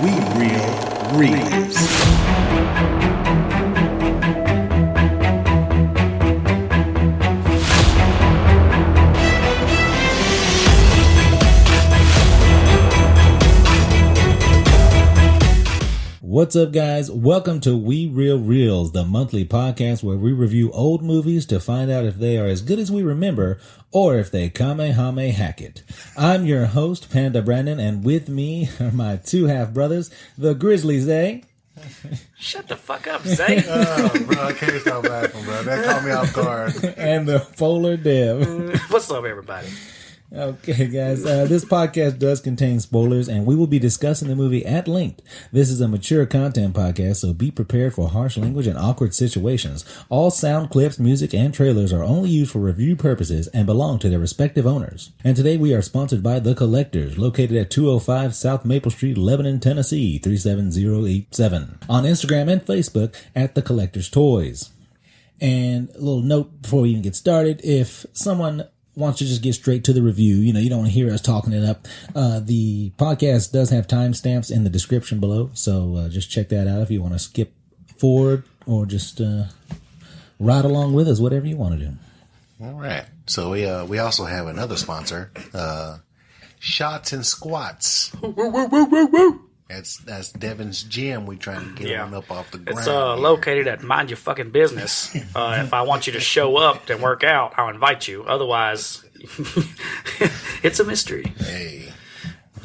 We Real Reels. What's up, guys? Welcome to We Real Reels, the monthly podcast where we review old movies to find out if they are as good as we remember or if they kamehame hack it. I'm your host, Panda Brandon, and with me are my two half-brothers, the Grizzly Zay. Shut the fuck up, Zay. Oh, bro, I can't stop laughing, bro. That caught me off guard. And the Polar Dev. What's up, everybody? Okay, guys, this podcast does contain spoilers, and we will be discussing the movie at length. This is a mature content podcast, so be prepared for harsh language and awkward situations. All sound clips, music, and trailers are only used for review purposes and belong to their respective owners. And today we are sponsored by The Collectors, located at 205 South Maple Street, Lebanon, Tennessee, 37087. On Instagram and Facebook at The Collectors Toys. And a little note before we even get started, if someone wants to just get straight to the review, you don't want to hear us talking it up, the podcast does have timestamps in the description below, so just check that out if you want to skip forward or just ride along with us, whatever you want to do. All right. So we also have another sponsor, Shots and Squats. That's Devin's gym. We trying to get him up off the ground. It's located at Mind Your Fucking Business. If I want you to show up and work out, I'll invite you. Otherwise, it's a mystery. Hey.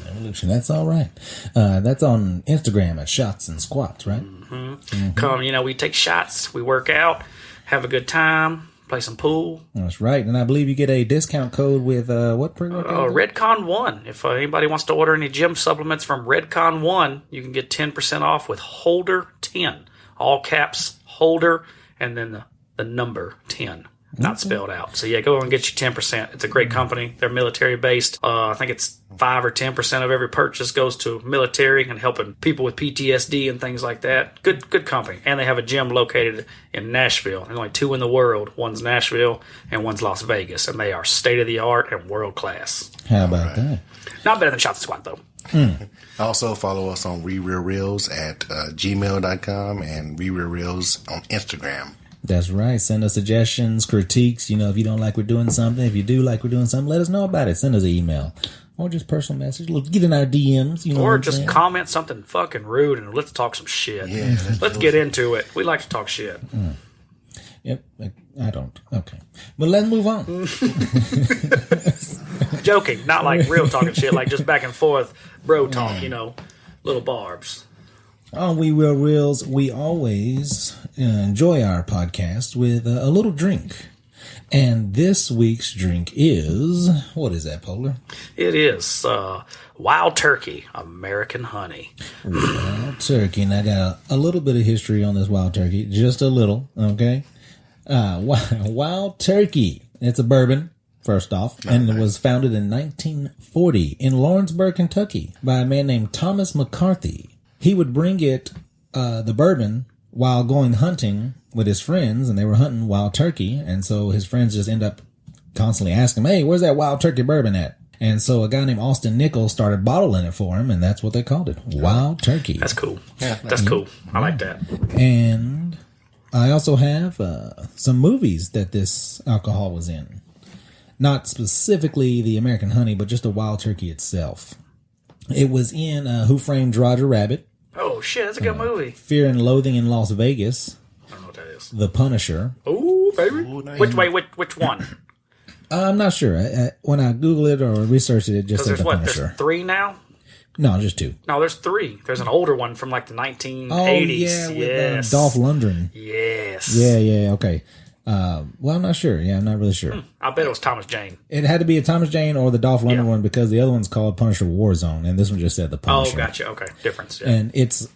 Evolution, that's all right. That's on Instagram at Shots and Squats, right? Mm-hmm. Come, we take shots, we work out, have a good time, play some pool. That's right. And I believe you get a discount code with what program? Redcon1. If anybody wants to order any gym supplements from Redcon1, you can get 10% off with Holder 10. All caps, Holder, and then the number 10. Not spelled out. So, go and get you 10%. It's a great company. They're military-based. I think it's 5 or 10% of every purchase goes to military and helping people with PTSD and things like that. Good company. And they have a gym located in Nashville. There's only 2 in the world. One's Nashville and one's Las Vegas. And they are state-of-the-art and world-class. How about that? Not better than Shots and Squat, though. Also, follow us on WeRealReels at gmail.com and WeRealReels on Instagram. That's right. Send us suggestions, critiques. If you don't like we're doing something, if you do like we're doing something, let us know about it. Send us an email or just personal message. Get in our DMs. Or just comment something fucking rude and let's talk some shit. Yeah, let's get into it. We like to talk shit. Yep. I don't. Okay. But let's move on. Joking. Not like real talking shit, like just back and forth bro talk, little barbs. On We Will Reels, we always enjoy our podcast with a little drink. And this week's drink is, what is that, Polar? It is Wild Turkey American Honey. Wild Turkey. And I got a little bit of history on this Wild Turkey. Just a little, okay? Wild Turkey. It's a bourbon, first off. And it was founded in 1940 in Lawrenceburg, Kentucky by a man named Thomas McCarthy. He would bring the bourbon while going hunting with his friends, and they were hunting wild turkey. And so his friends just end up constantly asking him, hey, where's that wild turkey bourbon at? And so a guy named Austin Nichols started bottling it for him, and that's what they called it, Wild Turkey. That's cool. Yeah, that's cool. I like that. And I also have some movies that this alcohol was in. Not specifically the American Honey, but just the Wild Turkey itself. It was in Who Framed Roger Rabbit. Oh, shit, that's a good movie. Fear and Loathing in Las Vegas. I don't know what that is. The Punisher. Ooh, baby. Ooh, nice. Which one? I'm not sure. When I Googled it or researched it, it just said The Punisher. There's 3 now? No, just 2. No, there's 3. There's an older one from like the 1980s. Oh, yeah, with Dolph Lundgren. Yes. Yeah, okay. Well, I'm not sure. Yeah, I'm not really sure. I bet it was Thomas Jane. It had to be a Thomas Jane or the Dolph Lundgren one because the other one's called Punisher Warzone, and this one just said The Punisher. Oh, gotcha. Okay, difference. Yeah. And it's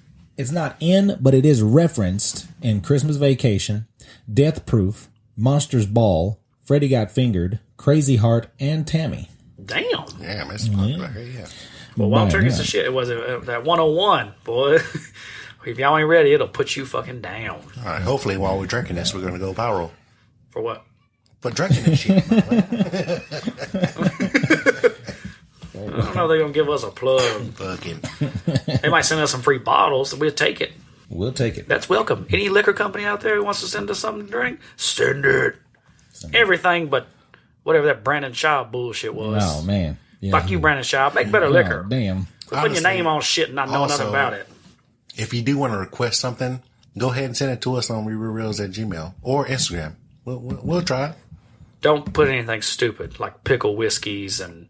not in, but it is referenced in Christmas Vacation, Death Proof, Monsters Ball, Freddy Got Fingered, Crazy Heart, and Tammy. Damn. Yeah, that's popular. Yeah. Well, Wild Turkey's the shit. It was that 101, boy. If y'all ain't ready, it'll put you fucking down. All right. Hopefully, while we're drinking this, we're going to go viral. For what? For drinking this shit. I don't know if they're going to give us a plug. Fucking. They might send us some free bottles. We'll take it. We'll take it. That's welcome. Any liquor company out there who wants to send us something to drink, send it. Everything but whatever that Brandon Shaw bullshit was. Oh, man. Yeah. Fuck you, Brandon Shaw. Make better liquor. Damn. Quit putting your name on shit and not knowing nothing about it. If you do want to request something, go ahead and send it to us on rerealreels@gmail or Instagram. We'll try it. Don't put anything stupid like pickle whiskeys and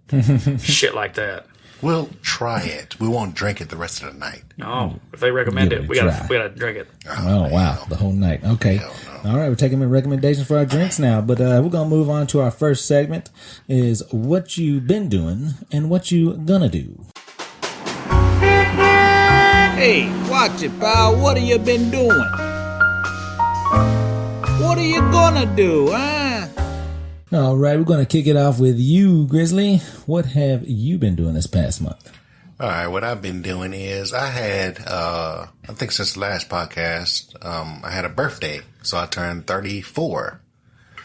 shit like that. We'll try it. We won't drink it the rest of the night. Oh, if they recommend it, we gotta drink it. Oh, wow. The whole night. Okay. All right. We're taking recommendations for our drinks now, but we're going to move on to our first segment is what you been doing and what you gonna do. Hey, watch it, pal. What have you been doing? What are you gonna do, huh? All right, we're going to kick it off with you, Grizzly. What have you been doing this past month? All right, what I've been doing is I had, I think since the last podcast, I had a birthday, so I turned 34.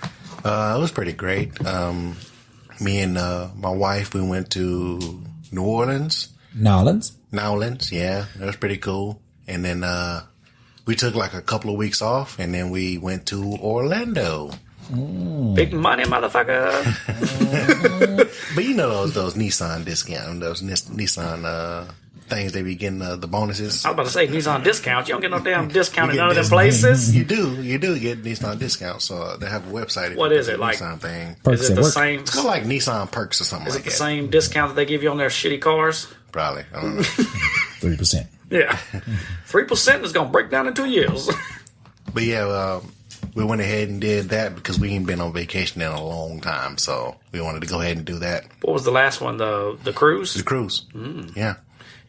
It was pretty great. Me and my wife, we went to New Orleans. Nolans, yeah, that was pretty cool. And then we took like a couple of weeks off, and then we went to Orlando. Big money, motherfucker. But you know those Nissan discount, those Nissan things they be getting the bonuses. I was about to say Nissan discounts. You don't get no damn discount in none of them places. You do get Nissan discounts. So they have a website. What is it like? Nissan thing. Is it the same? It's kind of like Nissan Perks or something Is like it the that. same discount that they give you on their shitty cars? Probably. I don't know. 3%. Yeah, 3% is gonna break down in 2 years. But yeah. We went ahead and did that because we ain't been on vacation in a long time, so we wanted to go ahead and do that. What was the last one? The cruise? The cruise. Yeah.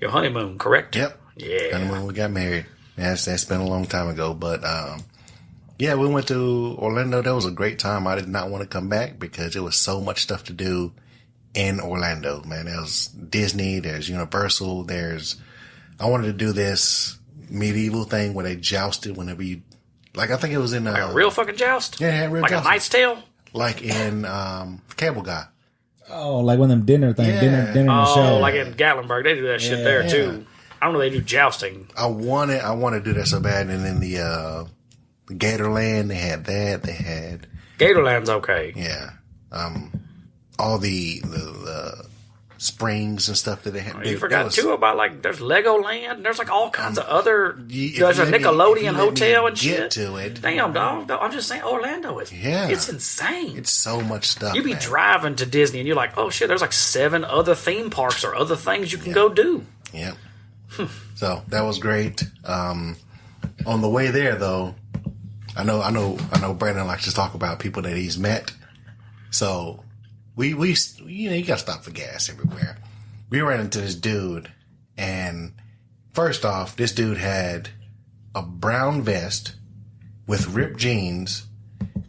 Your honeymoon, correct? Yep. Yeah. Honeymoon, we got married. Yeah, that's been a long time ago, but yeah, we went to Orlando. That was a great time. I did not want to come back because there was so much stuff to do in Orlando, man. There's Disney, there's Universal, I wanted to do this medieval thing where they jousted whenever you. Like, I think it was in... Like a real fucking joust? Yeah, it had real like joust. Like a Knight's Tale? Like in Cable Guy. Oh, like one of them dinner things. Yeah. Dinner in the show. Oh, like in Gatlinburg. They do that shit there, too. I don't know if they do jousting. I want to do that so bad. And then the Gatorland, they had that. They had... Gatorland's okay. Yeah. All the springs and stuff that they had. You forgot too about like there's Legoland. There's like all kinds of other. There's a let me- Nickelodeon if you let hotel me and shit. get to it. Damn, dog. I'm just saying, Orlando is. Yeah. It's insane. It's so much stuff. You be man. driving to Disney and you're like, oh shit, there's like 7 other theme parks or other things you can go do. Yep. So that was great. On the way there, though, I know Brandon likes to talk about people that he's met. So we you gotta stop for gas everywhere. We ran into this dude, and first off, this dude had a brown vest with ripped jeans,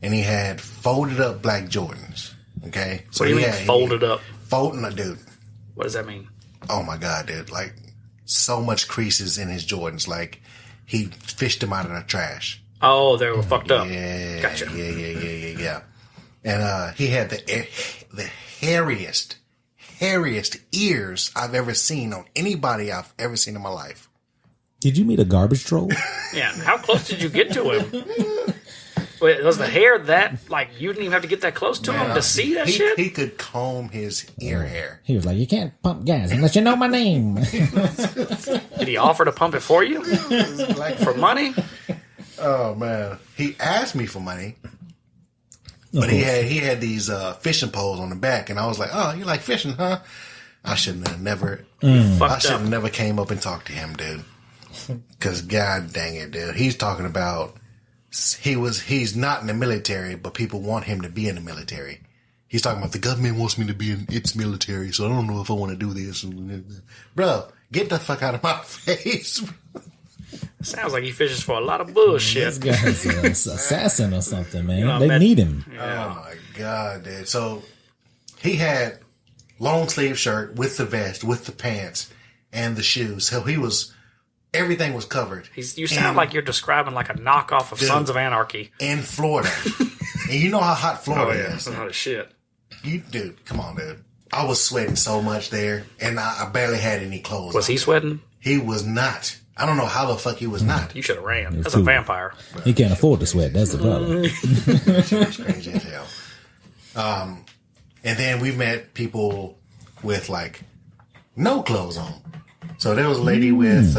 and he had folded up black Jordans. Okay, so What do you mean folded up? Folding a dude. What does that mean? Oh my God, dude! Like so much creases in his Jordans, like he fished them out of the trash. Oh, they were fucked up. Yeah, Gotcha. Yeah. And he had the hairiest ears I've ever seen on anybody I've ever seen in my life. Did you meet a garbage troll? Yeah. How close did you get to him? Wait, was the hair that like you didn't even have to get that close to him to see that shit? He could comb his ear hair. He was like, you can't pump gas unless you know my name. Did he offer to pump it for you? Like, For money? oh man, he asked me for money. But he had these fishing poles on the back, and I was like, "Oh, you like fishing, huh?" I shouldn't have never. I should have never came up and talked to him, dude. Because God dang it, dude, he's talking about he's not in the military, but people want him to be in the military. He's talking about the government wants me to be in its military, so I don't know if I want to do this. Bro, get the fuck out of my face. Sounds like he fishes for a lot of bullshit. This guy's an assassin or something, man. You know, they need him. Yeah. Oh my God, dude. So he had long sleeve shirt with the vest, with the pants and the shoes. So everything was covered. You sound like you're describing like a knockoff of Sons of Anarchy. In Florida. And you know how hot Florida is. That's not a shit. Dude, come on, dude. I was sweating so much there, and I barely had any clothes. Was he sweating? He was not. I don't know how the fuck he was not. You should have ran. That's a vampire. He can't afford to sweat. That's the problem. It's crazy as hell. And then we've met people with like no clothes on. So there was a lady with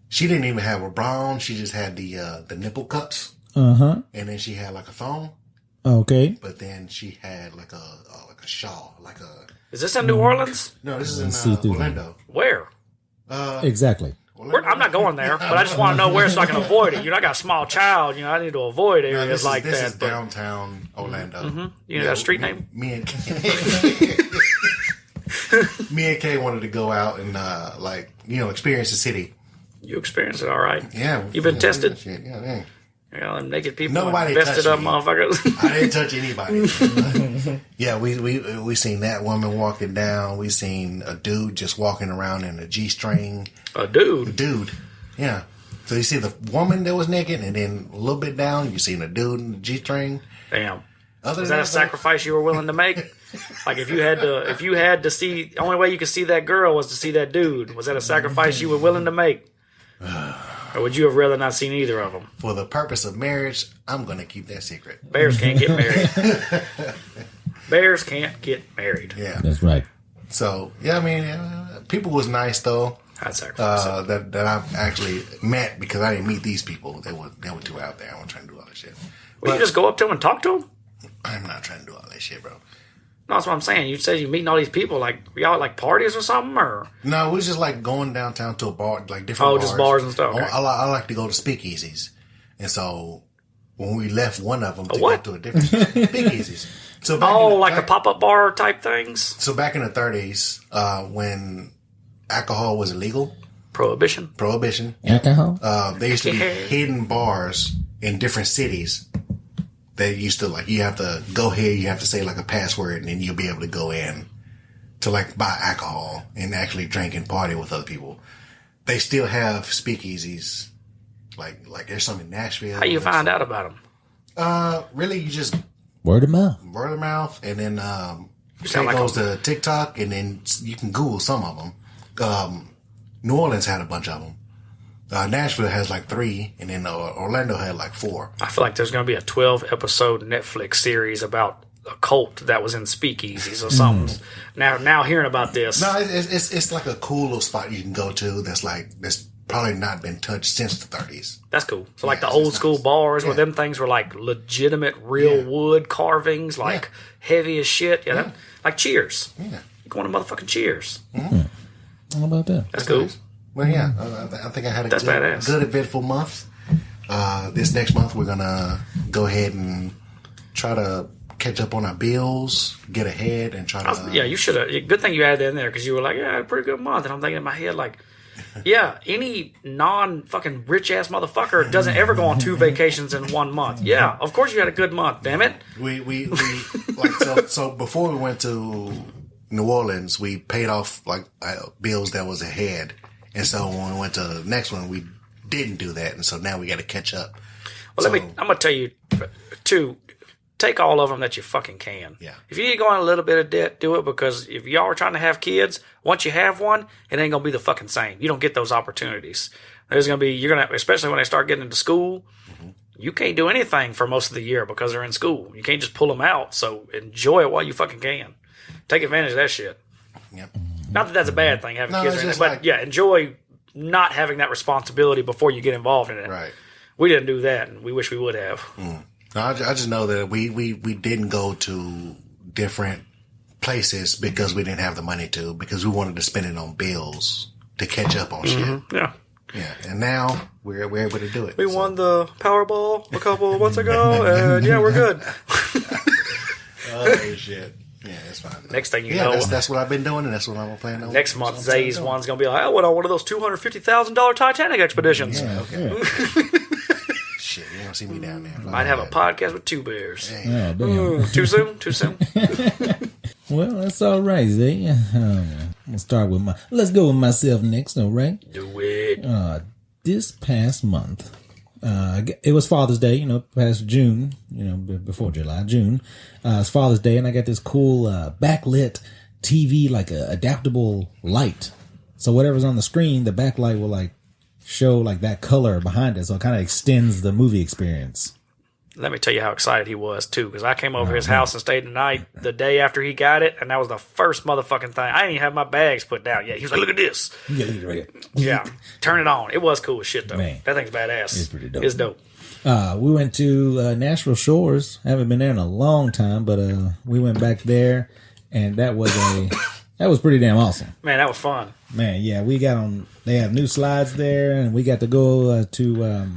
she didn't even have a bra on. She just had the nipple cups. And then she had like a thong. Okay. But then she had like a shawl, like a. Is this in New Orleans? No, this is in Orlando. Where? Exactly. I'm not going there, but I just want to know where so I can avoid it. I got a small child. I need to avoid areas like that. This is downtown Orlando. You got a street name? Me and Kay wanted to go out and experience the city. You experienced it, all right. Yeah, You've been tested. Yeah. Them naked people. Nobody vested up touched me. motherfuckers. I didn't touch anybody. Yeah, we seen that woman walking down. We seen a dude just walking around in a G-string. A dude? Dude. Yeah. So you see the woman that was naked, and then a little bit down, you seen a dude in a G-string. Damn. Was that a sacrifice you were willing to make? Like if you had to see, the only way you could see that girl was to see that dude. Was that a sacrifice you were willing to make? Or would you have rather not seen either of them? For the purpose of marriage, I'm going to keep that secret. Bears can't get married. Bears can't get married. Yeah. That's right. So, yeah, I mean, people was nice, though. I'd sacrifice that I've actually met because I didn't meet these people. They were too out there. I wasn't trying to do all that shit. Well, you just go up to them and talk to them? I'm not trying to do all that shit, bro. No, that's what I'm saying. You said you meeting all these people. Like, were y'all at like parties or something? Or no, we was just like going downtown to a bar, like different bars. Just bars and stuff. Okay. I like to go to speakeasies. And so when we left one of them to what? go to a different speakeasies. So the pop-up bar type things? So back in the 30s, when alcohol was illegal. Prohibition. Alcohol? There used to be hidden bars in different cities. They used to you have to go here, you have to say like a password, and then you'll be able to go in to like buy alcohol and actually drink and party with other people. They still have speakeasies. Like there's some in Nashville. How you find out about them? Really, you just word of mouth. Word of mouth, and then it goes to TikTok, and then you can Google some of them. New Orleans had a bunch of them. Nashville has like 3, and then Orlando had like 4. I feel like there's going to be a 12-episode Netflix series about a cult that was in speakeasies or something. Now hearing about this. No, it's like a cool little spot you can go to that's probably not been touched since the 30s. That's cool. So the old school bars where them things were like legitimate real wood carvings, heavy as shit. Yeah. Like Cheers. Yeah. You going to motherfucking Cheers. How about that? That's cool. Nice. Well, yeah, I think I had a good eventful month. This next month, we're going to go ahead and try to catch up on our bills, get ahead, and try to... you should have. Good thing you added that in there because you were like, I had a pretty good month. And I'm thinking in my head, like, any non-fucking rich-ass motherfucker doesn't ever go on 2 vacations in 1 month. Yeah, of course you had a good month, damn it. We so before we went to New Orleans, we paid off, bills that was ahead. And so when we went to the next one, we didn't do that. And so now we got to catch up. Well, I'm going to tell you, too, take all of them that you fucking can. Yeah. If you need to go on a little bit of debt, do it, because if y'all are trying to have kids, once you have one, it ain't going to be the fucking same. You don't get those opportunities. There's going to be, especially when they start getting into school, you can't do anything for most of the year because they're in school. You can't just pull them out. So enjoy it while you fucking can. Take advantage of that shit. Yep. Not that that's a bad thing, having kids or anything, but enjoy not having that responsibility before you get involved in it. Right. We didn't do that, and we wish we would have. No, I just know that we didn't go to different places because we didn't have the money to, because we wanted to spend it on bills to catch up on shit. Yeah. Yeah, and now we're able to do it. We won the Powerball a couple of months ago, and we're good. Oh, shit. Yeah, that's fine. Next thing you know, that's what I've been doing, and that's what I'm planning on. Next month, Zay's one's going to be like, I went on one of those $250,000 Titanic expeditions. Yeah, okay. Shit, you don't see me down there. Might have a podcast with 2 bears. Oh, damn. Too soon? Too soon? Well, that's all right, Zay. I'm going to start with let's go with myself next, all right? Do it. This past month, It was Father's Day, past June, before July, June. It's Father's Day, and I got this cool backlit TV, like a adaptable light. So whatever's on the screen, the backlight will like show like that color behind it, so it kind of extends the movie experience. Let me tell you how excited he was, too, because I came over his house and stayed the night the day after he got it, and that was the first motherfucking thing. I didn't even have my bags put down yet. He was like, look at this. Yeah, look at it right here. Yeah, turn it on. It was cool as shit, though. Man, that thing's badass. It's pretty dope. It's dope. We went to Nashville Shores. Haven't been there in a long time, but we went back there, and that was pretty damn awesome. Man, that was fun. Man, yeah, we got on. They have new slides there, and we got to go to.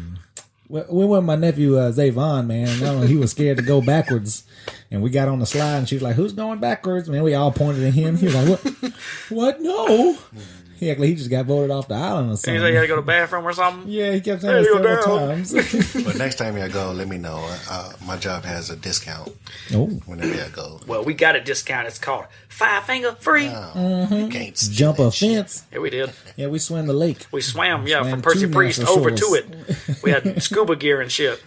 We went with my nephew Zayvon, man. He was scared to go backwards, and we got on the slide, and she was like, "Who's going backwards?" Man, we all pointed at him. He was like, "What? What? No!" He acted like he just got voted off the island or something. He said he had to go to the bathroom or something. Yeah, he kept saying it several times. But next time y'all go, let me know. My job has a discount. Oh, whenever y'all go. Well, we got a discount. It's called 5 Finger Free. You can't jump a fence. Yeah, we did. Yeah, we swam the lake. We swam, from Percy Priest over to it. We had scuba gear and shit.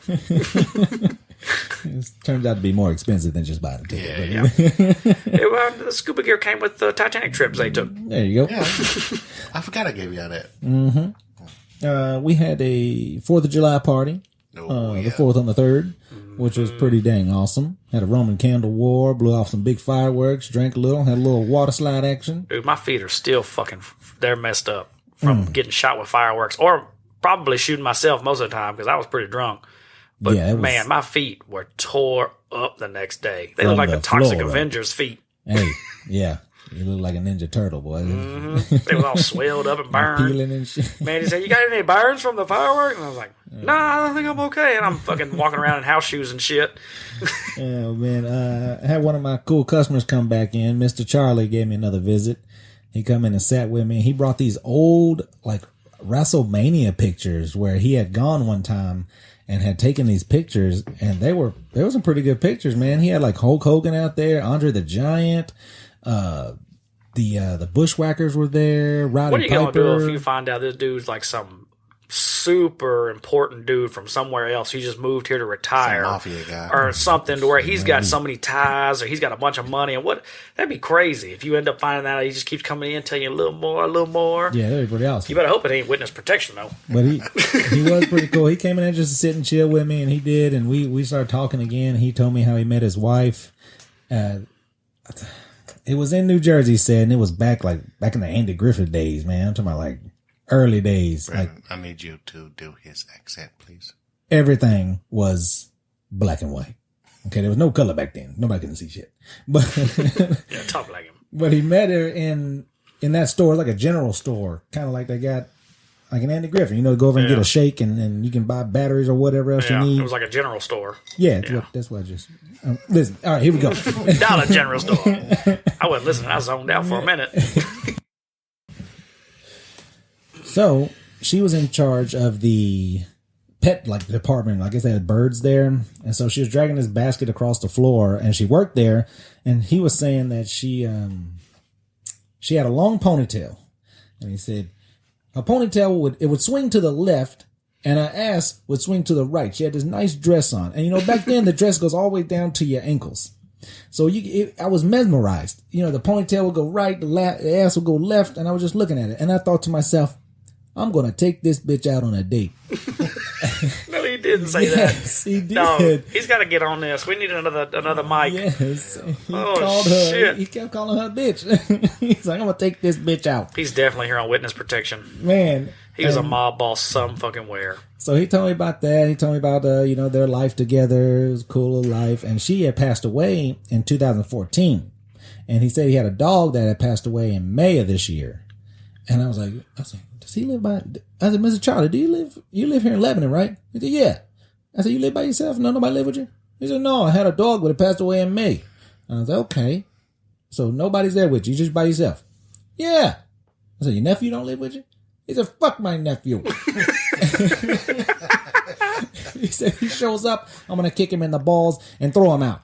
It turns out to be more expensive than just buying a ticket. Yeah. The scuba gear came with the Titanic trips they took. There you go. Yeah, I forgot I gave y'all that. Mm-hmm. We had a 4th of July party. The 4th and the 3rd, which was pretty dang awesome. Had a Roman candle war, blew off some big fireworks, drank a little, had a little water slide action. Dude, my feet are still they're messed up from getting shot with fireworks, or probably shooting myself most of the time because I was pretty drunk. But man, my feet were tore up the next day. They look like the Toxic Avengers feet. Hey, yeah. You look like a Ninja Turtle, boy. Mm-hmm. They was all swelled up and burned. Peeling and shit. Man, he said, "You got any burns from the fireworks?" And I was like, "Nah, I think I'm okay." And I'm fucking walking around in house shoes and shit. Oh, man. I had one of my cool customers come back in. Mr. Charlie gave me another visit. He come in and sat with me. He brought these old, like, WrestleMania pictures where he had gone one time and had taken these pictures, and there were some pretty good pictures, man. He had like Hulk Hogan out there, Andre the Giant, the Bushwhackers were there, Roddy Piper. What are you gonna do if you find out this dude's like some super important dude from somewhere else? He just moved here to retire, some mafia guy or something, to where he's got so many ties, or he's got a bunch of money, and that'd be crazy if you end up finding out he just keeps coming in, telling you a little more. Yeah, that'd be pretty awesome. You better hope it ain't witness protection though. But he was pretty cool. He came in there just to sit and chill with me, and he did, and we started talking again. He told me how he met his wife. It was in New Jersey, he said, and it was back in the Andy Griffith days, man. I'm talking about like early days. Brandon, I need you to do his accent, please. Everything was black and white. Okay, there was no color back then. Nobody couldn't see shit. But yeah, talk like him. But he met her in that store, like a general store, kind of like they got like an Andy Griffith. Go over and get a shake, and you can buy batteries or whatever else you need. It was like a general store. Yeah, that's what I just listen. All right, here we go. Dollar General store. I wasn't listening. I zoned out for a minute. So she was in charge of the pet department. I guess they had birds there, and so she was dragging this basket across the floor, and she worked there. And he was saying that she had a long ponytail, and he said her ponytail would swing to the left, and her ass would swing to the right. She had this nice dress on, and back then the dress goes all the way down to your ankles. So I was mesmerized. The ponytail would go right, the ass would go left, and I was just looking at it, and I thought to myself, I'm going to take this bitch out on a date. No, he didn't say that. Yes, he did. No, he's got to get on this. We need another mic. Yes. He called her. Shit. He kept calling her a bitch. He's like, I'm going to take this bitch out. He's definitely here on witness protection. Man. He was a mob boss some fucking where. So he told me about that. He told me about, their life together. It was a cool little life. And she had passed away in 2014. And he said he had a dog that had passed away in May of this year. And I was like, does he live by? I said, Mr. Charlie, you live here in Lebanon, right? He said, yeah. I said, you live by yourself? No, nobody live with you? He said, no, I had a dog, but it passed away in May. And I was like, okay. So nobody's there with you, just by yourself? Yeah. I said, your nephew don't live with you? He said, fuck my nephew. He said, he shows up, I'm going to kick him in the balls and throw him out.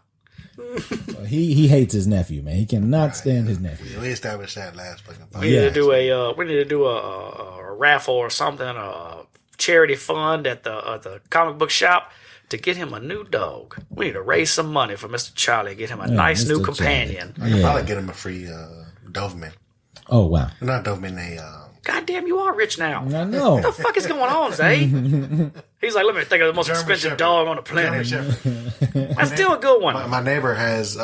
So he hates his nephew, man. He cannot stand his nephew. We established that last fucking podcast. We need to do a raffle or something, charity fund at the comic book shop to get him a new dog. We need to raise some money for Mr. Charlie, get him a nice Mr. new companion. I could probably get him a free Doberman. Oh, wow. Not Doberman, Goddamn, you are rich now. I know. What the fuck is going on, Zay? He's like, let me think of the most German expensive Shepherd. dog on the planet. That's still a good one. My neighbor has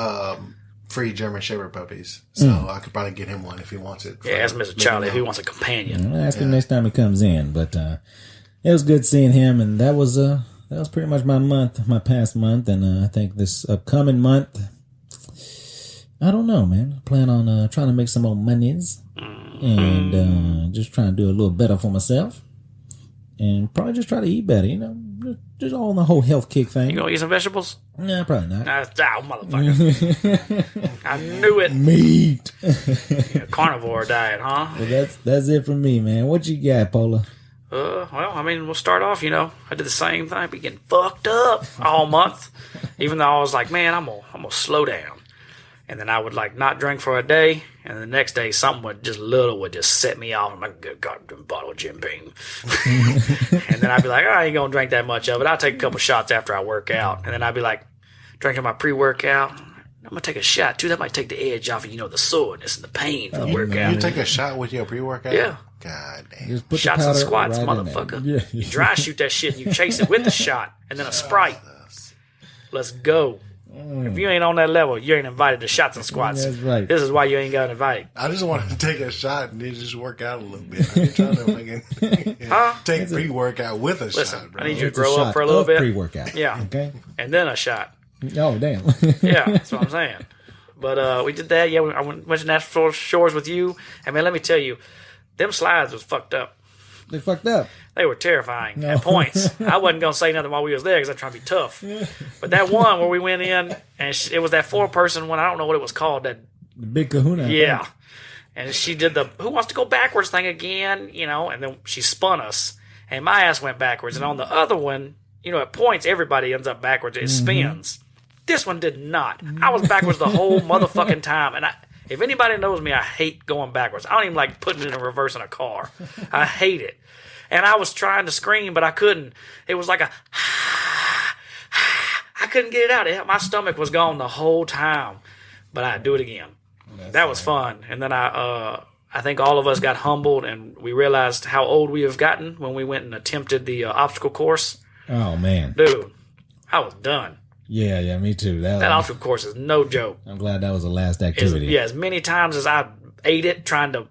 free German Shepherd puppies, so I could probably get him one if he wants it. Yeah, ask Mr. Charlie if he wants a companion. I'll ask him next time he comes in. But it was good seeing him, and that was pretty much my past month, and I think this upcoming month, I don't know, man. I plan on trying to make some more monies and just trying to do a little better for myself, and probably just try to eat better. Just all in the whole health kick thing. You gonna eat some vegetables? Nah, probably not. Motherfucker. I knew it. Meat. Yeah, carnivore diet, huh? Well, that's it for me, man. What you got, Polar? Well, I mean, we'll start off, I did the same thing, be getting fucked up all month, even though I was like, man, I'm gonna slow down. And then I would not drink for a day, and the next day something would just set me off. I'm like, good goddamn bottle of Jim Beam. And then I'd be like, I ain't gonna drink that much of it. I'll take a couple shots after I work out. And then I'd be like, drinking my pre-workout. I'm gonna take a shot too. That might take the edge off of, the soreness and the pain for the workout. You take a shot with your pre-workout? Yeah. God damn. Just put the Shots and powder squats, right in there. motherfucker. Yeah. You dry shoot that shit and you chase it with a shot and then a Sprite. Let's go. If you ain't on that level, you ain't invited to shots and squats. That's right. This is why you ain't got invited. I just want to take a shot and then just work out a little bit. I ain't trying to take pre-workout with a shot, bro. I need you to It's a grow shot up for a little of bit. pre-workout. Yeah. Okay. And then a shot. Oh, damn. Yeah, that's what I'm saying. But we did that. Yeah, I went to National Shores with you. And man, let me tell you, them slides was fucked up. They fucked up. They were terrifying at points. I wasn't going to say nothing while we was there because I'm trying to be tough. But that one where we went in, and it was that 4-person one. I don't know what it was called. That The big kahuna. I Yeah. think. And she did the who wants to go backwards thing again, and then she spun us. And my ass went backwards. And on the other one, at points, everybody ends up backwards. It spins. This one did not. I was backwards the whole motherfucking time. And if anybody knows me, I hate going backwards. I don't even like putting it in reverse in a car. I hate it. And I was trying to scream, but I couldn't. It was like I couldn't get it out. My stomach was gone the whole time. But I'd do it again. That was fun. And then I think all of us got humbled, and we realized how old we have gotten when we went and attempted the obstacle course. Oh, man. Dude, I was done. Yeah, me too. That obstacle course is no joke. I'm glad that was the last activity. As many times as I ate it, trying to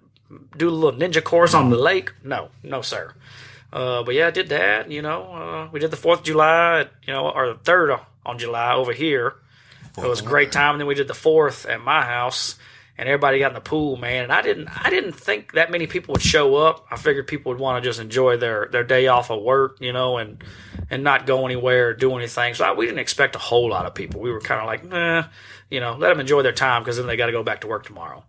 do a little ninja course on the lake, no, sir. But yeah, I did that. We did the 4th of July, or the 3rd on July over here. It was a great time. And then we did the 4th at my house, and everybody got in the pool, man. And I didn't think that many people would show up. I figured people would want to just enjoy their day off of work, and not go anywhere or do anything. So we didn't expect a whole lot of people. We were kind of like, let them enjoy their time because then they got to go back to work tomorrow.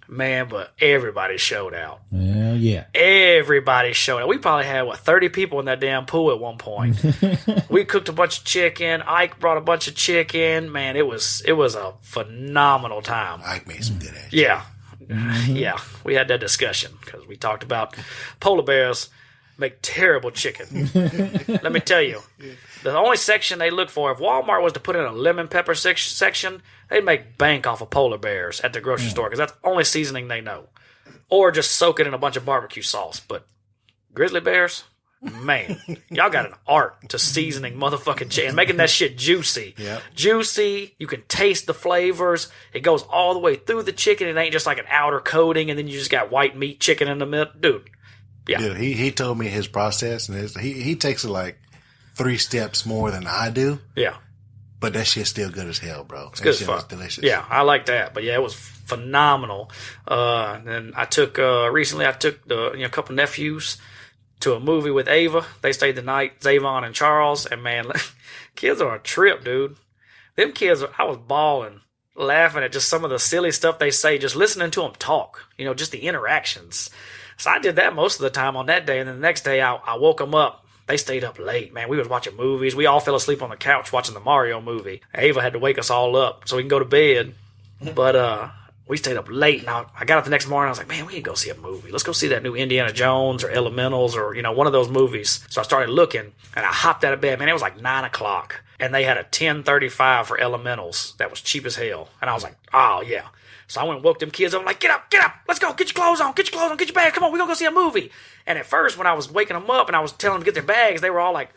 Man, but everybody showed out. Well, yeah. Everybody showed out. We probably had, 30 people in that damn pool at one point. We cooked a bunch of chicken. Ike brought a bunch of chicken. Man, it was a phenomenal time. Ike made some good ass. Yeah. Yeah. We had that discussion because we talked about polar bears make terrible chicken. Let me tell you. The only section they look for, if Walmart was to put in a lemon pepper section, they'd make bank off of polar bears at the grocery store because that's the only seasoning they know. Or just soak it in a bunch of barbecue sauce. But grizzly bears, man, y'all got an art to seasoning motherfucking chicken, making that shit juicy. Yep. Juicy, you can taste the flavors. It goes all the way through the chicken. It ain't just like an outer coating and then you just got white meat chicken in the middle. Dude, yeah. Dude, he told me his process, and he takes it like 3 steps more than I do. Yeah. But that shit's still good as hell, bro. It's good as fuck. Delicious. Yeah, I like that. But yeah, it was phenomenal. And I took recently a couple nephews to a movie with Ava. They stayed the night, Zavon and Charles. And man, kids are a trip, dude. Them kids, I was bawling, laughing at just some of the silly stuff they say, just listening to them talk. Just the interactions. So I did that most of the time on that day. And then the next day, I woke them up. They stayed up late, man. We was watching movies. We all fell asleep on the couch watching the Mario movie. Ava had to wake us all up so we can go to bed. But we stayed up late, and I got up the next morning. I was like, man, we can go see a movie. Let's go see that new Indiana Jones or Elementals or, one of those movies. So I started looking, and I hopped out of bed. Man, it was like 9 o'clock, and they had a 10:35 for Elementals. That was cheap as hell. And I was like, oh, yeah. So I went and woke them kids up. I'm like, get up, let's go, get your clothes on, get your bags, come on, we're going to go see a movie. And at first, when I was waking them up and I was telling them to get their bags, they were all like,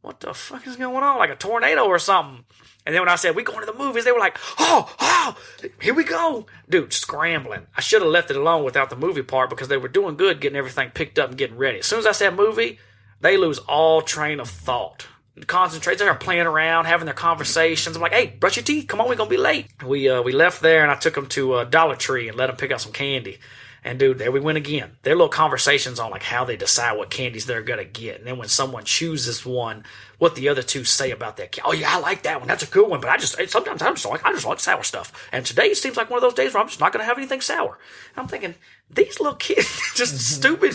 what the fuck is going on? Like a tornado or something. And then when I said, we going to the movies, they were like, oh, here we go. Dude, scrambling. I should have left it alone without the movie part because they were doing good getting everything picked up and getting ready. As soon as I said movie, they lose all train of thought. Concentrate. They are playing around, having their conversations. I'm like, hey, brush your teeth. Come on, we're going to be late. We left there, and I took them to Dollar Tree and let them pick out some candy. And, dude, there we went again. Their little conversations on, like, how they decide what candies they're going to get. And then when someone chooses one, what the other two say about that. Oh, yeah, I like that one. That's a good one. But sometimes I just like sour stuff. And today seems like one of those days where I'm just not going to have anything sour. And I'm thinking, these little kids are just stupid.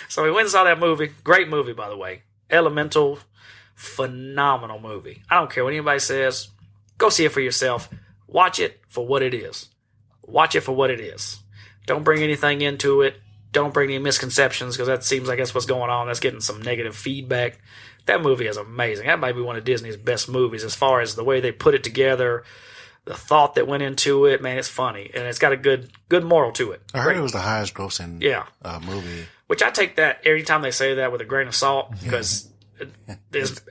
So we went and saw that movie. Great movie, by the way. Elemental, phenomenal movie. I don't care what anybody says. Go see it for yourself. Watch it for what it is. Watch it for what it is. Don't bring anything into it. Don't bring any misconceptions because that seems like that's what's going on. That's getting some negative feedback. That movie is amazing. That might be one of Disney's best movies as far as the way they put it together, the thought that went into it. Man, it's funny. And it's got a good moral to it. I heard it was the highest grossing movie. Which I take that every time they say that with a grain of salt because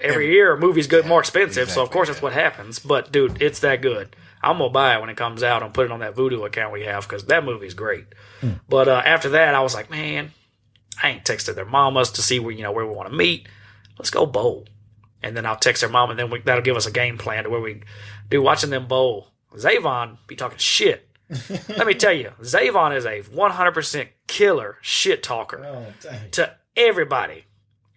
every year a movie's more expensive. Exactly, so, of course, that's what happens. But, dude, it's that good. I'm going to buy it when it comes out and put it on that Vudu account we have because that movie's great. But after that, I was like, man, I ain't texted their mamas to see where we want to meet. Let's go bowl. And then I'll text their mom, and then that'll give us a game plan to where we do watching them bowl. Zavon be talking shit. Let me tell you, Zavon is a 100% killer shit talker to everybody.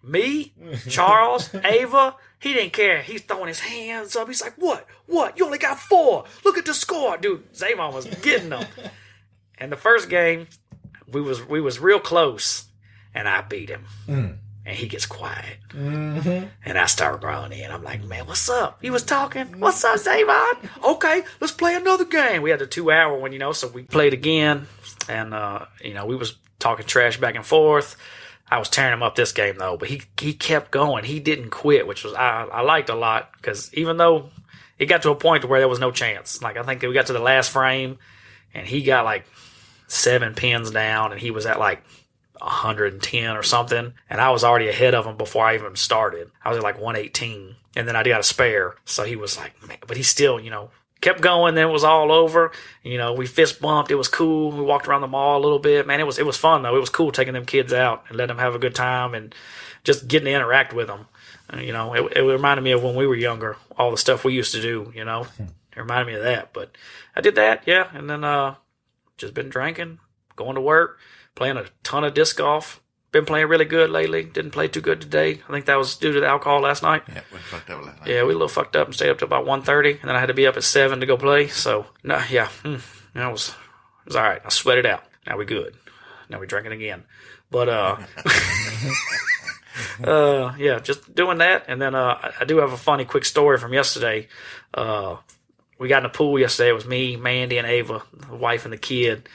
Me, Charles, Ava, he didn't care. He's throwing his hands up. He's like, what? You only got 4. Look at the score. Dude, Zavon was getting them. And the first game, we was real close, and I beat him. And he gets quiet. And I start groaning, and I'm like, man, what's up? He was talking. What's up, Zavon? Okay, let's play another game. We had the 2-hour one, so we played again. And, we was talking trash back and forth. I was tearing him up this game, though, but he kept going. He didn't quit, which was I liked a lot because even though it got to a point where there was no chance. Like, I think we got to the last frame, and he got, like, 7 pins down, and he was at, like, 110 or something, and I was already ahead of him before I even started. I was at, like, 118, and then I got a spare. So he was like, man, but he still, kept going. Then it was all over. We fist bumped. It was cool. We walked around the mall a little bit. Man, it was fun though. It was cool taking them kids out and letting them have a good time and just getting to interact with them. It reminded me of when we were younger, all the stuff we used to do. It reminded me of that. But I did that, yeah. And then just been drinking, going to work, playing a ton of disc golf. Been playing really good lately. Didn't play too good today. I think that was due to the alcohol last night. Yeah, we fucked up last night. Yeah, we a little fucked up and stayed up to about 1:30, and then I had to be up at 7 to go play. So, no, yeah, it was all right. I sweat it out. Now we good. Now we drinking again. But, yeah, just doing that. And then I do have a funny quick story from yesterday. We got in the pool yesterday. It was me, Mandy, and Ava, the wife and the kid.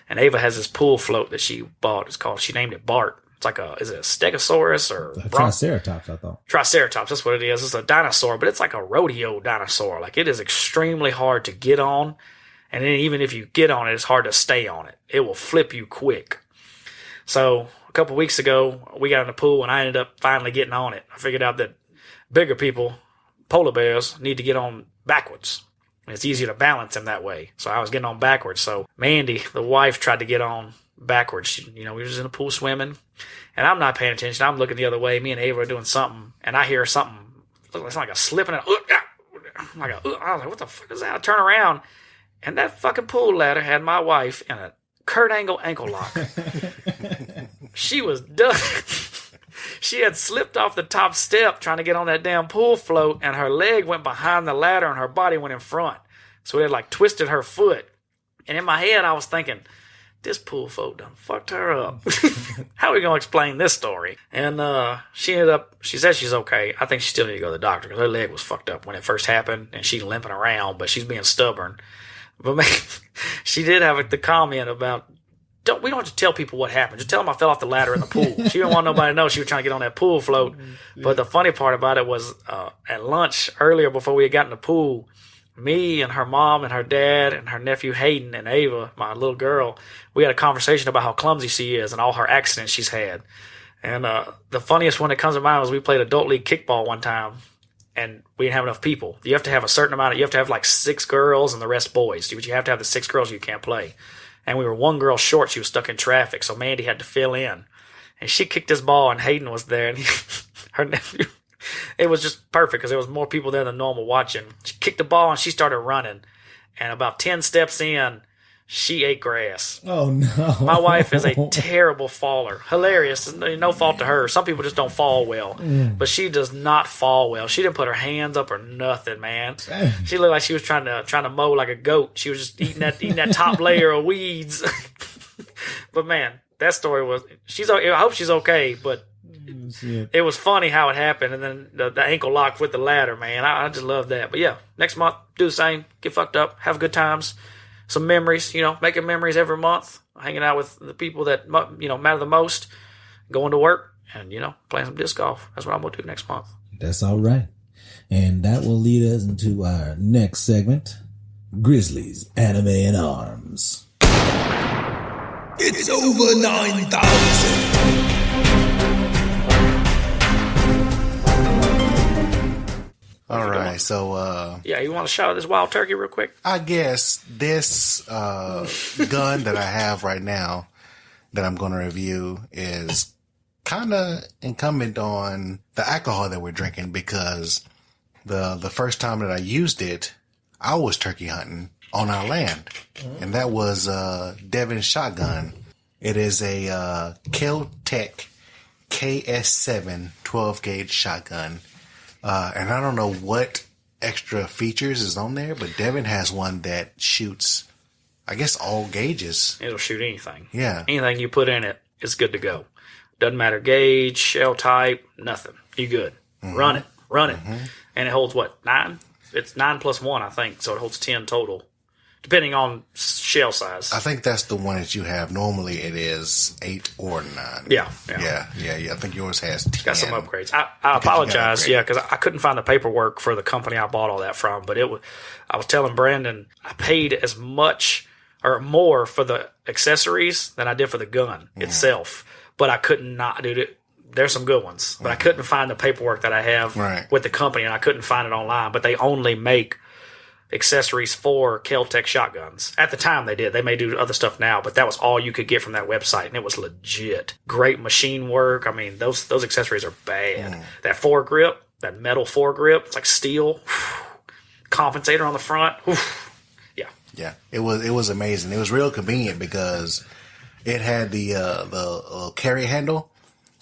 And Ava has this pool float that she bought. She named it Bart. It's like is it a Stegosaurus or a Triceratops, I thought. Triceratops, that's what it is. It's a dinosaur, but it's like a rodeo dinosaur. Like, it is extremely hard to get on. And then even if you get on it, it's hard to stay on it. It will flip you quick. So a couple weeks ago, we got in the pool, and I ended up finally getting on it. I figured out that bigger people, polar bears, need to get on backwards. And it's easier to balance them that way. So I was getting on backwards. So Mandy, the wife, tried to get on backwards. We was in the pool swimming, and I'm not paying attention. I'm looking the other way. Me and Ava are doing something, and I hear something. It's like a slip, and I was like, what the fuck is that? I turn around, and that fucking pool ladder had my wife in a Kurt Angle ankle lock. She was done. She had slipped off the top step trying to get on that damn pool float, and her leg went behind the ladder and her body went in front. So it had like twisted her foot. And in my head, I was thinking, this pool float done fucked her up. How are we going to explain this story? And she said she's okay. I think she still need to go to the doctor because her leg was fucked up when it first happened, and she's limping around, but she's being stubborn. But man, she did have the comment about, we don't have to tell people what happened. Just tell them I fell off the ladder in the pool. She didn't want nobody to know she was trying to get on that pool float. But the funny part about it was at lunch earlier before we had gotten in the pool, me and her mom and her dad and her nephew Hayden and Ava, my little girl, we had a conversation about how clumsy she is and all her accidents she's had. And the funniest one that comes to mind was we played adult league kickball one time, and we didn't have enough people. You have to have a certain amount. You have to have like 6 girls and the rest boys. But you have to have the 6 girls, you can't play. And we were 1 girl short. She was stuck in traffic, so Mandy had to fill in. And she kicked this ball, and Hayden was there, and her nephew. It was just perfect because there was more people there than normal watching. She kicked the ball, and she started running. And about 10 steps in, she ate grass. Oh, no. My wife is a terrible faller. Hilarious. No fault to her. Some people just don't fall well. But she does not fall well. She didn't put her hands up or nothing, man. She looked like she was trying to mow like a goat. She was just eating that top layer of weeds. But, man, that story was... I hope she's okay, but... It was funny how it happened, and then the ankle lock with the ladder, man. I just love that. But yeah, next month, do the same. Get fucked up. Have good times. Some memories, making memories every month. Hanging out with the people that, matter the most. Going to work and, playing some disc golf. That's what I'm going to do next month. That's all right. And that will lead us into our next segment, Grizzly's Anime in Arms. It's over 9,000. All right, so you want to shout out this wild turkey real quick? I guess this gun that I have right now that I'm going to review is kind of incumbent on the alcohol that we're drinking, because the first time that I used it, I was turkey hunting on our land, and that was Devin's shotgun. It is a Kel-tec KS7 12-gauge shotgun. And I don't know what extra features is on there, but Devin has one that shoots, I guess, all gauges. It'll shoot anything. Yeah. Anything you put in it, it's good to go. Doesn't matter gauge, shell type, nothing. You good. Mm-hmm. Run it. Mm-hmm. And it holds what, 9? It's 9 plus 1, I think, so it holds 10 total, depending on shell size. I think that's the one that you have. Normally it is 8 or 9. Yeah. I think yours has 10. Got some upgrades. I apologize, because I couldn't find the paperwork for the company I bought all that from. But I was telling Brandon I paid as much or more for the accessories than I did for the gun itself. But I could not do it. There's some good ones, but I couldn't find the paperwork that I have with the company, and I couldn't find it online. But they only make accessories for Kel-tec shotguns. At the time they did. They may do other stuff now, but that was all you could get from that website, and it was legit. Great machine work. I mean, those accessories are bad. That foregrip, that metal foregrip, it's like steel. Compensator on the front. Yeah. It was amazing. It was real convenient because it had the carry handle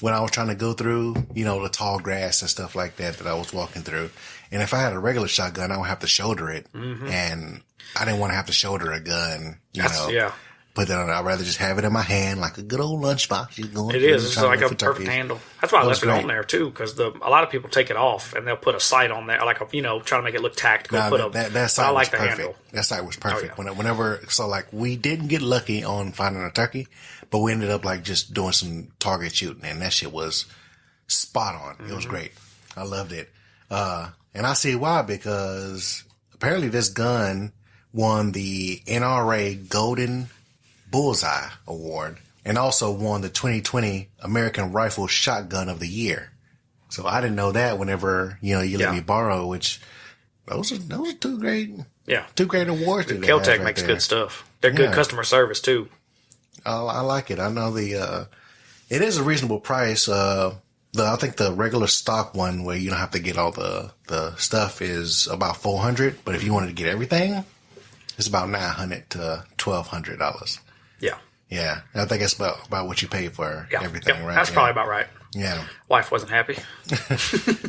when I was trying to go through, the tall grass and stuff like that I was walking through. And if I had a regular shotgun, I would have to shoulder it. Mm-hmm. And I didn't want to have to shoulder a gun, Yeah. But then I'd rather just have it in my hand like a good old lunchbox. It is. It's like a perfect handle. That's why I left it on there, too, because a lot of people take it off and they'll put a sight on there, like, trying to make it look tactical. That sight was perfect. Handle. That sight was perfect. Oh, yeah. We didn't get lucky on finding a turkey, but we ended up, just doing some target shooting, and that shit was spot on. Mm-hmm. It was great. I loved it. And I see why, because apparently this gun won the NRA Golden Bullseye Award and also won the 2020 American Rifle Shotgun of the Year. So I didn't know that whenever, you let me borrow, which those are two great awards. Kel-tec makes good stuff. They're good customer service too. I like it. I know it is a reasonable price. I think the regular stock one where you don't have to get all the stuff is about $400, but if you wanted to get everything, it's about $900 to $1,200. Yeah. Yeah. I think it's about what you pay for everything, right? That's probably about right. Yeah. Wife wasn't happy.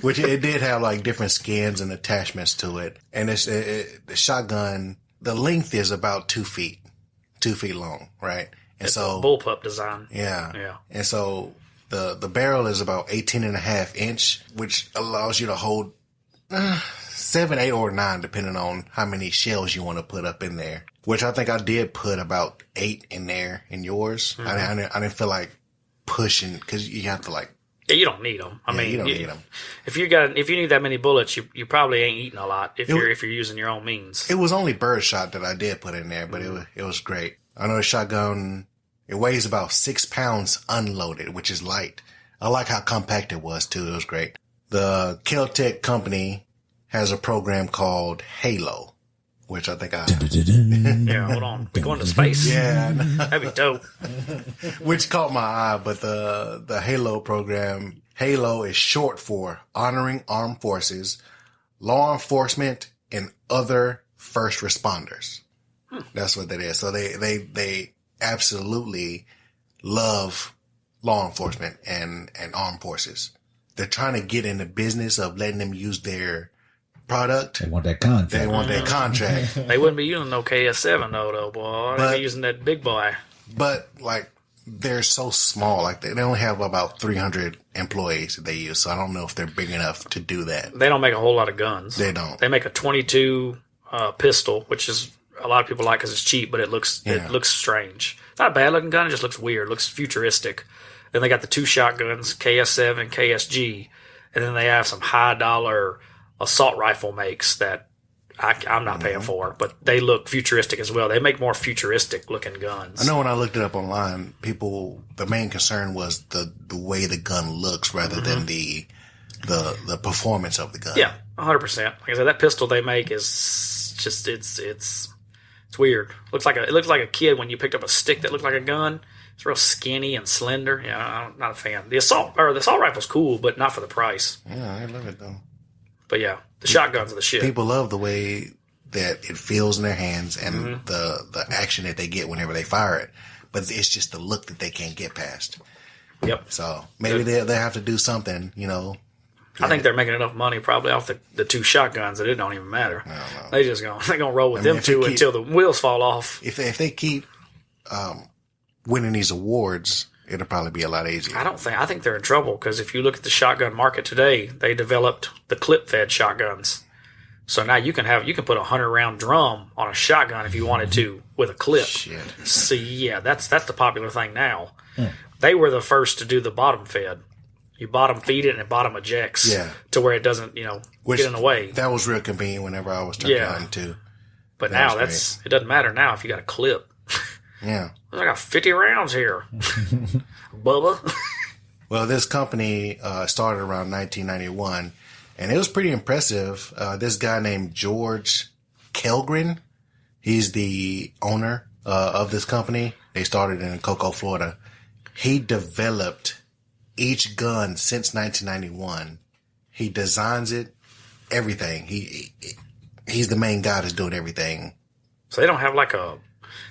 Which it did have different skins and attachments to it. And the shotgun, the length is about 2 feet long, right? And it's a bullpup design. Yeah. Yeah. And so the barrel is about 18.5 inch, which allows you to hold 7, 8, or 9, depending on how many shells you want to put up in there. Which I think I did put about 8 in there in yours. I didn't feel like pushing because you have to like. Yeah, you don't need them. I mean, you don't need them. If you need that many bullets, you probably ain't eating a lot if you're using your own means. It was only birdshot that I did put in there, but it was great. I know the shotgun. It weighs about 6 pounds unloaded, which is light. I like how compact it was too. It was great. The Kel-tec company has a program called Halo, which I think Yeah, hold on. We're going to space? Yeah. That'd be dope. Which caught my eye, but the Halo program, Halo is short for Honoring Armed Forces, Law Enforcement, and Other First Responders. That's what that is. So they absolutely love law enforcement and armed forces. They're trying to get in the business of letting them use their product. They want that contract. They want that contract. They wouldn't be using no KS7 though, boy. They'd be using that big boy. But like, they're so small. Like they only have about 300 employees that they use. So I don't know if they're big enough to do that. They don't make a whole lot of guns. They don't. They make a 22 pistol, which is a lot of people like because it's cheap, but it looks strange. It's not a bad looking gun. It just looks weird. It looks futuristic. Then they got the 2 shotguns, KS7 and KSG. And then they have some high dollar assault rifle makes that I'm not paying for, but they look futuristic as well. They make more futuristic looking guns. I know when I looked it up online, the main concern was the way the gun looks rather than the performance of the gun. Yeah, 100%. Like I said, that pistol they make is just it's weird. It looks like a kid when you picked up a stick that looked like a gun. It's real skinny and slender. Yeah, I'm not a fan. The assault rifle's cool, but not for the price. Yeah, I love it though. But yeah, the shotguns are the shit. People love the way that it feels in their hands and the action that they get whenever they fire it. But it's just the look that they can't get past. Yep. So maybe they'll have to do something, you know. I think they're making enough money probably off the 2 shotguns that it don't even matter. No. They're gonna roll with them 2 until the wheels fall off. If they keep winning these awards, it'll probably be a lot easier. I think they're in trouble because if you look at the shotgun market today, they developed the clip-fed shotguns. So now you can put a 100-round drum on a shotgun if you wanted to with a clip. Shit. See, yeah, that's the popular thing now. They were the first to do the bottom fed. You bottom feed it and it bottom ejects to where it doesn't, get in the way. That was real convenient whenever I was turkey hunting too. But now it doesn't matter now if you got a clip. Yeah. I got 50 rounds here. Bubba. Well, this company started around 1991, and it was pretty impressive. This guy named George Kelgren, he's the owner of this company. They started in Cocoa, Florida. He developed each gun since 1991. He designs it, everything. He's the main guy that's doing everything. So they don't have like a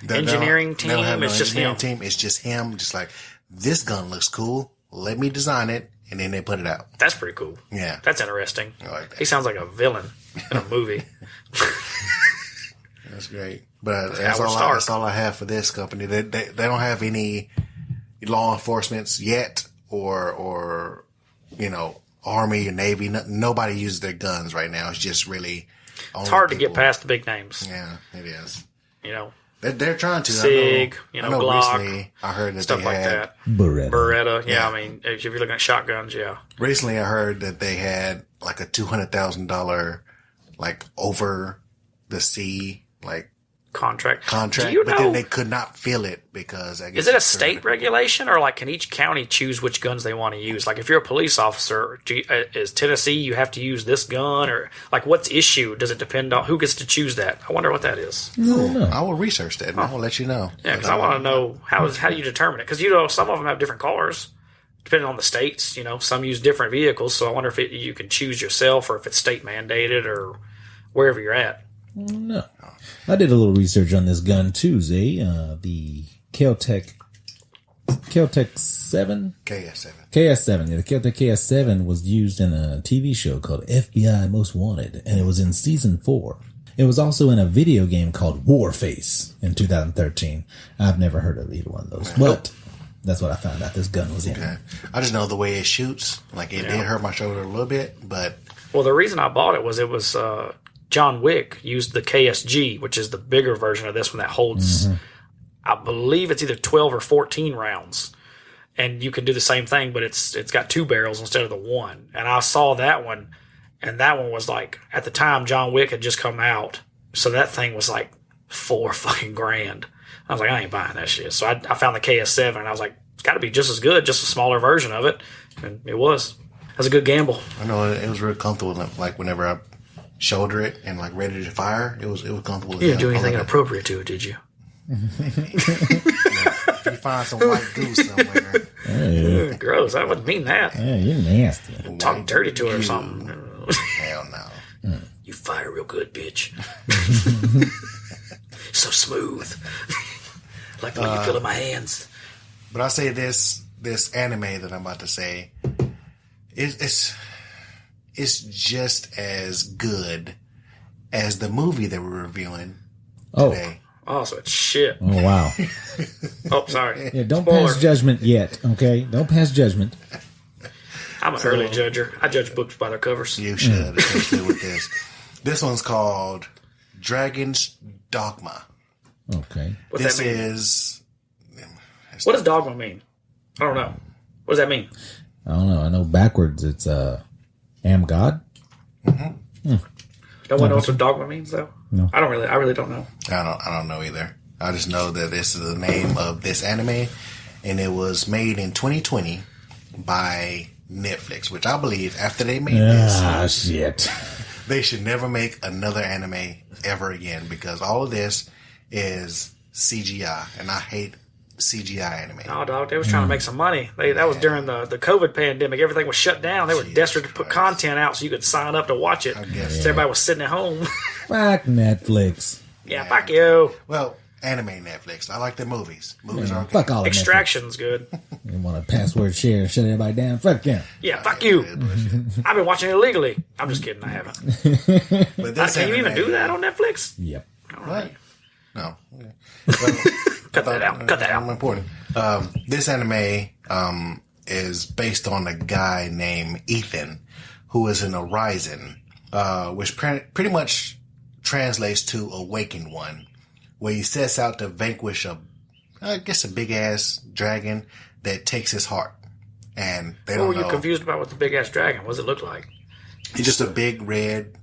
engineering team? It's just him. It's just him. Just like, this gun looks cool. Let me design it. And then they put it out. That's pretty cool. Yeah. That's interesting. I like that. He sounds like a villain in a movie. That's great. But that's all I have for this company. They don't have any law enforcements yet or Army or Navy. Nobody uses their guns right now. It's just really it's hard to get past the big names. Yeah, it is. They're trying to. SIG, I know Glock. Recently, I heard that stuff they like had that. Beretta. Yeah, I mean, if you're looking at shotguns, yeah. Recently, I heard that they had like a $200,000 like over the sea contract. Do you but know, then they could not feel it because I guess is it a state regulation or can each county choose which guns they want to use? Like if you're a police officer, is Tennessee you have to use this gun or what's issued? Does it depend on who gets to choose that? I wonder what that is. No. I will research that and I will let you know. Yeah, because I want to know how do you determine it? Because some of them have different cars depending on the states. Some use different vehicles, so I wonder if you can choose yourself or if it's state mandated or wherever you're at. No. I did a little research on this gun too, Zay. The Kel-tec 7? KS7. KS7. Yeah, the Kel-tec KS7 was used in a TV show called FBI Most Wanted, and it was in season 4. It was also in a video game called Warface in 2013. I've never heard of either one of those, but That's what I found out this gun was in. Okay. I just know the way it shoots. Like, it did hurt my shoulder a little bit, but... Well, the reason I bought it was John Wick used the KSG, which is the bigger version of this one that holds, I believe it's either 12 or 14 rounds. And you can do the same thing, but it's got 2 barrels instead of the 1. And I saw that one, and that one was like, at the time, John Wick had just come out. So that thing was like $4 fucking grand. I was like, I ain't buying that shit. So I found the KS7, and I was like, it's got to be just as good, just a smaller version of it. And it was. That was a good gamble. I know it was real comfortable. Like, whenever I shoulder it and, like, ready to fire, it was comfortable. You didn't do anything inappropriate to it, did you? If you find some white goose somewhere. Hey. Gross. I wouldn't mean that. Yeah, you're nasty. Talk dirty to her or something. Hell no. You fire real good, bitch. So smooth. Like the way you feel in my hands. But I say this anime that I'm about to say, it's just as good as the movie that we're reviewing today. Oh, so it's shit. Oh, wow. Oh, sorry. Yeah, don't Spoiler. pass judgment yet, okay? Don't pass judgment. I'm an early judger. I judge books by their covers. You should, especially with this. This one's called Dragon's Dogma. Okay. What's This that mean? is... What does dogma mean? I don't know. What does that mean? I don't know. I know backwards it's am God. No one knows what dogma means, though? No. I really don't know. I don't know either. I just know that this is the name of this anime, and it was made in 2020 by Netflix, which I believe after they made this, Shit. they should never make another anime ever again, because all of this is CGI, and I hate CGI anime. Oh, dog, they was trying to make some money. That was during the COVID pandemic. Everything was shut down. They were desperate to put content out so you could sign up to watch it. I guess. So everybody was sitting at home. Fuck Netflix. Yeah, fuck you. Well, anime Netflix. I like the movies. Movies are okay. Fuck all of Extraction's good. Netflix. You want to password share and shut everybody down? Fuck them. Yeah, fuck you. I've been watching it illegally. I'm just kidding. I haven't. But this Can you even anime- do that on Netflix? Yep. What? No. Well, Cut that out. Cut that out. Important. This anime is based on a guy named Ethan, who is an Horizon, which pretty much translates to Awakened One, where he sets out to vanquish a big ass dragon that takes his heart. And they don't know. You're confused about what the big ass dragon. What does it look like? It's just a big red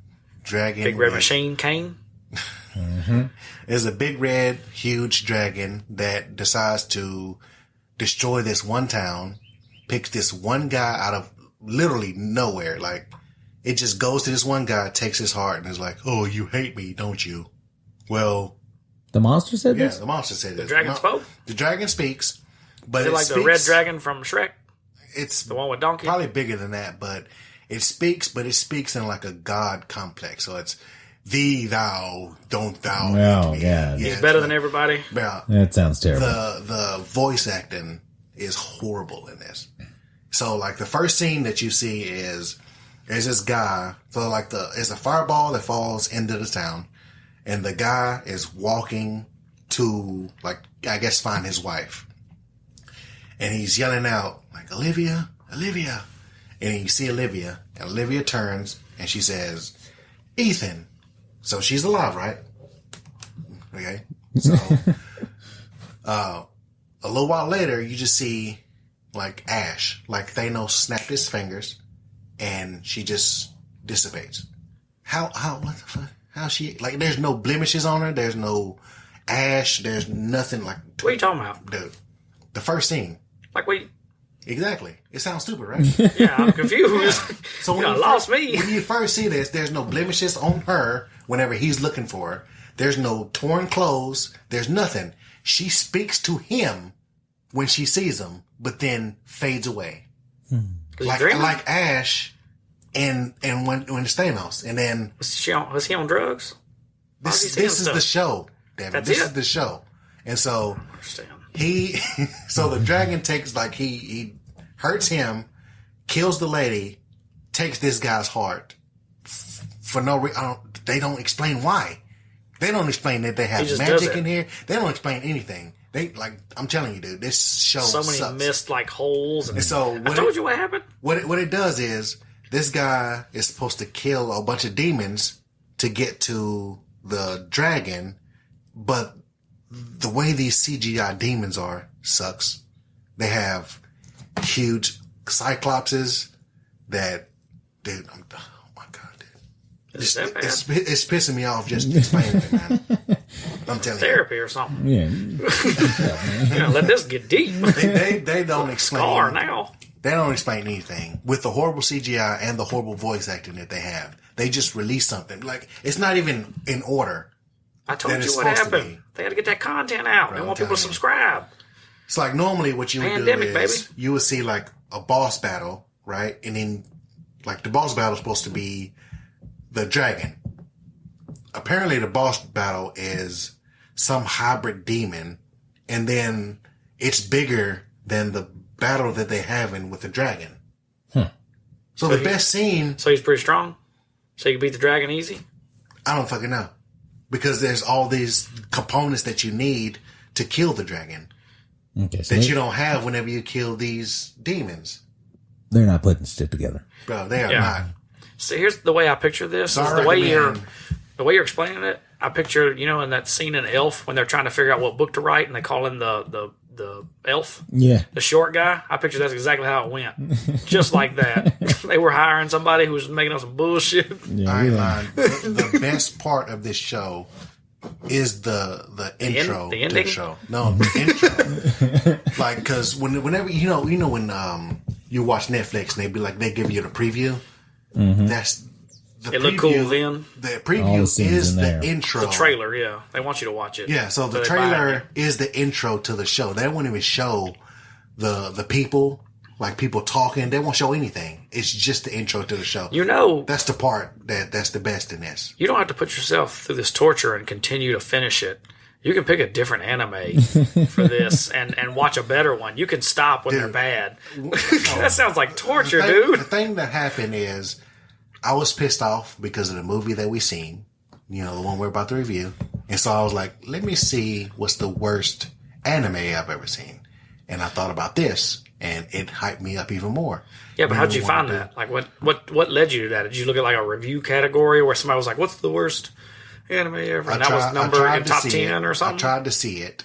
dragon. Big red machine cane? There's a big red, huge dragon that decides to destroy this one town, picks this one guy out of literally nowhere. Like, it just goes to this one guy, takes his heart, and is like, "Oh, you hate me, don't you?" Well, The monster said yeah, this? the monster said this. The dragon spoke? The dragon speaks, but Is it like the red dragon from Shrek? It's The one with donkey? probably bigger than that, but it speaks in like a god complex. So it's thee, thou, don't thou. Oh, hate me. God. He's it's better like- than everybody. Yeah, That sounds terrible. the voice acting is horrible in this. So like the first scene that you see is this guy. So like it's a fireball that falls into the town, and the guy is walking to, like, I guess, find his wife, and he's yelling out like, "Olivia, Olivia," and you see Olivia, and Olivia turns and she says, "Ethan." So she's alive, right? Okay. So, a little while later, you just see, like, Ash, like Thanos snapped his fingers, and she just dissipates. What the fuck? How she, like, there's no blemishes on her, there's no ash, there's nothing, like. What are you talking about? Dude, the first scene. Like, wait. Exactly. It sounds stupid, right? Yeah, I'm confused. So you lost me. When you first see this, there's no blemishes on her whenever he's looking for her. There's no torn clothes. There's nothing. She speaks to him when she sees him, but then fades away. Like Ash and when it's Thanos. And then Was he on drugs? this is the show, David. That's this it? is the show. And so I understand. so the dragon takes, like, he hurts him, kills the lady, takes this guy's heart for no reason. They don't explain why. They don't explain that they have just does magic it. in here. They don't explain anything. I'm telling you, dude, this show so many sucks. missed like holes. And so I told you what happened. What it does is this guy is supposed to kill a bunch of demons to get to the dragon, but the way these CGI demons are sucks. They have huge cyclopses that, dude, oh my God, dude. Is that bad? It's pissing me off just explaining it, man. I'm telling Therapy or something. Yeah. Let this get deep. They don't explain. Scar now. They don't explain anything. With the horrible CGI and the horrible voice acting that they have, they just release something. Like, it's not even in order. I told you what happened. They had to get that content out. Bro, they want people to subscribe. It's like normally what you would Pandemic, do is baby. you would see like a boss battle, right? And then like the boss battle is supposed to be the dragon. Apparently the boss battle is some hybrid demon, and then it's bigger than the battle that they're having with the dragon. So the best scene... So he's pretty strong? So you can beat the dragon easy? I don't fucking know. Because there's all these components that you need to kill the dragon. Okay, so that you don't have whenever you kill these demons. They're not putting shit together. Bro, they are not. So here's the way I picture this. So Is the way you're explaining it, I picture, in that scene in Elf when they're trying to figure out what book to write and they call in the elf. Yeah. The short guy. I picture that's exactly how it went. Just like that. They were hiring somebody who was making up some bullshit. Yeah, I ain't lying. The best part of this show is the intro the to ending? the show. No, the intro. Like, because whenever when you watch Netflix and they give you the preview. That's the It looked cool then. The preview is the intro. The trailer, yeah. They want you to watch it. Yeah, so the trailer is the intro to the show. They won't even show the people, like people talking. They won't show anything. It's just the intro to the show. That's the part that's the best in this. You don't have to put yourself through this torture and continue to finish it. You can pick a different anime for this and watch a better one. You can stop when they're bad. That sounds like torture, dude. The thing that happened is I was pissed off because of the movie that we seen, the one we're about to review. And so I was like, let me see what's the worst anime I've ever seen. And I thought about this, and it hyped me up even more. Yeah, but how'd you find that? Like, what led you to that? Did you look at like a review category where somebody was like, what's the worst anime ever? And that was number in top 10 or something? I tried to see it.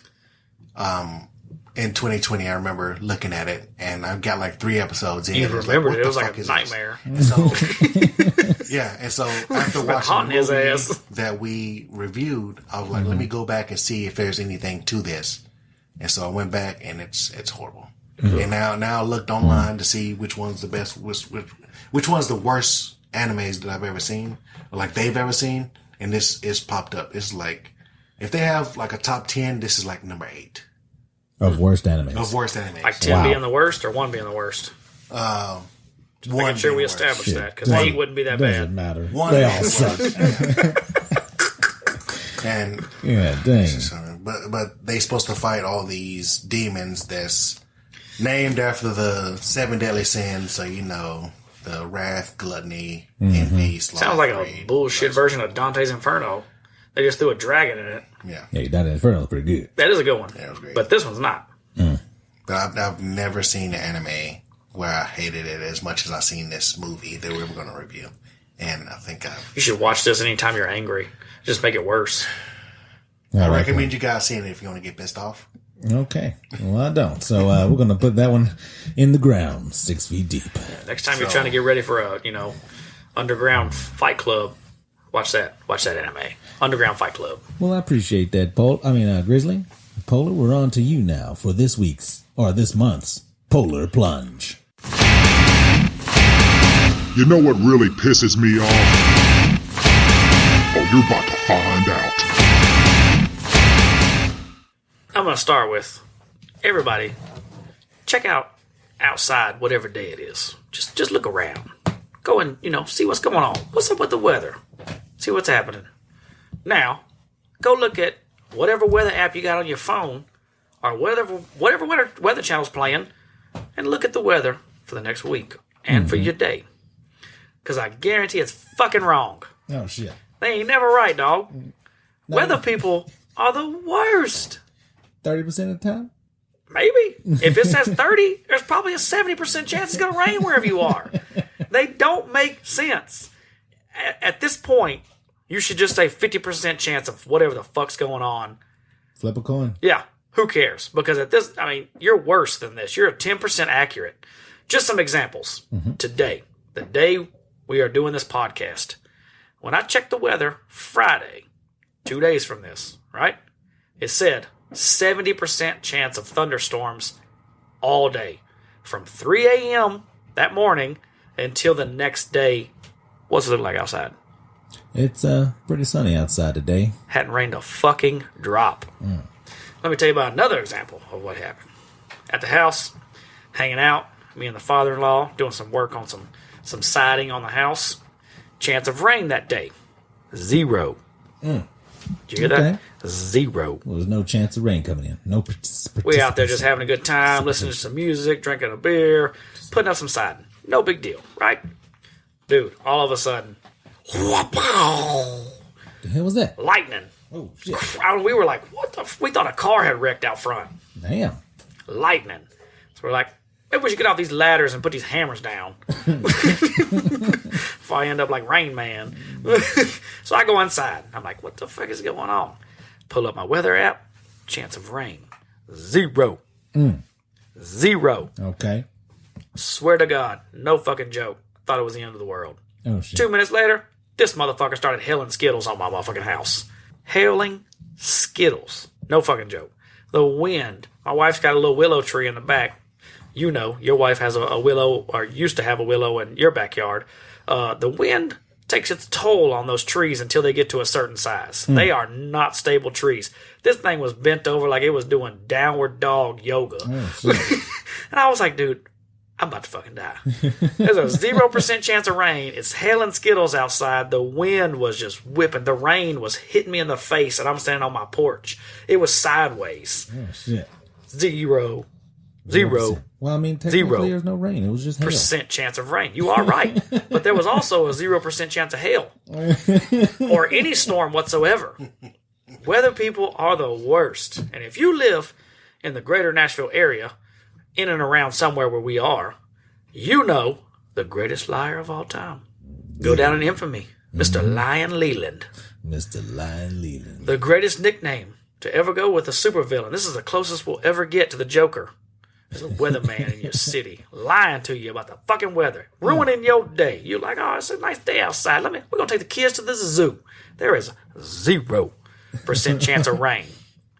In 2020, I remember looking at it, and I got like 3 episodes in. You remembered it. It was like a nightmare. So, yeah, and so after watching the movie ass. that we reviewed, I was like, let me go back and see if there's anything to this. And so I went back, and it's horrible. And now I looked online to see which one's the best, which one's the worst animes that I've ever seen, or like they've ever seen, and this is popped up. It's like, if they have like a top 10, this is like number 8. Of worst animes. Like 10 being the worst or 1 being the worst? Making sure we establish that, because 8 wouldn't be that doesn't bad. matter. 1 they all suck. And yeah, dang. But they supposed to fight all these demons that's named after the 7 deadly sins. So the wrath, gluttony, envy, sloth. Sounds like a bullshit version of Dante's Inferno. They just threw a dragon in it. Yeah, Dante's Inferno is pretty good. That is a good one. Yeah, it was great. But this one's not. But I've never seen an anime where I hated it as much as I seen this movie that we were going to review. And I think you should watch this anytime you're angry. Just make it worse. I recommend you guys seeing it if you want to get pissed off. Okay. Well, I don't. So we're going to put that one in the ground, 6 feet deep. Next time you're trying to get ready for a, underground fight club, watch that anime. Underground Fight Club. Well, I appreciate that, Grizzly. Polar, we're on to you now for this month's Polar Plunge. You know what really pisses me off? Oh, you're about to find out. I'm going to start with everybody. Check out outside whatever day it is. Just look around. Go and, see what's going on. What's up with the weather? See what's happening. Now, go look at whatever weather app you got on your phone or whatever weather channel's playing and look at the weather for the next week and for your day. Because I guarantee it's fucking wrong. Oh, shit. They ain't never right, dog. Weather people are the worst. 30% of the time? Maybe. If it says 30, there's probably a 70% chance it's going to rain wherever you are. They don't make sense. At this point, you should just say 50% chance of whatever the fuck's going on. Flip a coin. Yeah. Who cares? Because at this, I mean, you're worse than this. You're 10% accurate. Just some examples. Today, the day we are doing this podcast, when I checked the weather Friday, 2 days from this, right? It said 70% chance of thunderstorms all day from 3 a.m. that morning until the next day. What's it look like outside? It's pretty sunny outside today. Hadn't rained a fucking drop. Let me tell you about another example of what happened. At the house, hanging out, me and the father-in-law doing some work on some siding on the house. Chance of rain that day, 0. Did you hear that? 0. Well, there's no chance of rain coming in. No We out there just having a good time, listening to some music, drinking a beer, putting up some siding. No big deal, right? Dude, all of a sudden, The hell was that? lightning. Oh, shit. We were like, what the we thought a car had wrecked out front. Damn. Lightning. So we're like, maybe we should get off these ladders and put these hammers down. If I end up like Rain Man. So I go inside. I'm like, what the fuck is going on? Pull up my weather app. Chance of rain, 0. 0. Okay. Swear to God, no fucking joke. Thought it was the end of the world. Oh, shit. 2 minutes later, this motherfucker started hailing Skittles on my motherfucking house. Hailing Skittles. No fucking joke. The wind. My wife's got a little willow tree in the back. You know, your wife has a willow, or used to have a willow in your backyard. The wind takes its toll on those trees until they get to a certain size. They are not stable trees. This thing was bent over like it was doing downward dog yoga. Oh, shit. And I was like, dude, I'm about to fucking die. There's a 0% chance of rain. It's hailing Skittles outside. The wind was just whipping. The rain was hitting me in the face, and I'm standing on my porch. It was sideways. Oh, shit. 0. Well, I mean, technically there's no rain. It was just hail. Percent chance of rain. You are right. But there was also a 0% chance of hail. Or any storm whatsoever. Weather people are the worst. And if you live in the greater Nashville area, in and around somewhere where we are, you know the greatest liar of all time. Go down in infamy. Mr. Lion Leland. Mr. Lion Leland. The greatest nickname to ever go with a supervillain. This is the closest we'll ever get to the Joker. There's a weatherman in your city lying to you about the fucking weather, ruining your day. You're like, oh, it's a nice day outside. We're gonna take the kids to the zoo. There is 0% chance of rain.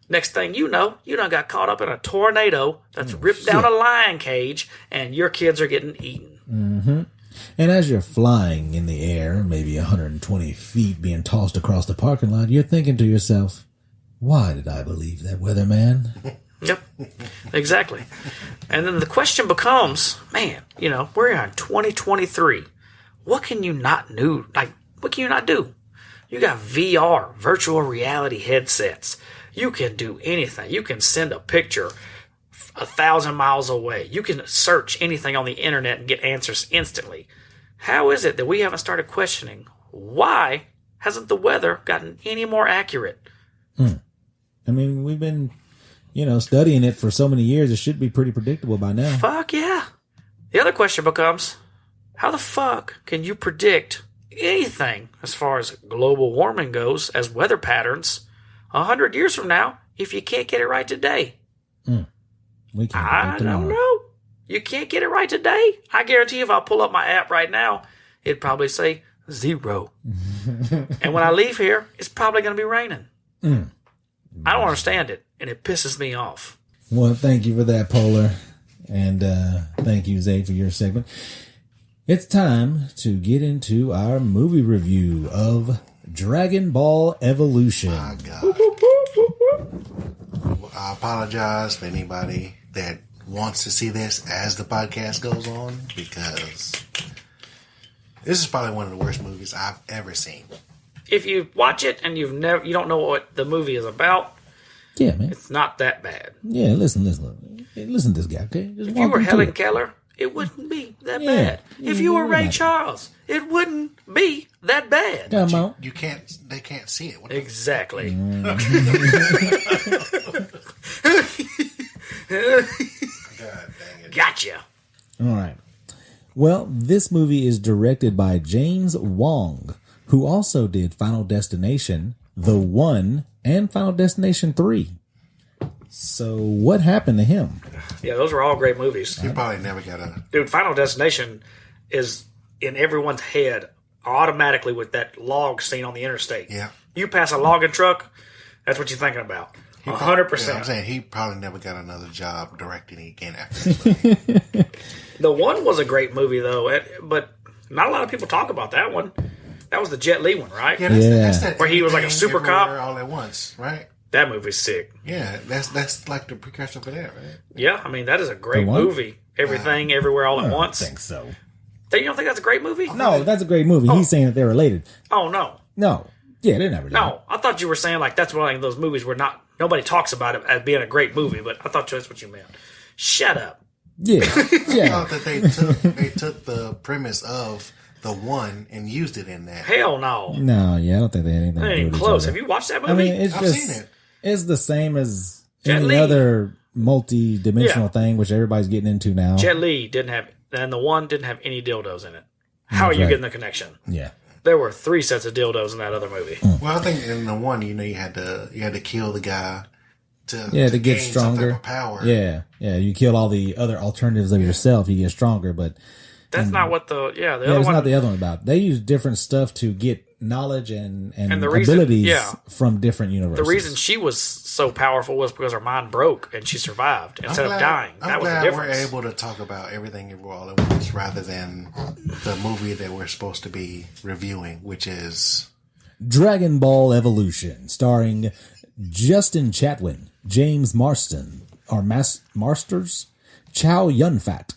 Next thing you know, you done got caught up in a tornado that's ripped down a lion cage, and your kids are getting eaten. Mm-hmm. And as you're flying in the air, maybe 120 feet being tossed across the parking lot, you're thinking to yourself, why did I believe that weatherman? Yep, exactly. And then the question becomes, man, you know, we're in 2023. What can you not do? Like, what can you not do? You got VR, virtual reality headsets. You can do anything. You can send a picture 1,000 miles away. You can search anything on the internet and get answers instantly. How is it that we haven't started questioning why hasn't the weather gotten any more accurate? I mean, we've been, studying it for so many years. It should be pretty predictable by now. Fuck yeah. The other question becomes, how the fuck can you predict anything as far as global warming goes as weather patterns 100 years from now if you can't get it right today? We can't. I don't know. You can't get it right today. I guarantee if I pull up my app right now, it'd probably say 0. And when I leave here, it's probably going to be raining. I don't understand it, and it pisses me off. Well, thank you for that, Polar. And thank you, Zay, for your segment. It's time to get into our movie review of Dragon Ball Evolution. My God. I apologize for anybody that wants to see this as the podcast goes on, because this is probably one of the worst movies I've ever seen. If you watch it and you don't know what the movie is about, yeah, man, it's not that bad. Yeah, listen to this guy, okay? Just if you were Helen Keller, it wouldn't be that bad. If you were Ray Charles, it wouldn't be that bad. Come on. They can't see it. Exactly. God dang it. Gotcha. All right. Well, this movie is directed by James Wong, who also did Final Destination, The One, and Final Destination 3. So what happened to him? Yeah, those were all great movies. He probably never got a... Dude, Final Destination is in everyone's head automatically with that log scene on the interstate. Yeah. You pass a logging truck, that's what you're thinking about. 100%. I'm saying he probably never got another job directing again after this. The One was a great movie, though, but not a lot of people talk about that one. That was the Jet Li one, right? Yeah, that's that where he was like a super cop. All at once, right? That movie's sick. Yeah, that's like the precursor for that, right? Yeah, I mean, that is a great movie. Everything, Everywhere, All at Once. I think so. You don't think that's a great movie? No, that's a great movie. He's saying that they're related. Oh, no. No. Yeah, they're not related. No, I thought you were saying like that's one of those movies where nobody talks about it as being a great movie, but I thought that's what you meant. Shut up. Yeah. I thought that they took the premise of The One and used it in that. Hell no. No, yeah, I don't think they had anything That to do ain't with close. each other. Have you watched that movie? I mean, it's I've just seen it. it's the same as Jet any Li. other multi-dimensional Yeah. thing, which everybody's getting into now. Jet Li didn't have, and The One didn't have any dildos in it. How are That's you right. getting the connection? Yeah. There were 3 sets of dildos in that other movie. Well, I think in The One, you had to kill the guy to get gain some stronger. type of power. Yeah. You kill all the other alternatives of yourself, you get stronger, but That's not what the yeah, other it's one. not the other one about. They use different stuff to get knowledge and the reason- abilities yeah. from different universes. The reason she was so powerful was because her mind broke and she survived instead of dying. That I'm was the glad we're difference. able to talk about everything all at once rather than the movie that we're supposed to be reviewing, which is Dragon Ball Evolution, starring Justin Chatwin, James Marston, or Marsters, Chow Yun-fat,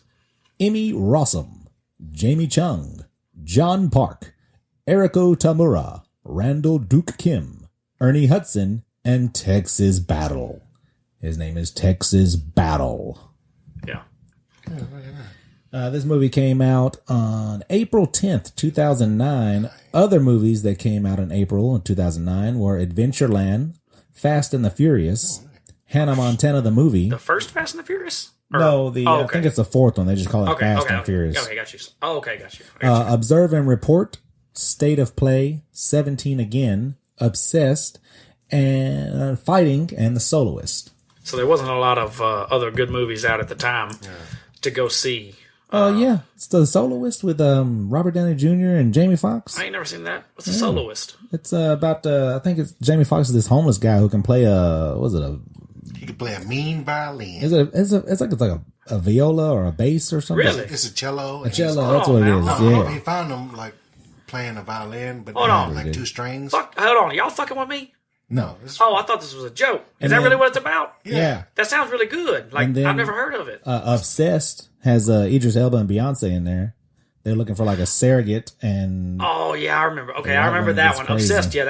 Emmy Rossum, Jamie Chung, John Park, Eriko Tamura, Randall Duke Kim, Ernie Hudson, and Texas Battle. His name is Texas Battle. Yeah. This movie came out on April 10th, 2009. Other movies that came out in April of 2009 were Adventureland, Fast and the Furious, Hannah Montana the movie. The first Fast and the Furious? No, I think it's the fourth one. They just call it Fast and Furious. Okay, got you. Oh, okay, got you. I got you. Observe and Report, State of Play, 17 Again, Obsessed, and Fighting, and The Soloist. So there wasn't a lot of other good movies out at the time to go see. Yeah, it's The Soloist with Robert Downey Jr. and Jamie Foxx. I ain't never seen that. What's The Soloist? It's about I think it's Jamie Foxx is this homeless guy who can play he could play a mean violin. it's like a viola or a bass or something. Really? It's a cello. A cello, that's what it is. He Yeah. found him like playing a violin, but Hold on. like 2 strings. Hold on. Y'all fucking with me? No. Oh, I thought this was a joke. Is And that then- really what it's about? Yeah. That sounds really good. Like, And then- I've never heard of it. Obsessed has Idris Elba and Beyonce in there. They're looking for like a surrogate and Oh, yeah, I remember. Okay, Yeah, I remember that that one one. gets crazy. Obsessed. Yeah,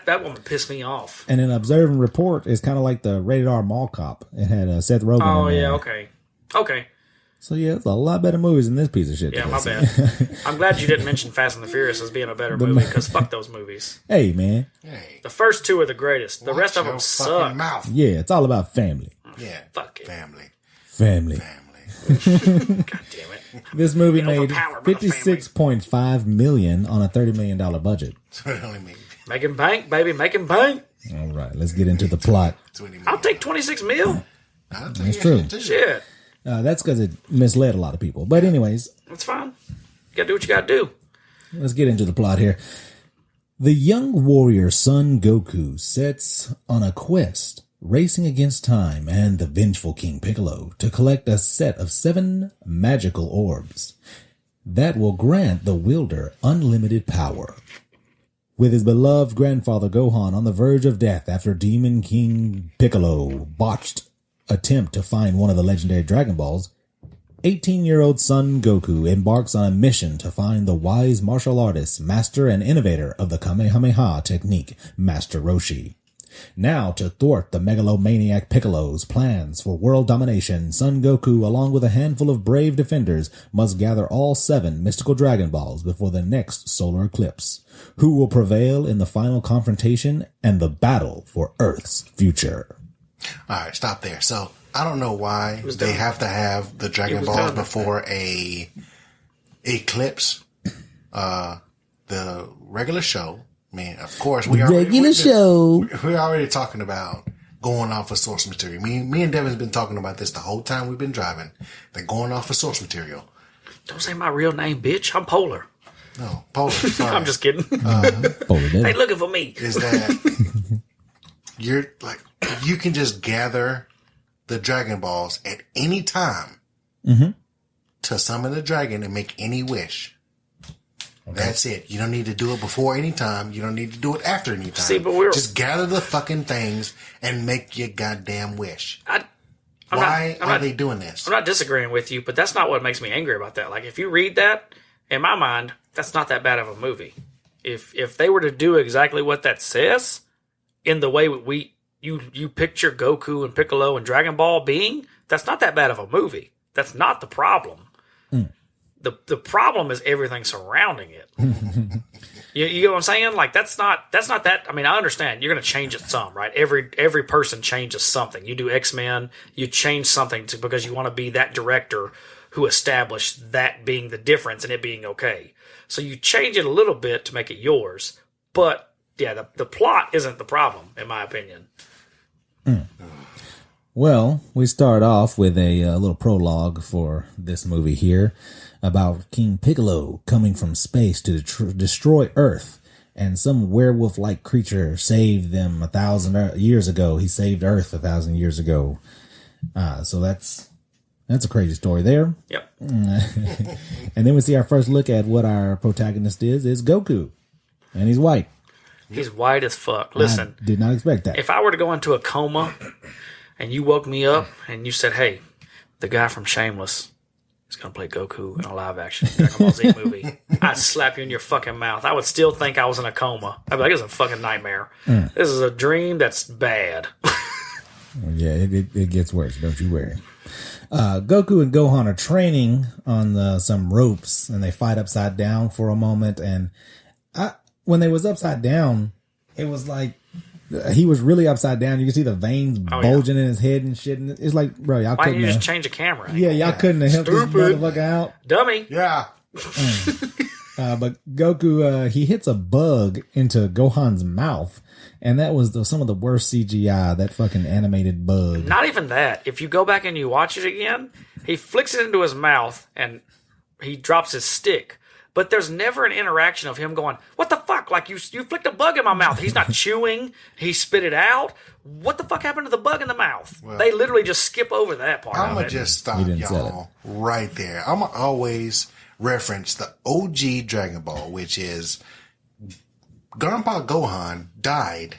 that one pissed me off. and then Observe and Report is kind of like the rated R mall cop. It had Seth Rogen Oh, in there. yeah, okay. Okay. So yeah, it's a lot better movies than this piece of shit. Yeah, that my I see. bad. I'm glad you didn't mention Fast and the Furious as being a better movie because fuck those movies. Hey man, Hey, The first 2 are the greatest. The rest of watch them your suck. fucking mouth. yeah, it's all about family. Yeah, Fuck it. family. Family. God damn it. This movie Been made overpowered by the $56.5 million on a $30 million budget. That's what it only means. Making bank, baby, making bank. All right, let's get into the plot. I'll take 26 mil. That's true. Shit. That's because it misled a lot of people. But anyways, That's fine. You gotta do what you gotta do. let's get into the plot here. The young warrior Son Goku sets on a quest, racing against time and the vengeful King Piccolo to collect a set of 7 magical orbs that will grant the wielder unlimited power. With his beloved grandfather Gohan on the verge of death after Demon King Piccolo botched attempt to find one of the legendary Dragon Balls, 18-year-old Son Goku embarks on a mission to find the wise martial artist, master, and innovator of the Kamehameha technique, Master Roshi. Now, to thwart the megalomaniac Piccolo's plans for world domination, Son Goku, along with a handful of brave defenders, must gather all 7 mystical Dragon Balls before the next solar eclipse. Who will prevail in the final confrontation and the battle for Earth's future? All right, stop there. So I don't know why they have to have the Dragon Balls before a eclipse. The regular show. I mean, of course, we're already talking about going off of source material. Me and Devin's been talking about this the whole time we've been driving. They're going off of source material. Don't say my real name, bitch. I'm Polar. No, Polar. Sorry. I'm just kidding. Polar Hey, looking for me. Is that you can just gather the Dragon Balls at any time to summon the dragon and make any wish. Okay. That's it. You don't need to do it before any time. You don't need to do it after any time. See, but just gather the fucking things and make your goddamn wish. Why are they doing this? I'm not disagreeing with you, but that's not what makes me angry about that. Like, if you read that, in my mind, that's not that bad of a movie. If they were to do exactly what that says, in the way you picture Goku and Piccolo and Dragon Ball being, that's not that bad of a movie. That's not the problem. The problem is everything surrounding it. You know what I'm saying? Like, that's not that. I mean, I understand you're going to change it some, right? Every person changes something. You do X-Men, you change something because you want to be that director who established that being the difference and it being okay. So you change it a little bit to make it yours. But yeah, the plot isn't the problem, in my opinion. Well, we start off with a little prologue for this movie here about King Piccolo coming from space to destroy Earth, and some werewolf-like creature saved them 1,000 years ago. He saved Earth 1,000 years ago. So that's a crazy story there. Yep. And then we see our first look at what our protagonist is Goku, and he's white. He's white as fuck. Listen, I did not expect that. If I were to go into a coma and you woke me up and you said, hey, the guy from Shameless is going to play Goku in a live action Dragon Ball Z movie, I'd slap you in your fucking mouth. I would still think I was in a coma. I'd be like, it's a fucking nightmare. This is a dream that's bad. Yeah, it gets worse. Don't you worry. Goku and Gohan are training on some ropes, and they fight upside down for a moment. And when they was upside down, it was like he was really upside down. You can see the veins bulging in his head and shit. And it's like, bro, y'all couldn't. Why didn't you just change the camera? Yeah, y'all couldn't have helped this motherfucker out. Dummy. Yeah. But Goku, he hits a bug into Gohan's mouth. And that was some of the worst CGI, that fucking animated bug. Not even that. If you go back and you watch it again, he flicks it into his mouth and he drops his stick. But there's never an interaction of him going, what the fuck? Like, you flicked a bug in my mouth. He's not chewing. He spit it out. What the fuck happened to the bug in the mouth? Well, they literally just skip over that part I'm going to just stop y'all right there. I'm going to always reference the OG Dragon Ball, which is Grandpa Gohan died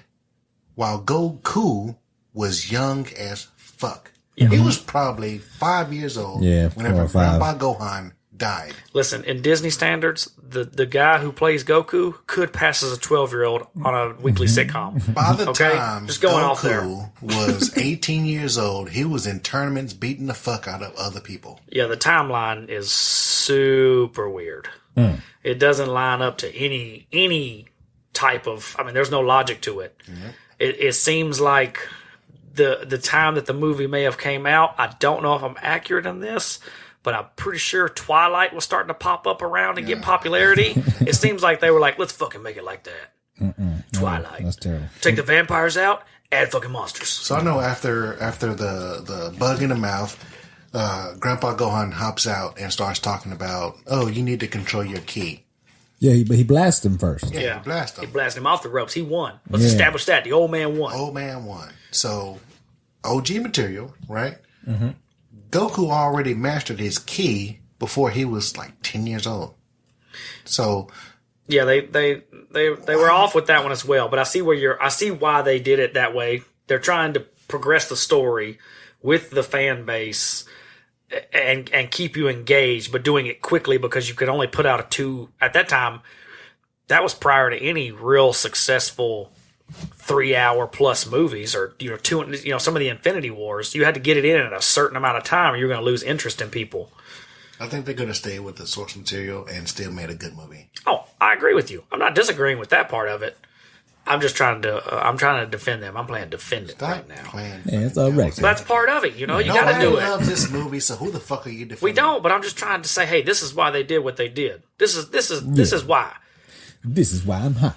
while Goku was young as fuck. Yeah. He was probably 5 years old whenever Grandpa Gohan died. Listen, in Disney standards, the guy who plays Goku could pass as a 12-year-old on a weekly sitcom. By the time just going Goku off there. Was 18 years old, he was in tournaments beating the fuck out of other people. Yeah, the timeline is super weird. It doesn't line up to any type of... I mean, there's no logic to it. Mm-hmm. It seems like the time that the movie may have came out, I don't know if I'm accurate in this, but I'm pretty sure Twilight was starting to pop up around and get popularity. It seems like they were like, let's fucking make it like that. Twilight. That's terrible. Take the vampires out, add fucking monsters. So I know after the bug in the mouth, Grandpa Gohan hops out and starts talking about, you need to control your ki. Yeah, he blasts him first. Yeah, he blasted him. He blasted him off the ropes. He won. Let's establish that. The old man won. Old man won. So, OG material, right? Mm-hmm. Goku already mastered his ki before he was like 10 years old. So, yeah, they were off with that one as well. But I see why they did it that way. They're trying to progress the story with the fan base and keep you engaged, but doing it quickly because you could only put out a 2 at that time. That was prior to any real successful 3-hour plus movies or some of the Infinity Wars. You had to get it in a certain amount of time, or you're going to lose interest in people. I think they're going to stay with the source material and still made a good movie. Oh, I agree with you. I'm not disagreeing with that part of it. I'm just trying to defend them. I'm playing defendant right now. Yeah, it's all right. So that's part of it. You got to do it. Nobody loves this movie, so who the fuck are you defending? We don't, but I'm just trying to say, hey, this is why they did what they did. This is why. This is why I'm hot.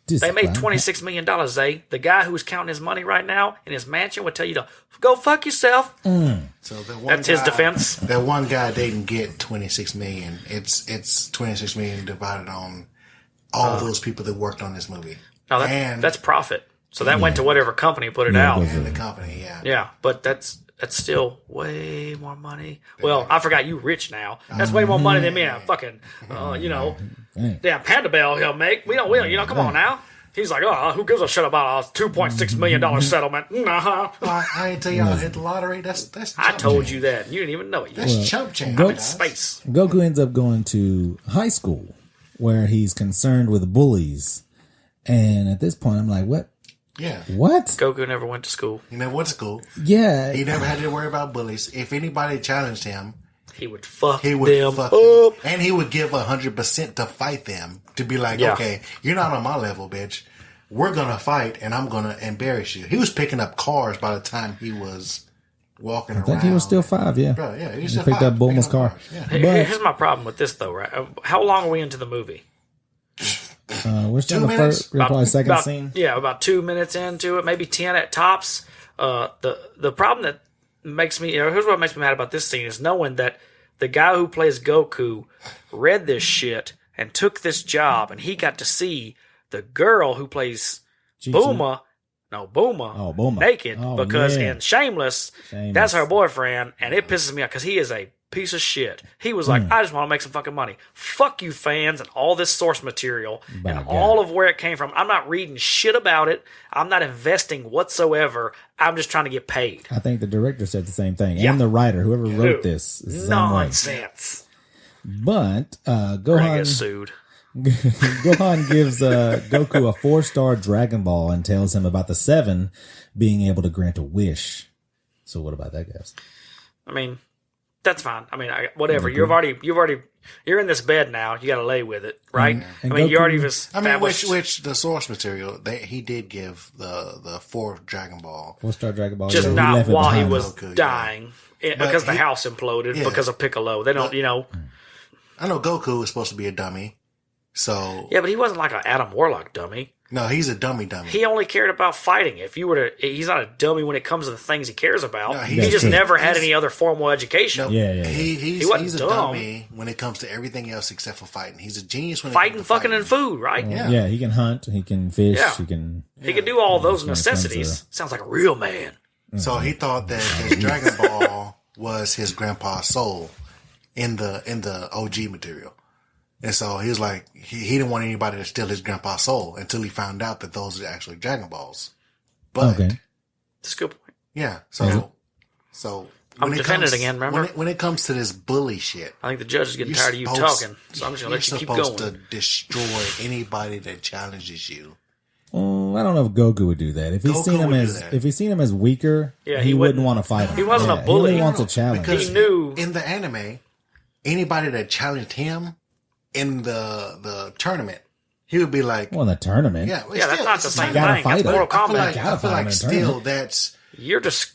They made $26 million, Zay. The guy who's counting his money right now in his mansion would tell you to go fuck yourself. So that's his defense. That one guy didn't get $26 million. It's $26 million divided on all those people that worked on this movie. No, that's profit. So that went to whatever company put it out. And the company, Yeah, but that's still way more money. Well, I forgot you rich now. That's way more money than me. Fucking, damn Panda Bell he'll make. We don't, come on now. He's like, who gives a shit about a $2.6 million settlement? Well, I ain't tell y'all hit the lottery. That's I told you that. You didn't even know it yet. That's chump change. I'm in space. Goku ends up going to high school where he's concerned with bullies. And at this point, I'm like, what? Yeah. What? Goku never went to school. He never went to school. Yeah. He never had to worry about bullies. If anybody challenged him, he would fuck them fuck up. And he would give 100% to fight them. To be like, okay, you're not on my level, bitch. We're going to fight, and I'm going to embarrass you. He was picking up cars by the time he was walking around. I think he was still 5, yeah. Bro, yeah, he was still picked 5, up Bulma's car. Yeah. Here's my problem with this, though, right? How long are we into the movie? We're still in the first, probably second scene. Yeah, about 2 minutes into it, maybe 10 at tops. The problem that makes me, here's what makes me mad about this scene is knowing that the guy who plays Goku read this shit and took this job, and he got to see the girl who plays Bulma naked because in Shameless, that's her boyfriend, and it pisses me off because he is a piece of shit. He was like, I just want to make some fucking money. Fuck you, fans, and all this source material and all of where it came from. I'm not reading shit about it. I'm not investing whatsoever. I'm just trying to get paid. I think the director said the same thing, and the writer, whoever wrote this, is nonsense. But Gohan gets sued. Gohan gives Goku a 4-star Dragon Ball and tells him about the 7 being able to grant a wish. So what about that, guys? I mean, that's fine. I mean, whatever. You're in this bed now. You got to lay with it, right? And I mean, Goku, you already established. Which the source material he did give the 4th Dragon Ball, 4-star Dragon Ball, just not while he was Goku, dying because the house imploded because of Piccolo. They don't, I know Goku is supposed to be a dummy, so yeah, but he wasn't like an Adam Warlock dummy. No, he's a dummy. He only cared about fighting. If you were to, he's not a dummy when it comes to the things he cares about. No, he just never had any other formal education. No, he's a dummy when it comes to everything else except for fighting. He's a genius when fighting, it comes to fucking, and food, right? Yeah, he can hunt, he can fish, he can do all those necessities. Sounds like a real man. So he thought that his Dragon Ball was his grandpa's soul in the OG material. And so he was like, he didn't want anybody to steal his grandpa's soul until he found out that those are actually Dragon Balls. But that's a good point. Yeah. So I'm defending it again, remember? When it comes to this bully shit, I think the judge is getting tired of you talking. So I'm just gonna let you keep going. You're supposed to destroy anybody that challenges you. I don't know if Goku would do that. If he's seen him as weaker, he wouldn't want to fight him. He wasn't a bully. He wants a challenge. Because he knew in the anime, anybody that challenged him in the tournament, he would be like, well, in the tournament, that's not the same thing. That's Mortal Kombat. I feel like still that's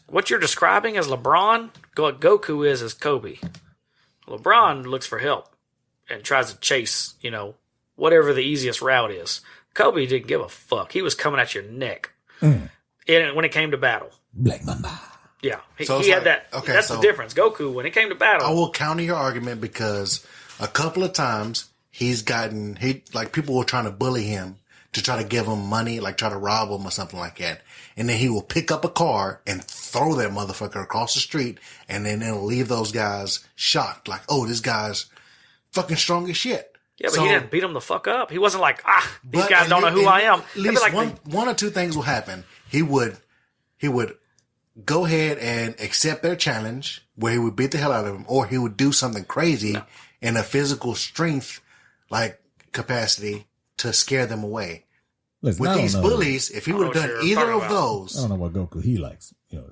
what you're describing as LeBron. What Goku is Kobe. LeBron looks for help and tries to chase, whatever the easiest route is. Kobe didn't give a fuck. He was coming at your neck. When it came to battle. Black Mamba. Yeah, he had that. Okay, that's the difference. Goku, when it came to battle, I will counter your argument because a couple of times people were trying to bully him to try to give him money, like try to rob him or something like that. And then he will pick up a car and throw that motherfucker across the street, and then it'll leave those guys shocked, like, oh, this guy's fucking strong as shit. Yeah, but he didn't beat him the fuck up. He wasn't like, these guys don't know who I am. At least one or two things will happen. He would go ahead and accept their challenge, where he would beat the hell out of them, or he would do something crazy in a physical strength like capacity to scare them away. Listen, with these bullies, if he would have done either of those, I don't know what Goku he likes. Your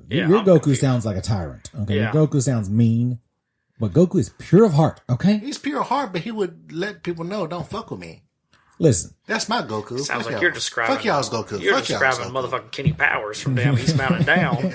Goku sounds like a tyrant. Okay, your Goku sounds mean, but Goku is pure of heart. Okay, he's pure of heart, but he would let people know, don't fuck with me. Listen. That's my Goku. Sounds Fuck like you're y'all. describing. Fuck y'all's Goku. You're Fuck describing y'all's Goku. motherfucking Kenny Powers from damn East Mountain Down.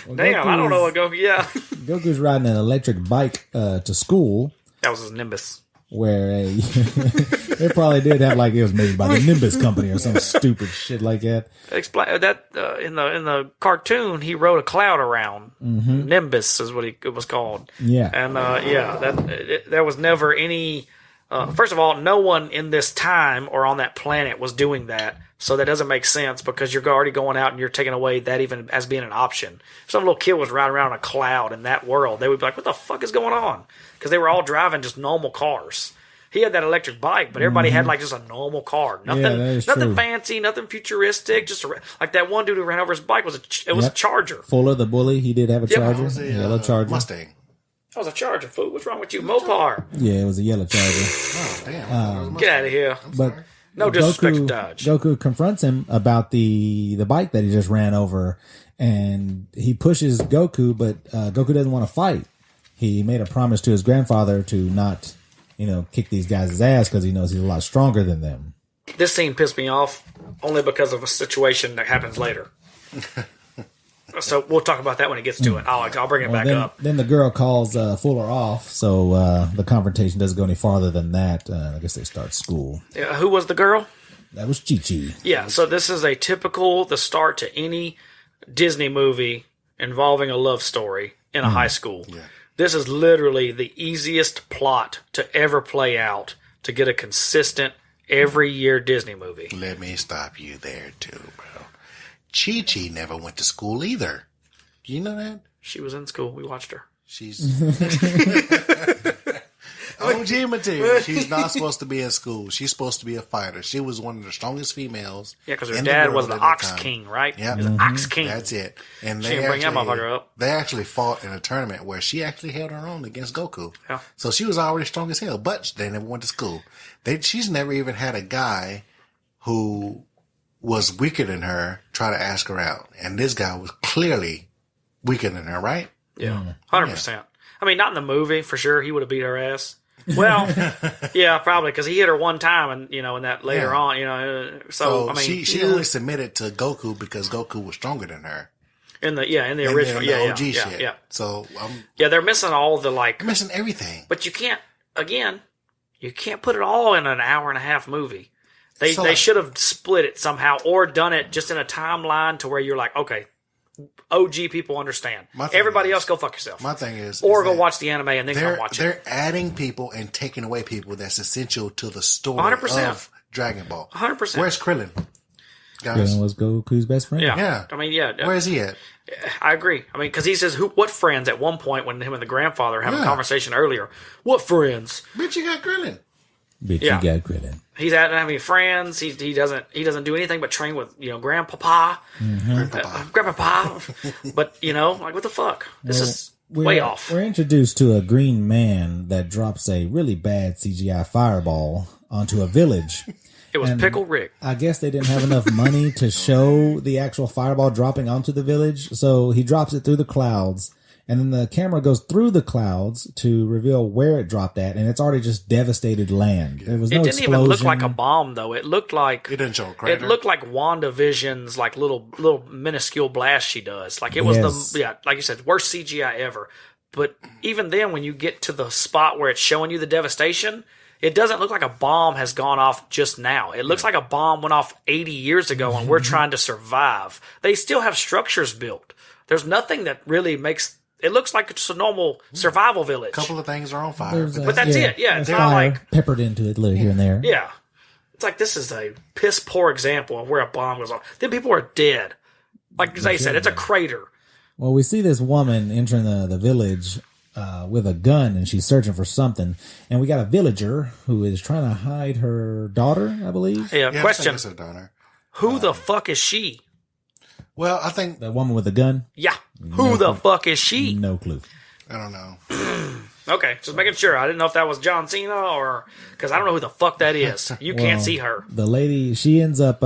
Well, Damn, I don't know what Goku. Yeah, Goku's riding an electric bike to school. that was his Nimbus. Where it probably did have like it was made by the Nimbus company or some stupid shit like that. Explain that in the cartoon, he rode a cloud around. Nimbus is what it was called. Yeah. And there was never any. First of all, no one in this time or on that planet was doing that, so that doesn't make sense because you're already going out and you're taking away that even as being an option. If some little kid was riding around in a cloud in that world, they would be like, "What the fuck is going on?" Because they were all driving just normal cars. He had that electric bike, but everybody had like just a normal car. Nothing true. fancy, nothing futuristic. Just like that one dude who ran over his bike was a Charger. Fuller, the bully, he did have a Charger, It was a yellow Charger. Mustang. That was a Charger, fool. What's wrong with you, Mopar? Yeah, it was a yellow Charger. Oh, damn. Get out of here. But No disrespect to Dodge. Goku confronts him about the bike that he just ran over, and he pushes Goku, but Goku doesn't want to fight. He made a promise to his grandfather to not, kick these guys' ass because he knows he's a lot stronger than them. This scene pissed me off only because of a situation that happens later. So we'll talk about that when it gets to it. I'll bring it back up. Then the girl calls Fuller off, so the confrontation doesn't go any farther than that. I guess they start school. Who was the girl? That was Chi-Chi. Yeah, so this is the start to any Disney movie involving a love story in a high school. Yeah. This is literally the easiest plot to ever play out to get a consistent every year Disney movie. Let me stop you there too, bro. Chi-Chi never went to school either. Do you know that? She was in school. We watched her. She's OG material. She's not supposed to be in school. She's supposed to be a fighter. She was one of the strongest females. Yeah, because her dad was the Ox King, right? Yeah, he was the Ox King. That's it. And she didn't bring that motherfucker up. They actually fought in a tournament where she actually held her own against Goku. Yeah. So she was already strong as hell, but they never went to school. She's never even had a guy who was weaker than her try to ask her out. And this guy was clearly weaker than her, right? Yeah, 100%. I mean, not in the movie, for sure. He would have beat her ass. Well, yeah, probably, because he hit her one time, and in that later on, so I mean, she only submitted to Goku because Goku was stronger than her. In the original, OG shit. Yeah. So they're missing all the missing everything. But you can't put it all in an hour and a half movie. They should have split it somehow or done it just in a timeline to where you're like, okay, OG people understand. Everybody else go fuck yourself. My thing is go watch the anime and then come watch it. They're adding people and taking away people that's essential to the story 100%. of Dragon Ball. 100%. Where's Krillin? Guys. Krillin was Goku's best friend. Yeah. I mean, yeah. Where is he at? I agree. I mean, because he says, "What friends?" At one point, when him and the grandfather have a conversation earlier, what friends? Bitch, you got Krillin. Bitch, you got Krillin. He doesn't have any friends. He doesn't do anything but train with Grandpapa, Grandpapa. But like what the fuck? This is way off. We're introduced to a green man that drops a really bad CGI fireball onto a village. It was Pickle Rick. I guess they didn't have enough money to show the actual fireball dropping onto the village, so he drops it through the clouds. And then the camera goes through the clouds to reveal where it dropped at, and it's already just devastated land. There was no explosion. It didn't even look like a bomb, though. It looked like it didn't show a crater. It looked like WandaVision's like little minuscule blast she does. Like it was like you said, worst CGI ever. But even then, when you get to the spot where it's showing you the devastation, it doesn't look like a bomb has gone off just now. It looks like a bomb went off 80 years ago, and we're trying to survive. They still have structures built. There's nothing that really makes. It looks like it's a normal survival village. A couple of things are on fire. But that's it. Yeah, it's not like peppered into it here and there. Yeah. It's like this is a piss poor example of where a bomb goes off. Then people are dead. Like they said, it's a crater. Well, we see this woman entering the village with a gun, and she's searching for something. And we got a villager who is trying to hide her daughter, I believe. Yeah, question. I think it's her daughter. Who the fuck is she? Well, I think the woman with the gun. Yeah. Who the fuck is she? No clue. I don't know. Okay, just making sure. I didn't know if that was John Cena or because I don't know who the fuck that is. You can't see her. The lady, she ends up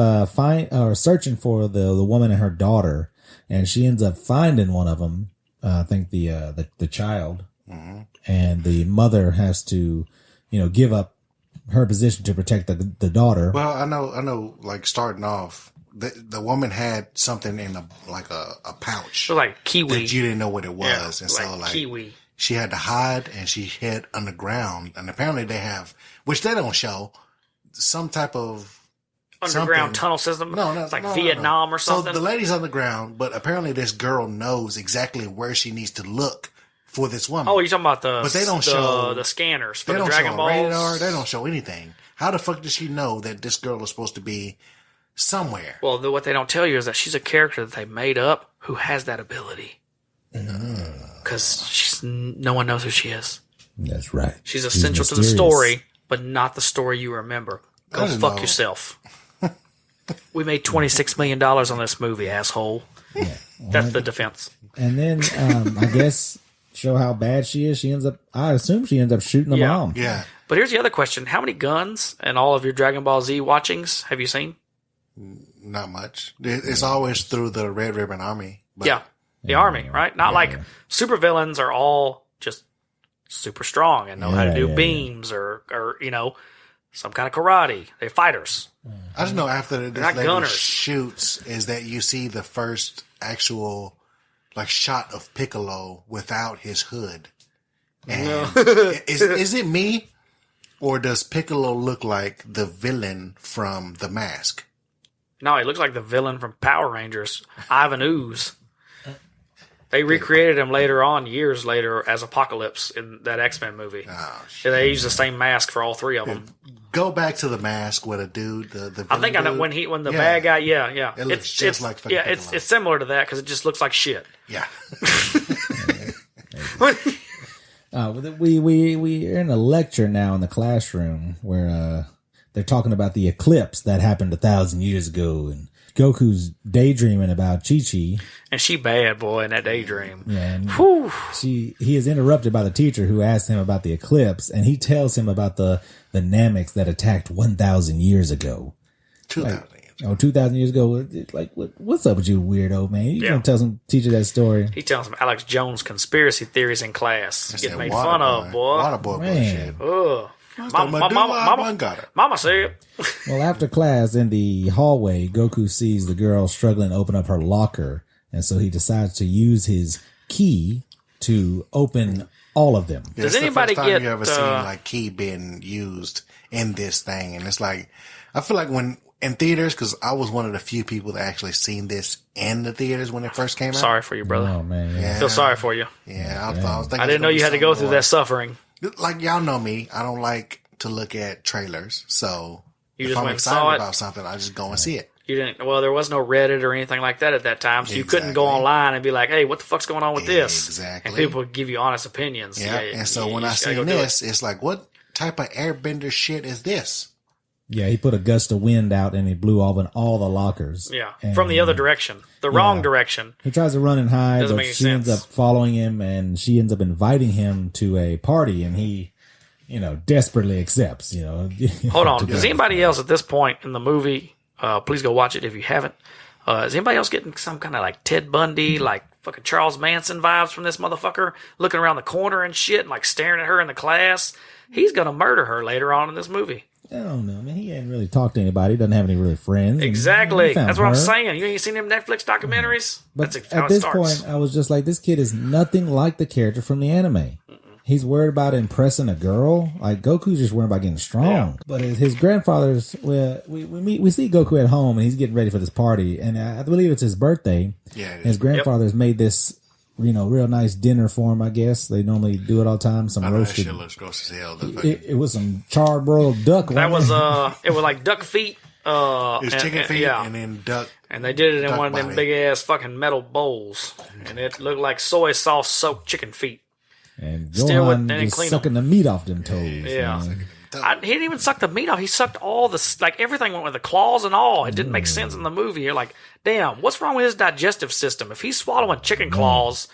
searching for the woman and her daughter, and she ends up finding one of them. I think the child, and the mother has to, give up her position to protect the daughter. Well, I know. Like starting off, the woman had something in a pouch, So like kiwi. that you didn't know what it was, Yeah, and so like kiwi. she had to hide, and she hid underground, and apparently they have, which they don't show, some type of Underground tunnel system. No, it's like Vietnam or something. So the lady's underground, but apparently this girl knows exactly where she needs to look for this woman. Oh, you're talking about But they don't show the scanners for they the don't Dragon show Balls. radar. They don't show anything. How the fuck does she know that this girl is supposed to be somewhere? Well, what they don't tell you is that she's a character that they made up who has that ability. Because no one knows who she is. That's right. She's essential to the story, but not the story you remember. Go fuck yourself. We made $26 million on this movie, asshole. Yeah. That's the defense. And then I guess show how bad she is. I assume she ends up shooting the mom. Yeah. But here's the other question. How many guns in all of your Dragon Ball Z watchings have you seen? Not much. It's always through the Red Ribbon Army. But Yeah. The army, right? Not like supervillains are all just super strong and know how to do beams or some kind of karate. They're fighters. I just know after this not lady gunners. shoots is that you see the first actual shot of Piccolo without his hood. And is it me, or does Piccolo look like the villain from The Mask? No, he looks like the villain from Power Rangers, Ivan Ooze. They recreated him later on, years later, as Apocalypse in that X-Men movie. Oh, shit. They used the same mask for all three of them. Go back to The Mask with a dude. The I think I know when the bad guy. Yeah. It looks just like fucking Piccolo. it's similar to that because it just looks like shit. Yeah. We're in a lecture now in the classroom where they're talking about the eclipse that happened 1,000 years ago, and Goku's daydreaming about Chi-Chi. And she bad, boy, in that daydream. Yeah, and he is interrupted by the teacher who asks him about the eclipse, and he tells him about the Nameks that attacked 1,000 years ago. 2,000 years. 2,000 years ago. Like, what's up with you, weirdo, man? You gonna tell some teacher that story? He tells him Alex Jones conspiracy theories in class. That's Getting that made water fun boy. of, boy. Water boy bullshit. Ugh. Mama said. Well, after class in the hallway, Goku sees the girl struggling to open up her locker, and so he decides to use his key to open all of them. Yeah, Does it's anybody the first time get you ever seen key being used in this thing? And it's like, I feel like when in theaters, because I was one of the few people that actually seen this in the theaters when it first came out. Sorry for you, brother. Oh man, Yeah. I feel sorry for you. Yeah, I was thinking I didn't know you had to go through that suffering. Like, y'all know me, I don't like to look at trailers, so You if just I'm went and saw excited it? about something, I just go and see it. You didn't. Well, there was no Reddit or anything like that at that time, so you couldn't go Exactly. online and be like, "Hey, what the fuck's going on with this?" Exactly. And people would give you honest opinions. Yeah, and so when I seen this, it's like, what type of airbender shit is this? Yeah, he put a gust of wind out and he blew open all the lockers. Yeah, And from the other direction, the wrong direction. He tries to run and hide, Doesn't but make she ends up sense. following him, and she ends up inviting him to a party, and he, desperately accepts. Hold on. Does anybody else at this point in the movie? Please go watch it if you haven't. Is anybody else getting some kind of like Ted Bundy, like fucking Charles Manson vibes from this motherfucker? Looking around the corner and shit, and like staring at her in the class. He's gonna murder her later on in this movie. I don't know, man. He ain't really talked to anybody. He doesn't have any really friends. And Exactly. he found That's what I'm her. saying. You ain't seen them Netflix documentaries? But That's how at it this starts. point, I was just like, this kid is nothing like the character from the anime. He's worried about impressing a girl. Like, Goku's just worried about getting strong. Yeah. But his grandfather's, we see Goku at home, and he's getting ready for this party, and I believe it's his birthday. Yeah, it is. His grandfather's made this, real nice dinner for him, I guess. They normally do it all the time. Some I know that roasted. shit looks gross as hell. It was some charred broiled duck. That wasn't was it? it was like duck feet. It's chicken feet yeah. and then duck. And they did it in duck one of them body. big ass fucking metal bowls, and it looked like soy sauce soaked chicken feet. And Still Gohan they didn't was clean sucking the meat off them toes. Yeah. man. He didn't even suck the meat off. He sucked all the like everything went with the claws and all. It didn't make sense in the movie. You're like, damn, what's wrong with his digestive system? If he's swallowing chicken claws,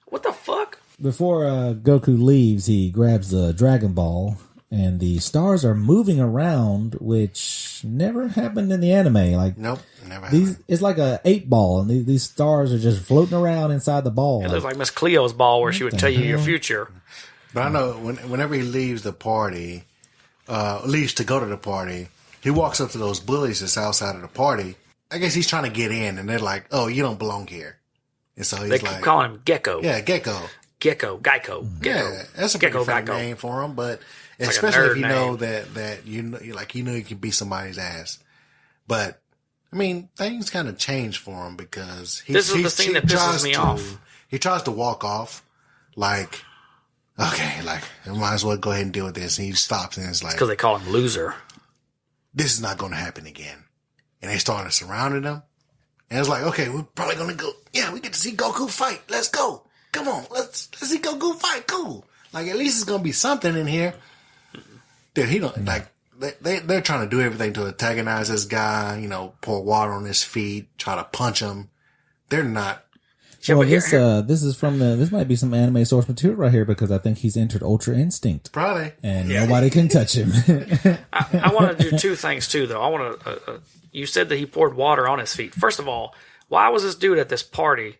what the fuck? Before Goku leaves, he grabs the Dragon Ball, and the stars are moving around, which never happened in the anime. Like, Nope, never happened. it's like a 8-ball, and these stars are just floating around inside the ball. It looks like Miss Cleo's ball where she would tell you your future. But I know whenever he leaves the party, leaves to go to the party. He walks up to those bullies that's outside of the party. I guess he's trying to get in, and they're like, "Oh, you don't belong here." And so he's keep calling him Gecko. Yeah, Gecko. Gecko. Gecko. Yeah, that's a pretty fun name for him, but especially if you know that you know you can beat somebody's ass. But I mean, things kind of change for him because this is the thing that pisses me off. He tries to walk off, like, okay, like I might as well go ahead and deal with this. And he stops and it's like, because they call him loser. This is not going to happen again. And they started surrounding him. And it's like, okay, we're probably going to go. Yeah, we get to see Goku fight. Let's go. Come on. Let's see Goku fight. Cool. Like, at least it's going to be something in here. Dude, he don't, like, they're trying to do everything to antagonize this guy, you know, pour water on his feet, try to punch him. They're not. Yeah, well, this is from this might be some anime source material right here because I think he's entered Ultra Instinct. Probably. And nobody can touch him. I want to do two things too, though. I want to, you said that he poured water on his feet. First of all, why was this dude at this party?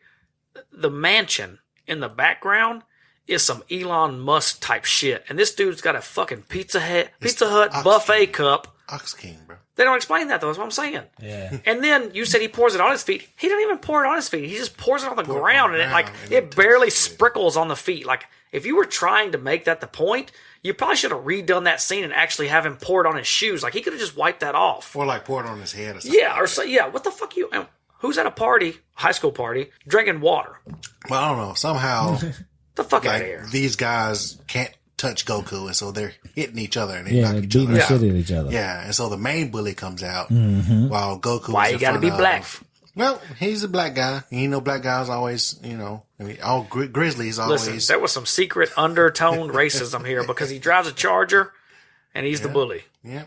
The mansion in the background is some Elon Musk type shit. And this dude's got a fucking Pizza Hut buffet cup. Ox King, bro. They don't explain that, though. That's what I'm saying. Yeah. And then you said he pours it on his feet. He doesn't even pour it on his feet. He just pours it on the ground, and it barely sprinkles on the feet. Like, if you were trying to make that the point, you probably should have redone that scene and actually have him pour it on his shoes. Like, he could have just wiped that off. Or, like, pour it on his head or something. Yeah, what the fuck who's at a party, high school party, drinking water? Well, I don't know. Somehow, the fuck out of here. These guys can't touch Goku, and so they're hitting each other and they knock each beating other the shit at each other. Yeah, and so the main bully comes out while Goku. Why you gotta be black? Well, he's a black guy. You know, black guys always, you know, I mean, all Grizzlies always. Listen, there was some secret undertoned racism here because he drives a Charger and he's the bully. Yeah.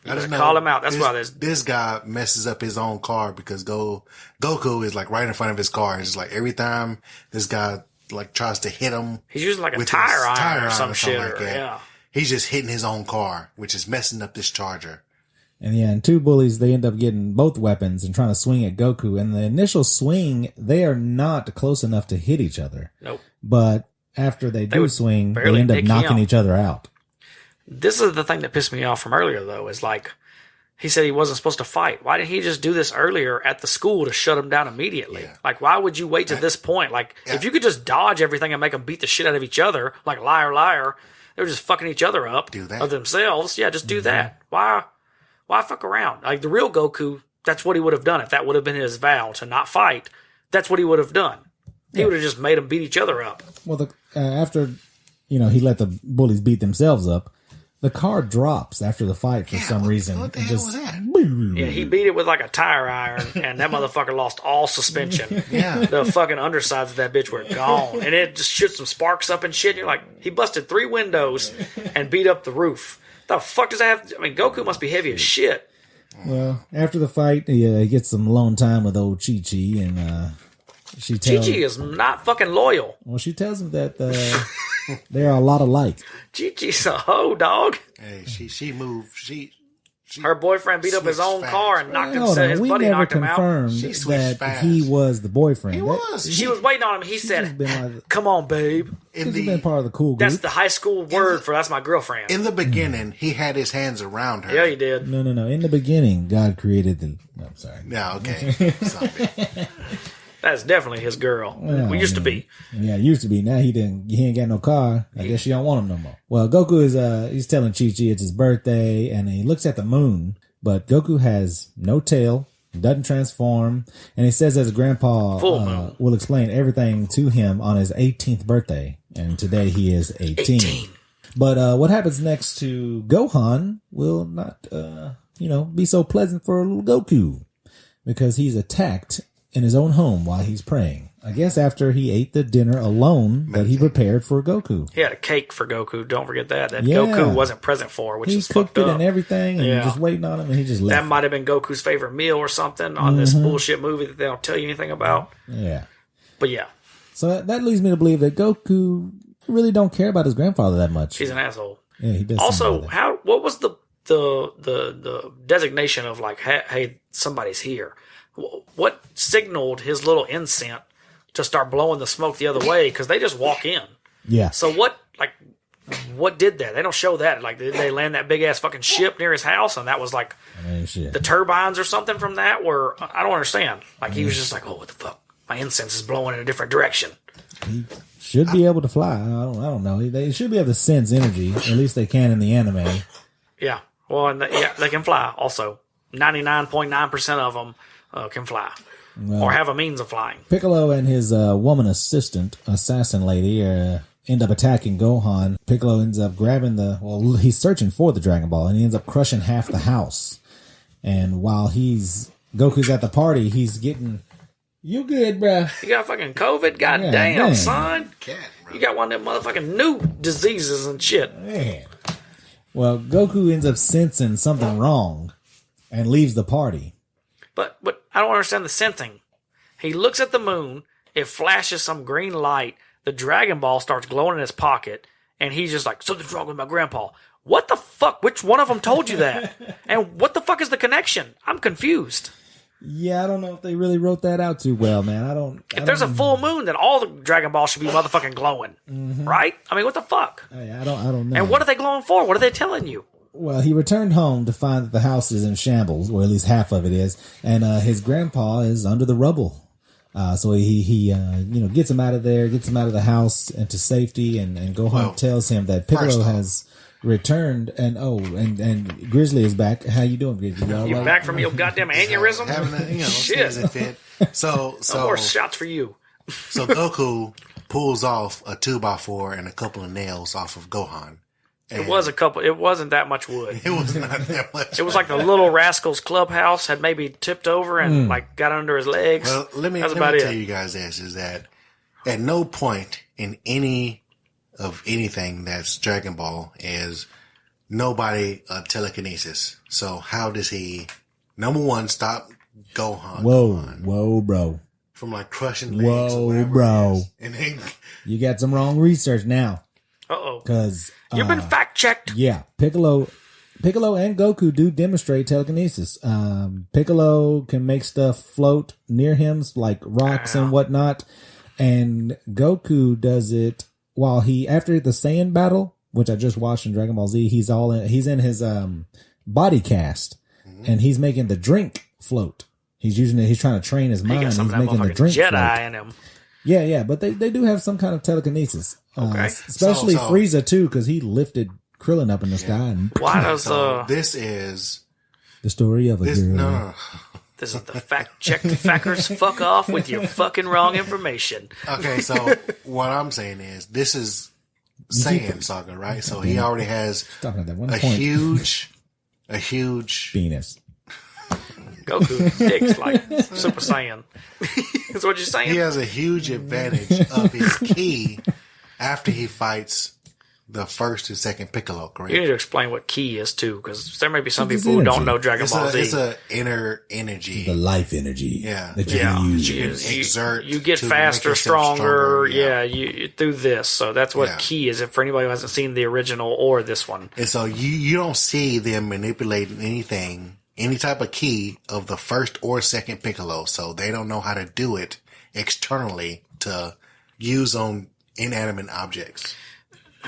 I just call him out. That's why this guy messes up his own car because Goku is like right in front of his car. It's just like every time this guy like tries to hit him, he's using like a tire iron or some shit. Like that. Yeah. He's just hitting his own car, which is messing up this Charger. And two bullies, they end up getting both weapons and trying to swing at Goku. And the initial swing, they are not close enough to hit each other. Nope. But after they do swing, they end up knocking each other out. This is the thing that pissed me off from earlier, though, is like, he said he wasn't supposed to fight. Why didn't he just do this earlier at the school to shut him down immediately? Yeah. Like, why would you wait to this point? Like, if you could just dodge everything and make them beat the shit out of each other, like liar, liar, they were just fucking each other up. Do that. Of themselves. Yeah, just do that. Why fuck around? Like, the real Goku, that's what he would have done. If that would have been his vow to not fight, that's what he would have done. He would have just made them beat each other up. Well, after, he let the bullies beat themselves up, the car drops after the fight for some reason. What the hell was that? Yeah, he beat it with like a tire iron, and that motherfucker lost all suspension. Yeah. The fucking undersides of that bitch were gone. And it just shoots some sparks up and shit. And you're like, he busted 3 windows and beat up the roof. The fuck does that have to, Goku must be heavy as shit. Well, after the fight, he gets some alone time with old Chi-Chi, and she tells... Chi-Chi is not fucking loyal. Well, she tells him that they are a lot alike. Chi-Chi's a hoe, dog. Hey, she moved. Her boyfriend beat up his own car and knocked himself. His buddy knocked him out. She confirmed that he was the boyfriend. He was. She was waiting on him. He said, "Come on, babe." He's been part of the cool group. That's the high school word for that's my girlfriend. In the beginning, he had his hands around her. Yeah, he did. No. In the beginning, God created the... No, I'm sorry. Yeah, okay. That's definitely his girl. Well, we used to be. Yeah, used to be. Now he ain't got no car. I guess she don't want him no more. Well, Goku is he's telling Chi-Chi it's his birthday, and he looks at the moon, but Goku has no tail, doesn't transform, and he says that his grandpa will explain everything to him on his 18th birthday, and today he is 18. But what happens next to Gohan will not, be so pleasant for little Goku, because he's attacked in his own home while he's praying. I guess after he ate the dinner alone that he prepared for Goku. He had a cake for Goku. Don't forget that. Goku wasn't present for, which is fucked up. He cooked it and everything and just waiting on him, and he just left. That might have been Goku's favorite meal or something on this bullshit movie that they don't tell you anything about. Yeah. But yeah. So that leads me to believe that Goku really don't care about his grandfather that much. He's an asshole. Yeah, he does. Also, what was the designation of like, hey, somebody's here? What signaled his little incense to start blowing the smoke the other way? Because they just walk in. Yeah. So what, like, what did that? They don't show that. Like, did they land that big ass fucking ship near his house? And that was like shit. the turbines or something from that? Where I don't understand. Like, he was just like, oh, what the fuck? My incense is blowing in a different direction. He should be able to fly. I don't know. They should be able to sense energy. At least they can in the anime. Yeah. Well, and they can fly also. 99.9% of them can fly. Or have a means of flying. Piccolo and his woman assassin lady, end up attacking Gohan. Piccolo ends up grabbing he's searching for the Dragon Ball, and he ends up crushing half the house. And while Goku's at the party, he's getting, you good, bruh? You got fucking COVID? Goddamn, son. You got one of them motherfucking new diseases and shit. Man. Well, Goku ends up sensing something wrong and leaves the party. But I don't understand the sensing. He looks at the moon, it flashes some green light, the Dragon Ball starts glowing in his pocket, and he's just like, something's wrong with my grandpa. What the fuck? Which one of them told you that? And what the fuck is the connection? I'm confused. Yeah, I don't know if they really wrote that out too well, man. If there's a full moon, then all the Dragon Balls should be motherfucking glowing. Mm-hmm. Right? I mean, what the fuck? I don't know. And what are they glowing for? What are they telling you? Well, he returned home to find that the house is in shambles, or at least half of it is, and his grandpa is under the rubble. So he gets him out of there, gets him out of the house into safety, and Gohan tells him that Piccolo has returned, and Grizzly is back. How you doing, Grizzly? You back from your goddamn aneurysm? Shit. So no more shots for you. So Goku pulls off a 2x4 and a couple of nails off of Gohan. It was a couple. It wasn't that much wood. It was not that much. It was like the Little Rascals clubhouse had maybe tipped over and like got under his legs. Well, let me tell you guys this, is that at no point in anything that's Dragon Ball is nobody telekinesis. So how does he, number one, stop Gohan? Whoa, bro. From like crushing legs. Whoa, bro. And then you got some wrong research now. Uh-oh. Because you've been fact-checked. Yeah. Piccolo and Goku do demonstrate telekinesis. Piccolo can make stuff float near him, like rocks and whatnot. And Goku does it while after the Saiyan battle, which I just watched in Dragon Ball Z, he's in his body cast, and he's making the drink float. He's using it. He's trying to train his mind. He's making the drink Jedi float. in him. Yeah, but they do have some kind of telekinesis. Okay. Especially Frieza, too, because he lifted Krillin up in the sky. And why does this is the story of a girl. No. This is the fact-checked fuckers. Fuck off with your fucking wrong information. Okay, so what I'm saying is this is Saiyan Saga, right? So he already has a huge penis. Goku dick's like Super Saiyan. That's what you're saying? He has a huge advantage of his ki after he fights the first and second Piccolo, correct? You need to explain what ki is, too, because there may be some people who don't know Dragon Ball Z. It's an inner energy. The life energy. Yeah. That you can use. You get faster, stronger. Yeah, you through this. So that's what ki is, for anybody who hasn't seen the original or this one. And so you don't see them manipulating anything, any type of ki of the first or second Piccolo. So they don't know how to do it externally to use on inanimate objects.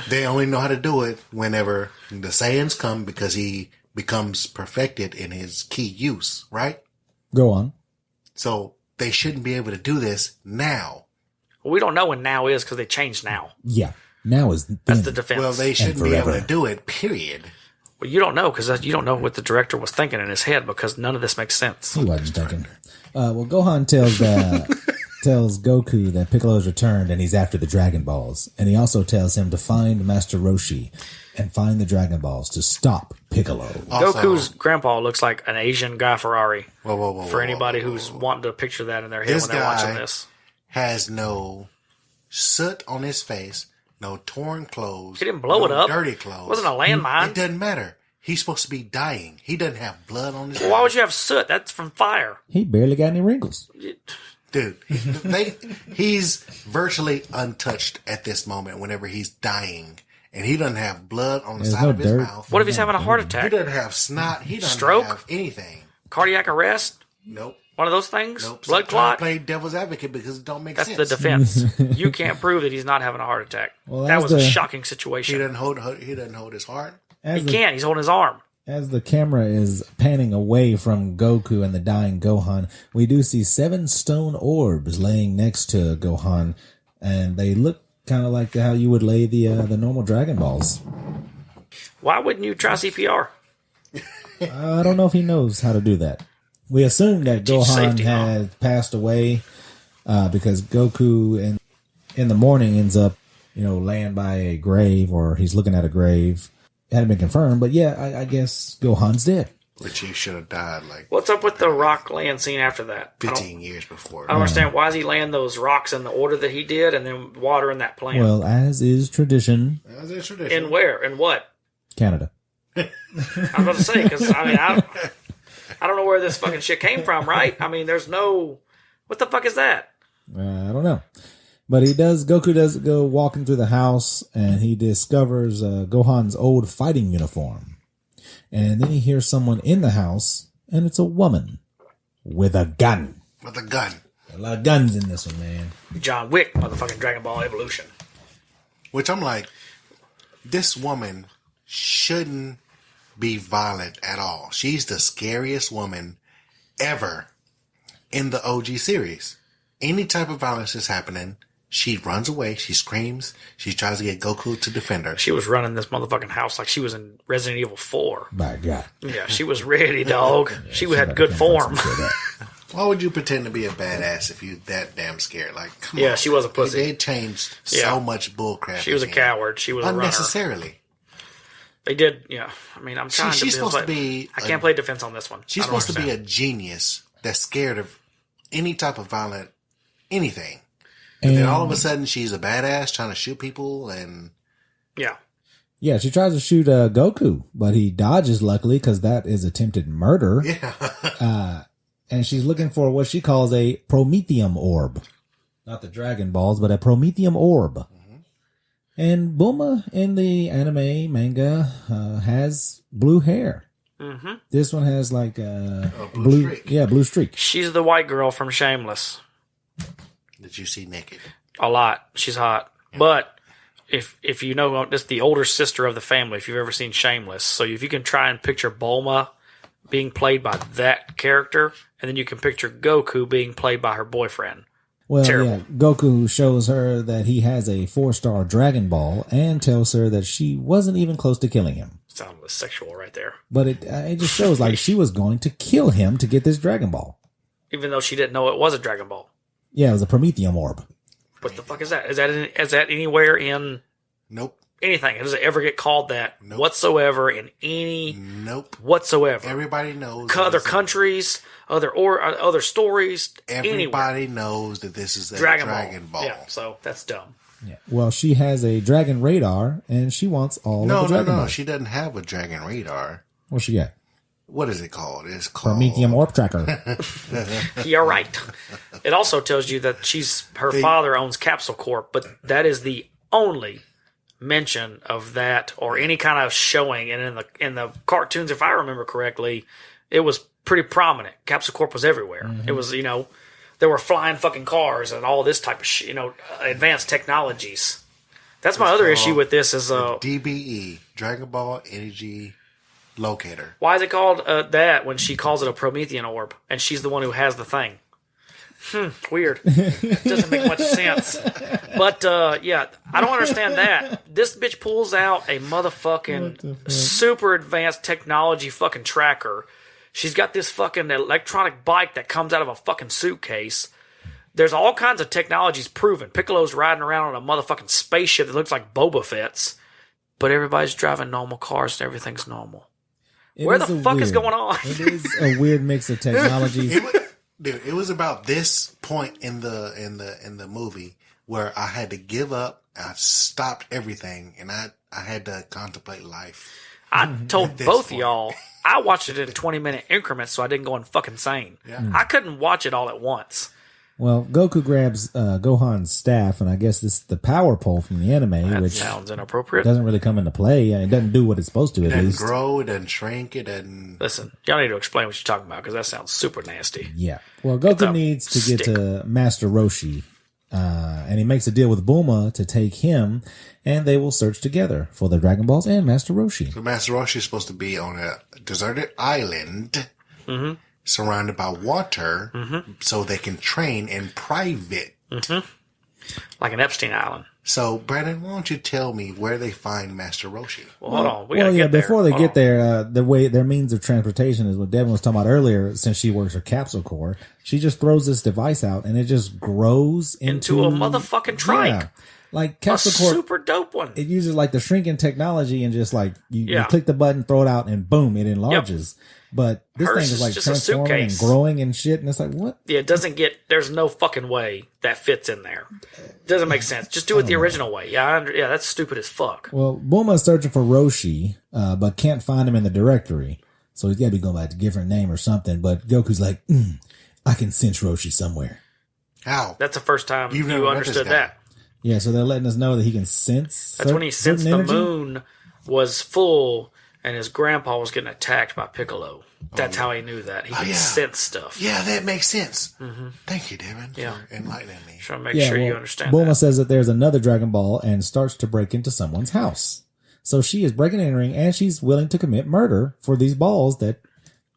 They only know how to do it whenever the Saiyans come, because he becomes perfected in his ki use, right? Go on. So they shouldn't be able to do this now. Well, we don't know when now is because they changed now. Yeah. Now is that's the defense. Well, they shouldn't be able to do it, period. Well, you don't know because you don't know what the director was thinking in his head, because none of this makes sense. He wasn't thinking. Well, Gohan tells Goku that Piccolo's returned and he's after the Dragon Balls. And he also tells him to find Master Roshi and find the Dragon Balls to stop Piccolo. Goku's grandpa looks like an Asian Guy Ferrari. Whoa, for anybody who's wanting to picture that in their head when they're watching this. Has no soot on his face, no torn clothes. He didn't blow it up. Dirty clothes. It wasn't a landmine. It doesn't matter. He's supposed to be dying. He doesn't have blood on his face. Why would you have soot? That's from fire. He barely got any wrinkles. Dude, he's virtually untouched at this moment whenever he's dying. And he doesn't have blood on the side of his mouth. What if he's having a heart attack? He doesn't have snot. He doesn't Stroke? have anything. Cardiac arrest? Nope. One of those things? Nope. Blood So trying to clot? play devil's advocate because it don't make That's sense. the defense. You can't prove that he's not having a heart attack. Well, that was a shocking He situation. doesn't hold his heart. He can't. He's holding his arm. As the camera is panning away from Goku and the dying Gohan, we do see 7 stone orbs laying next to Gohan, and they look kind of like how you would lay the normal Dragon Balls. Why wouldn't you try CPR? I don't know if he knows how to do that. We assume that Gohan safety, had passed away because Goku in the morning ends up, laying by a grave, or he's looking at a grave. It hadn't been confirmed, but yeah, I guess Gohan's dead. Which he should have died What's up with the rock land scene after that? 15 years before. I don't understand. Why is he laying those rocks in the order that he did and then watering that plant? Well, as is tradition. As is tradition. In where? In what? Canada. I was about to say, because, I don't know where this fucking shit came from, right? I mean, there's no... What the fuck is that? I don't know. But Goku does go walking through the house, and he discovers Gohan's old fighting uniform. And then he hears someone in the house, and it's a woman with a gun. With a gun. A lot of guns in this one, man. John Wick, motherfucking Dragon Ball Evolution. Which I'm like, this woman shouldn't be violent at all. She's the scariest woman ever in the OG series. Any type of violence is happening, she runs away, she screams, she tries to get Goku to defend her. She was running this motherfucking house like she was in Resident Evil 4. By God. Yeah, she was ready, dog. She had good form. Why would you pretend to be a badass if you that damn scared? Like, come on. Yeah, she was a pussy. They changed so much bullcrap. She was a coward. She was unnecessarily. A runner. They did, yeah. I mean, I'm trying she's to supposed to be. I can't play defense on this one. She's supposed to be a genius that's scared of any type of violent anything. And then all of a sudden, she's a badass trying to shoot people and... Yeah. Yeah, she tries to shoot Goku, but he dodges, luckily, because that is attempted murder. Yeah. And she's looking for what she calls a Prometheum orb. Not the Dragon Balls, but a Prometheum orb. Mm-hmm. And Bulma in the anime manga has blue hair. Mm-hmm. This one has like a blue streak. Yeah, blue streak. She's the white girl from Shameless. That you see naked. A lot. She's hot. Yeah. But if you know, this the older sister of the family, if you've ever seen Shameless. So if you can try and picture Bulma being played by that character, and then you can picture Goku being played by her boyfriend. Well, terrible. Yeah, Goku shows her that he has a 4-star Dragon Ball and tells her that she wasn't even close to killing him. Sounds sexual right there. But it just shows like she was going to kill him to get this Dragon Ball. Even though she didn't know it was a Dragon Ball. Yeah, it was a Prometheum orb. What the fuck is that? Is that anywhere in... Nope. Anything? Does it ever get called that whatsoever in any... Nope. Whatsoever. Everybody knows. Other countries, other stories, everybody anywhere. knows that this is a Dragon Ball. Yeah, so that's dumb. Yeah. Well, she has a Dragon Radar, and she wants all of the Dragon Balls. She doesn't have a Dragon Radar. What's she got? What is it called? It's called... Prometheum Orb Tracker. You're right. It also tells you that her father owns Capsule Corp, but that is the only mention of that or any kind of showing. And in the cartoons, if I remember correctly, it was pretty prominent. Capsule Corp was everywhere. Mm-hmm. It was, there were flying fucking cars and all this type of advanced technologies. That's my other issue with this is DBE, Dragon Ball Energy Locator. Why is it called that when she calls it a Promethean orb and she's the one who has the thing? Weird. Doesn't make much sense. But yeah, I don't understand that. This bitch pulls out a motherfucking super advanced technology fucking tracker. She's got this fucking electronic bike that comes out of a fucking suitcase. There's all kinds of technologies proven. Piccolo's riding around on a motherfucking spaceship that looks like Boba Fett's. But everybody's driving normal cars and everything's normal. Where the fuck is going on? It is a weird mix of technologies. Dude, it was about this point in the movie where I had to give up. I stopped everything, and I had to contemplate life. I told both of y'all I watched it in 20-minute increments, so I didn't go in fucking insane. Yeah. I couldn't watch it all at once. Well, Goku grabs Gohan's staff, and I guess this is the power pole from the anime, which sounds inappropriate. Doesn't really come into play. It doesn't do what it's supposed to, at least. It doesn't grow, it doesn't shrink, it doesn't... Listen, y'all need to explain what you're talking about, because that sounds super nasty. Yeah. Well, Goku needs to get to Master Roshi, and he makes a deal with Bulma to take him, and they will search together for the Dragon Balls and Master Roshi. So Master Roshi is supposed to be on a deserted island, surrounded by water, so they can train in private. Like an Epstein Island. So, Brandon, why don't you tell me where they find Master Roshi? Well, hold on. We gotta get before there. they get there, the way their means of transportation is what Devin was talking about earlier. Since she works for Capsule Corp, she just throws this device out, and it just grows into a motherfucking trike. Yeah. Like Capsule Corp, super dope one. It uses like the shrinking technology, and just like you click the button, throw it out, and boom, it enlarges. Yep. But this thing is like transforming and growing and shit, and it's like, what? Yeah, it doesn't there's no fucking way that fits in there. It doesn't make sense. Just do it the original way. Yeah, that's stupid as fuck. Well, Bulma's searching for Roshi, but can't find him in the directory. So he's got to be going by a different name or something. But Goku's like, I can sense Roshi somewhere. How? That's the first time you understood that. Yeah, so they're letting us know that he can sense. That's when he sensed the moon was full and his grandpa was getting attacked by Piccolo. That's how he knew that. He could sense stuff. Yeah, that makes sense. Thank you, Devin, for enlightening me. Trying to make sure you understand Bulma that. says that there's another Dragon Ball and starts to break into someone's house. So she is breaking and entering, and she's willing to commit murder for these balls that...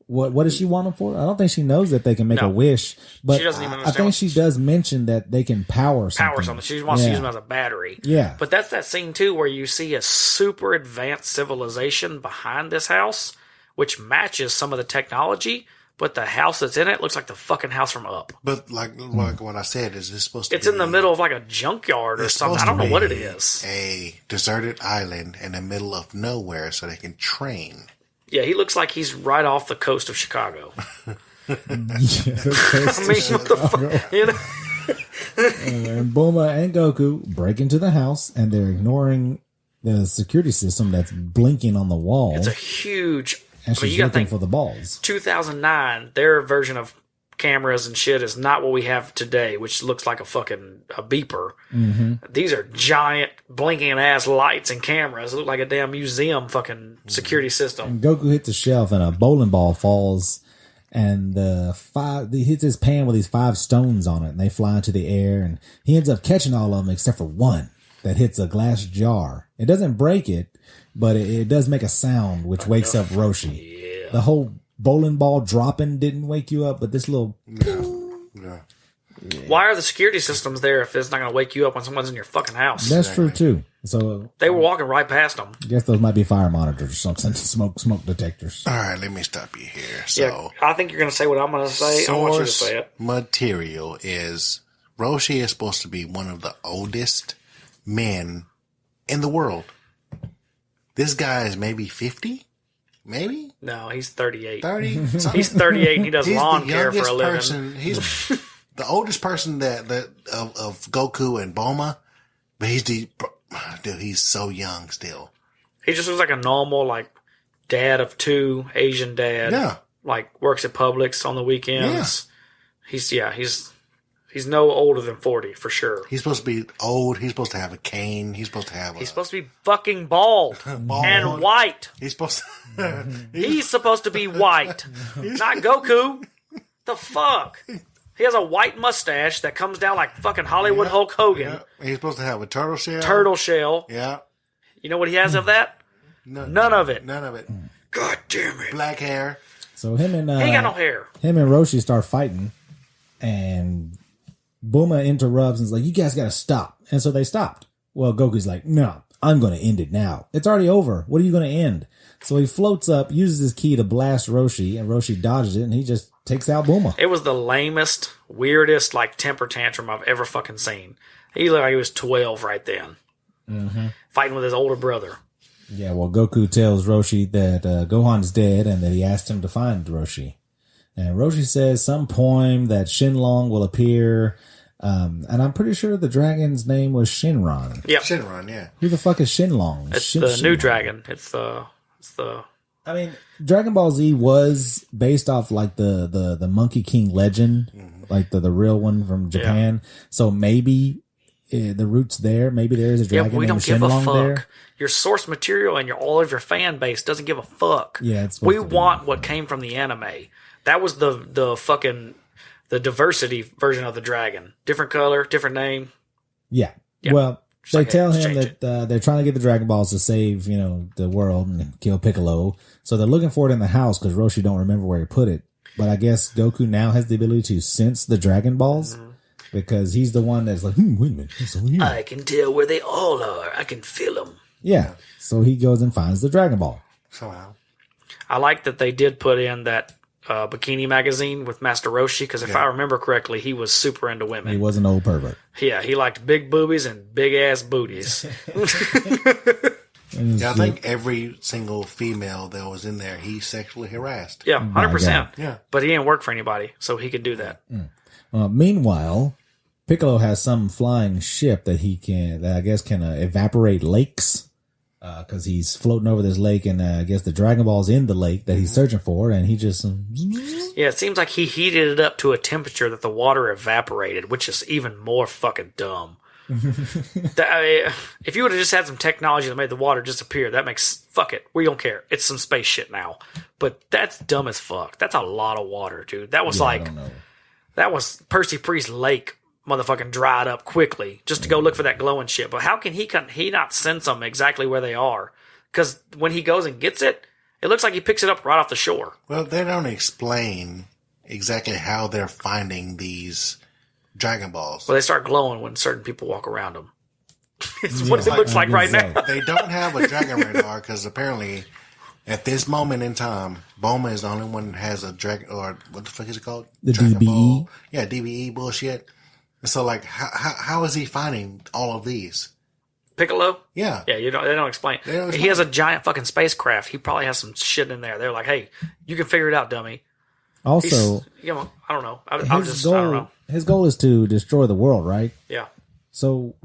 What does she want them for? I don't think she knows that they can make a wish, but she doesn't even understand. I think she does mention that they can power something. She wants to use them as a battery. Yeah. But that's that scene, too, where you see a super advanced civilization behind this house, which matches some of the technology, but the house that's in it looks like the fucking house from Up. But like what I said, is it's supposed to It's in the middle of like a junkyard or something. I don't know what it is. A deserted island in the middle of nowhere so they can train. Yeah, he looks like he's right off the coast of Chicago. What the fuck? You know? And Bulma and Goku break into the house, and they're ignoring the security system that's blinking on the wall. It's a huge... And she's looking for the balls. 2009, their version of cameras and shit is not what we have today, which looks like a beeper. These are giant blinking ass lights and cameras. It look like a damn museum fucking security system. And Goku hits a shelf and a bowling ball falls, and he hits his pan with these 5 stones on it, and they fly into the air, and he ends up catching all of them except for one that hits a glass jar. It doesn't break it, but it does make a sound which wakes up Roshi. Yeah. The whole bowling ball dropping didn't wake you up, but this little... Yeah. Why are the security systems there if it's not going to wake you up when someone's in your fucking house? That's true, too. So they were walking right past them. I guess those might be fire monitors or something, smoke detectors. All right, let me stop you here. So, I think you're going to say what I'm going to say. I want you to say it. Material is Roshi is supposed to be one of the oldest men in the world. This guy is maybe 50? Maybe? No, he's 38. 30? He's 38 and he does lawn care for a living. He's the oldest person that of Goku and Bulma, but he's so young still. He just looks like a normal, like, dad of 2, Asian dad. Yeah. Like, works at Publix on the weekends. Yeah. He's no older than 40, for sure. He's supposed to be old. He's supposed to have a cane. He's supposed to be fucking bald. And white. He's supposed to... He's supposed to be white. Not Goku. The fuck? He has a white mustache that comes down like fucking Hollywood Hulk Hogan. Yeah. He's supposed to have a turtle shell. Yeah. You know what he has of that? None of it. None of it. God damn it. Black hair. So him and... he ain't got no hair. Him and Roshi start fighting, and... Bulma interrupts and is like, you guys gotta stop. And so they stopped. Well, Goku's like, no, I'm gonna end it now. It's already over. What are you gonna end? So he floats up, uses his ki to blast Roshi, and Roshi dodges it, and he just takes out Bulma. It was the lamest, weirdest, like, temper tantrum I've ever fucking seen. He looked like he was 12 right then. Fighting with his older brother. Yeah, well, Goku tells Roshi that Gohan's dead and that he asked him to find Roshi. And Roshi says some poem that Shenlong will appear. And I'm pretty sure the dragon's name was Shenron. Yep. Shenron, yeah. Who the fuck is Shenlong? It's the new dragon. It's the I mean, Dragon Ball Z was based off like the Monkey King legend, like the real one from Japan. So maybe the roots there. Maybe there is a dragon. Yeah, we don't give a fuck. There. Your source material and all of your fan base doesn't give a fuck. Yeah, we want what came from the anime. That was the fucking the diversity version of the dragon. Different color, different name. Yeah. Well, they tell him that they're trying to get the Dragon Balls to save, the world and kill Piccolo. So they're looking for it in the house because Roshi don't remember where he put it. But I guess Goku now has the ability to sense the Dragon Balls because he's the one that's like, wait a minute. It's over here. I can tell where they all are. I can feel them. Yeah. So he goes and finds the Dragon Ball. Somehow. I like that they did put in that bikini magazine with Master Roshi because if I remember correctly, he was super into women. He was an old pervert. Yeah, he liked big boobies and big ass booties. Yeah, I think every single female that was in there, he sexually harassed. Yeah, 100%. Yeah. But he didn't work for anybody, so he could do that. Meanwhile, Piccolo has some flying ship that I guess can evaporate lakes. Because he's floating over this lake, and I guess the Dragon Ball's in the lake that he's searching for, and he just... Yeah, it seems like he heated it up to a temperature that the water evaporated, which is even more fucking dumb. If you would have just had some technology that made the water disappear, that makes... Fuck it. We don't care. It's some space shit now. But that's dumb as fuck. That's a lot of water, dude. That was that was Percy Priest Lake motherfucking dried up quickly just to go look for that glowing shit. But how can he not sense them exactly where they are? Because when he goes and gets it, it looks like he picks it up right off the shore. Well, they don't explain exactly how they're finding these Dragon Balls. Well, they start glowing when certain people walk around them. It's what it looks like right now. They don't have a dragon radar because apparently at this moment in time, Bulma is the only one that has a dragon, or what the fuck is it called? The Dragon DBE? Ball. Yeah, DBE bullshit. So, like, how is he finding all of these? Piccolo? Yeah. Yeah, they don't explain. He has a giant fucking spacecraft. He probably has some shit in there. They're like, hey, you can figure it out, dummy. Also, I don't know. I don't know. His goal is to destroy the world, right? Yeah. So,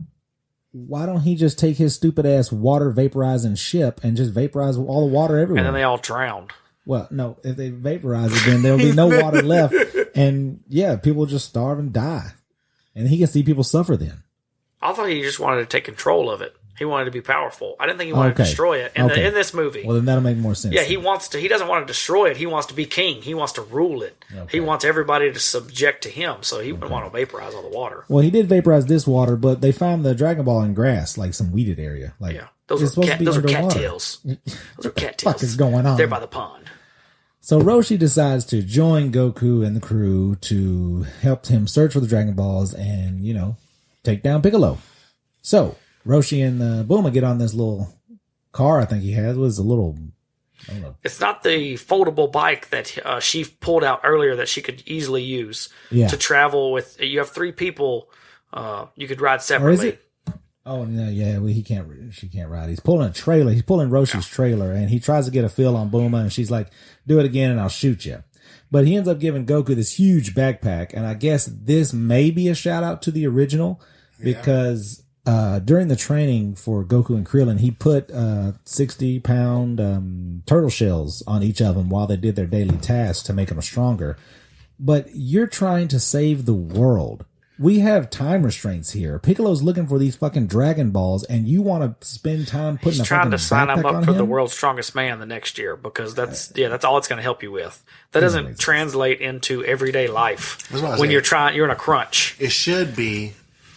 why don't he just take his stupid ass water vaporizing ship and just vaporize all the water everywhere? And then they all drowned. Well, no, if they vaporize it, then there'll be no water left. And yeah, people just starve and die. And he can see people suffer then. I thought he just wanted to take control of it. He wanted to be powerful. I didn't think he wanted to destroy it. In this movie. Well, then that'll make more sense. Yeah, he doesn't want to destroy it. He wants to be king. He wants to rule it. Okay. He wants everybody to subject to him. So he wouldn't want to vaporize all the water. Well, he did vaporize this water, but they found the Dragon Ball in grass, like some weeded area. Like, yeah, those are cattails. Those are cattails. What the fuck is going on? They're by the pond. So Roshi decides to join Goku and the crew to help him search for the Dragon Balls and, take down Piccolo. So Roshi and Bulma get on this little car I think he has. It was a little, I don't know. It's not the foldable bike that she pulled out earlier that she could easily use to travel with. You have 3 people you could ride separately. Or is it? Oh, no, yeah, well, she can't ride. He's pulling a trailer. He's pulling Roshi's trailer, and he tries to get a feel on Bulma, and she's like, do it again, and I'll shoot you. But he ends up giving Goku this huge backpack, and I guess this may be a shout-out to the original, because during the training for Goku and Krillin, he put 60-pound turtle shells on each of them while they did their daily tasks to make them stronger. But you're trying to save the world. We have time restraints here. Piccolo's looking for these fucking Dragon Balls, and you want to spend time putting He's trying to sign him up for the world's strongest man the next year because that's all it's going to help you with. That doesn't translate into everyday life when you're in a crunch. It should be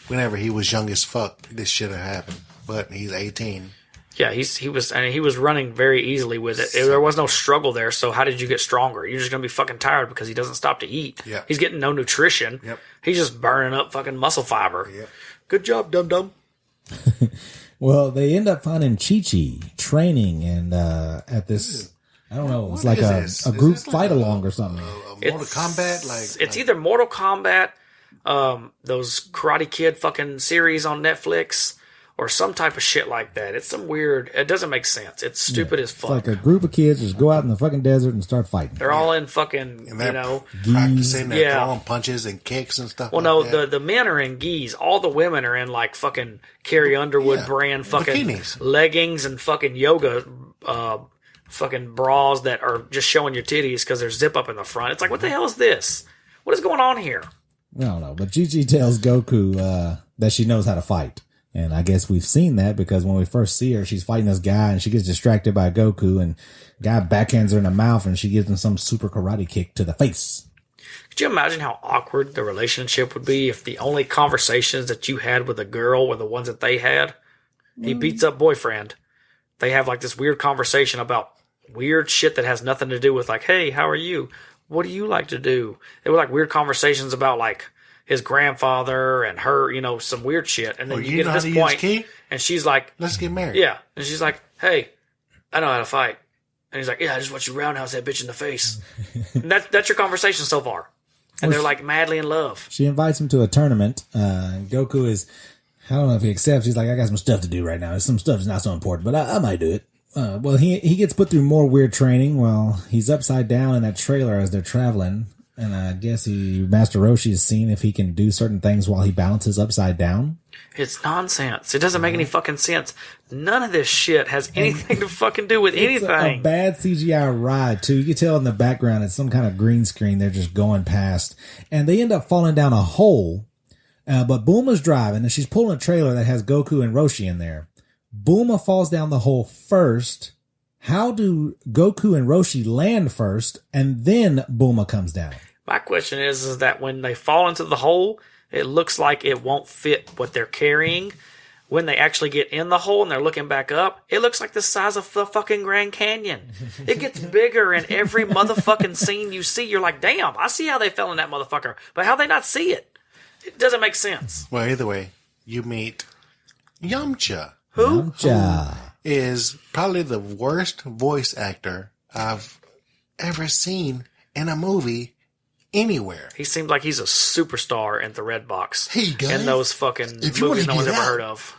whenever he was young as fuck. This should have happened, but he's 18. Yeah, he was running very easily with it. There was no struggle there. So how did you get stronger? You're just gonna be fucking tired because he doesn't stop to eat. Yeah. He's getting no nutrition. Yep. He's just burning up fucking muscle fiber. Yep. Good job, dum dum. Well, they end up finding Chi-Chi training and at this. I don't know. It's like a group fight along or something. Mortal Kombat, it's either Mortal Kombat, those Karate Kid fucking series on Netflix. Or some type of shit like that. It's some weird... It doesn't make sense. It's stupid as fuck. It's like a group of kids just go out in the fucking desert and start fighting. They're all in fucking, practicing, they're throwing punches and kicks and stuff the men are in gis. All the women are in like fucking Carrie Underwood brand fucking bikinis. Leggings and fucking yoga fucking bras that are just showing your titties because there's zip up in the front. It's like, what the hell is this? What is going on here? I don't know, but Chi-Chi tells Goku that she knows how to fight. And I guess we've seen that because when we first see her, she's fighting this guy and she gets distracted by Goku and guy backhands her in the mouth and she gives him some super karate kick to the face. Could you imagine how awkward the relationship would be if the only conversations that you had with a girl were the ones that they had? He beats up boyfriend. They have like this weird conversation about weird shit that has nothing to do with like, hey, how are you? What do you like to do? They were like weird conversations about like his grandfather and her, you know, some weird shit. And then you get to this point and she's like, let's get married. Yeah. And she's like, hey, I know how to fight. And he's like, yeah, I just want you roundhouse that bitch in the face. And that's your conversation so far. And they're like madly in love. She invites him to a tournament. And Goku is, I don't know if he accepts. He's like, I got some stuff to do right now. Some stuff is not so important, but I might do it. Well, he gets put through more weird training while he's upside down in that trailer as they're traveling. And I guess Master Roshi is seeing if he can do certain things while he balances upside down. It's nonsense. It doesn't make any fucking sense. None of this shit has anything to fucking do with anything. It's a bad CGI ride, too. You can tell in the background it's some kind of green screen they're just going past. And they end up falling down a hole. But Bulma's driving, and she's pulling a trailer that has Goku and Roshi in there. Bulma falls down the hole first. How do Goku and Roshi land first, and then Bulma comes down? My question is that when they fall into the hole, it looks like it won't fit what they're carrying. When they actually get in the hole and they're looking back up, it looks like the size of the fucking Grand Canyon. It gets bigger in every motherfucking scene you see. You're like, damn, I see how they fell in that motherfucker. But how they not see it? It doesn't make sense. Well, either way, you meet Yamcha. Who? Yamcha is probably the worst voice actor I've ever seen in a movie anywhere. He seems like he's a superstar in the Red Box. Hey guys, in those fucking movies no one's ever heard of.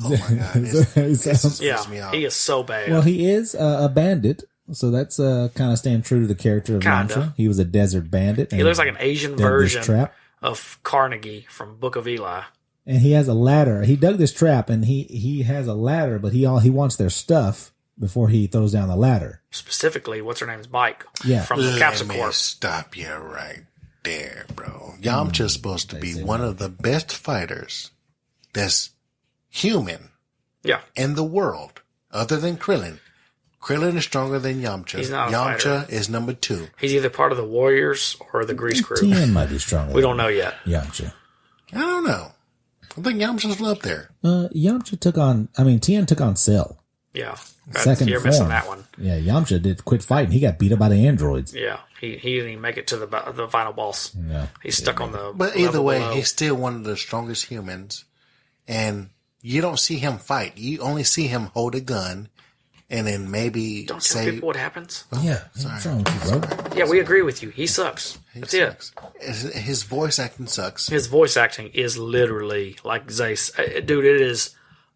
Oh my god! He is so bad. Well, he is a bandit, so that's kind of staying true to the character of Yamcha. He was a desert bandit. He looks like an Asian version of Carnegie from Book of Eli. And he has a ladder. He dug this trap, and he has a ladder, but he wants their stuff before he throws down the ladder. Specifically, what's her name's Mike? Yeah, from the Capsule Corp. Let me stop you right there, bro. Yamcha's supposed to be one of the best fighters that's human. Yeah. In the world, other than Krillin. Krillin is stronger than Yamcha. He's not a Yamcha fighter. is number 2. He's either part of the Warriors or the Grease Crew. Tien might be stronger. We don't know yet. Yamcha. I don't know. I think Yamcha's up there. Tien took on Cell. Yeah. Second You're form. missing that one. Yeah, Yamcha did quit fighting. He got beat up by the androids. Yeah. He didn't even make it to the final boss. Yeah. He's stuck on the But either way, below. he's still one of the strongest humans. And you don't see him fight. You only see him hold a gun and then maybe Don't say... tell people what happens. Oh, Yeah. What's wrong with you, bro? Yeah, we agree with you. He sucks. That's it. His voice acting sucks. His voice acting is literally like Zay. Dude, it is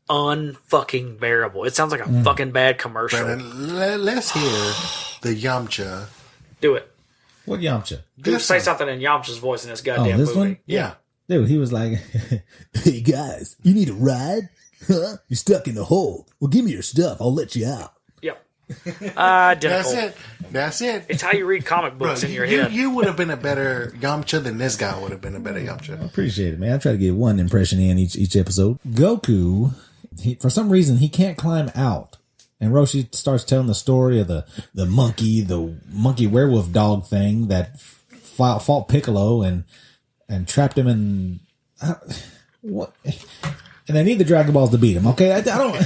unfucking bearable. It sounds like a fucking bad commercial. Brandon, let's hear the Yamcha. Do it. What Yamcha? Dude, say something in Yamcha's voice in this goddamn this movie. one? Yeah. Dude, he was like, hey guys, you need a ride? Huh? You're stuck in the hole. Well, give me your stuff. I'll let you out. Yep. Identical. That's it. It's how you read comic books in your head. You would have been a better Yamcha than this guy would have been a better Yamcha. I appreciate it, man. I try to get one impression in each episode. Goku, for some reason, he can't climb out. And Roshi starts telling the story of the monkey werewolf dog thing that fought Piccolo and trapped him in what? And they need the Dragon Balls to beat him. Okay, I don't.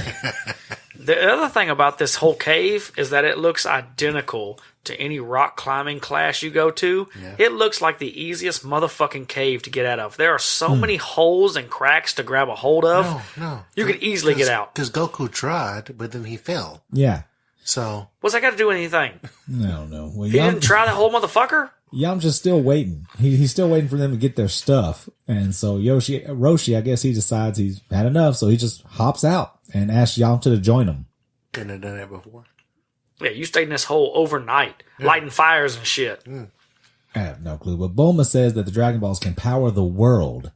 The other thing about this whole cave is that it looks identical to any rock climbing class you go to. Yeah. It looks like the easiest motherfucking cave to get out of. There are so many holes and cracks to grab a hold of. No. You could easily get out. Because Goku tried, but then he fell. Yeah. So. What's that got to do with anything? No. Well, he didn't try that whole motherfucker? Yamcha's still waiting. He's still waiting for them to get their stuff. And so Roshi, I guess he decides he's had enough. So he just hops out and asks Yamcha to join him. Couldn't have done that before. Yeah, you stayed in this hole overnight, lighting fires and shit. I have no clue. But Bulma says that the Dragon Balls can power the world.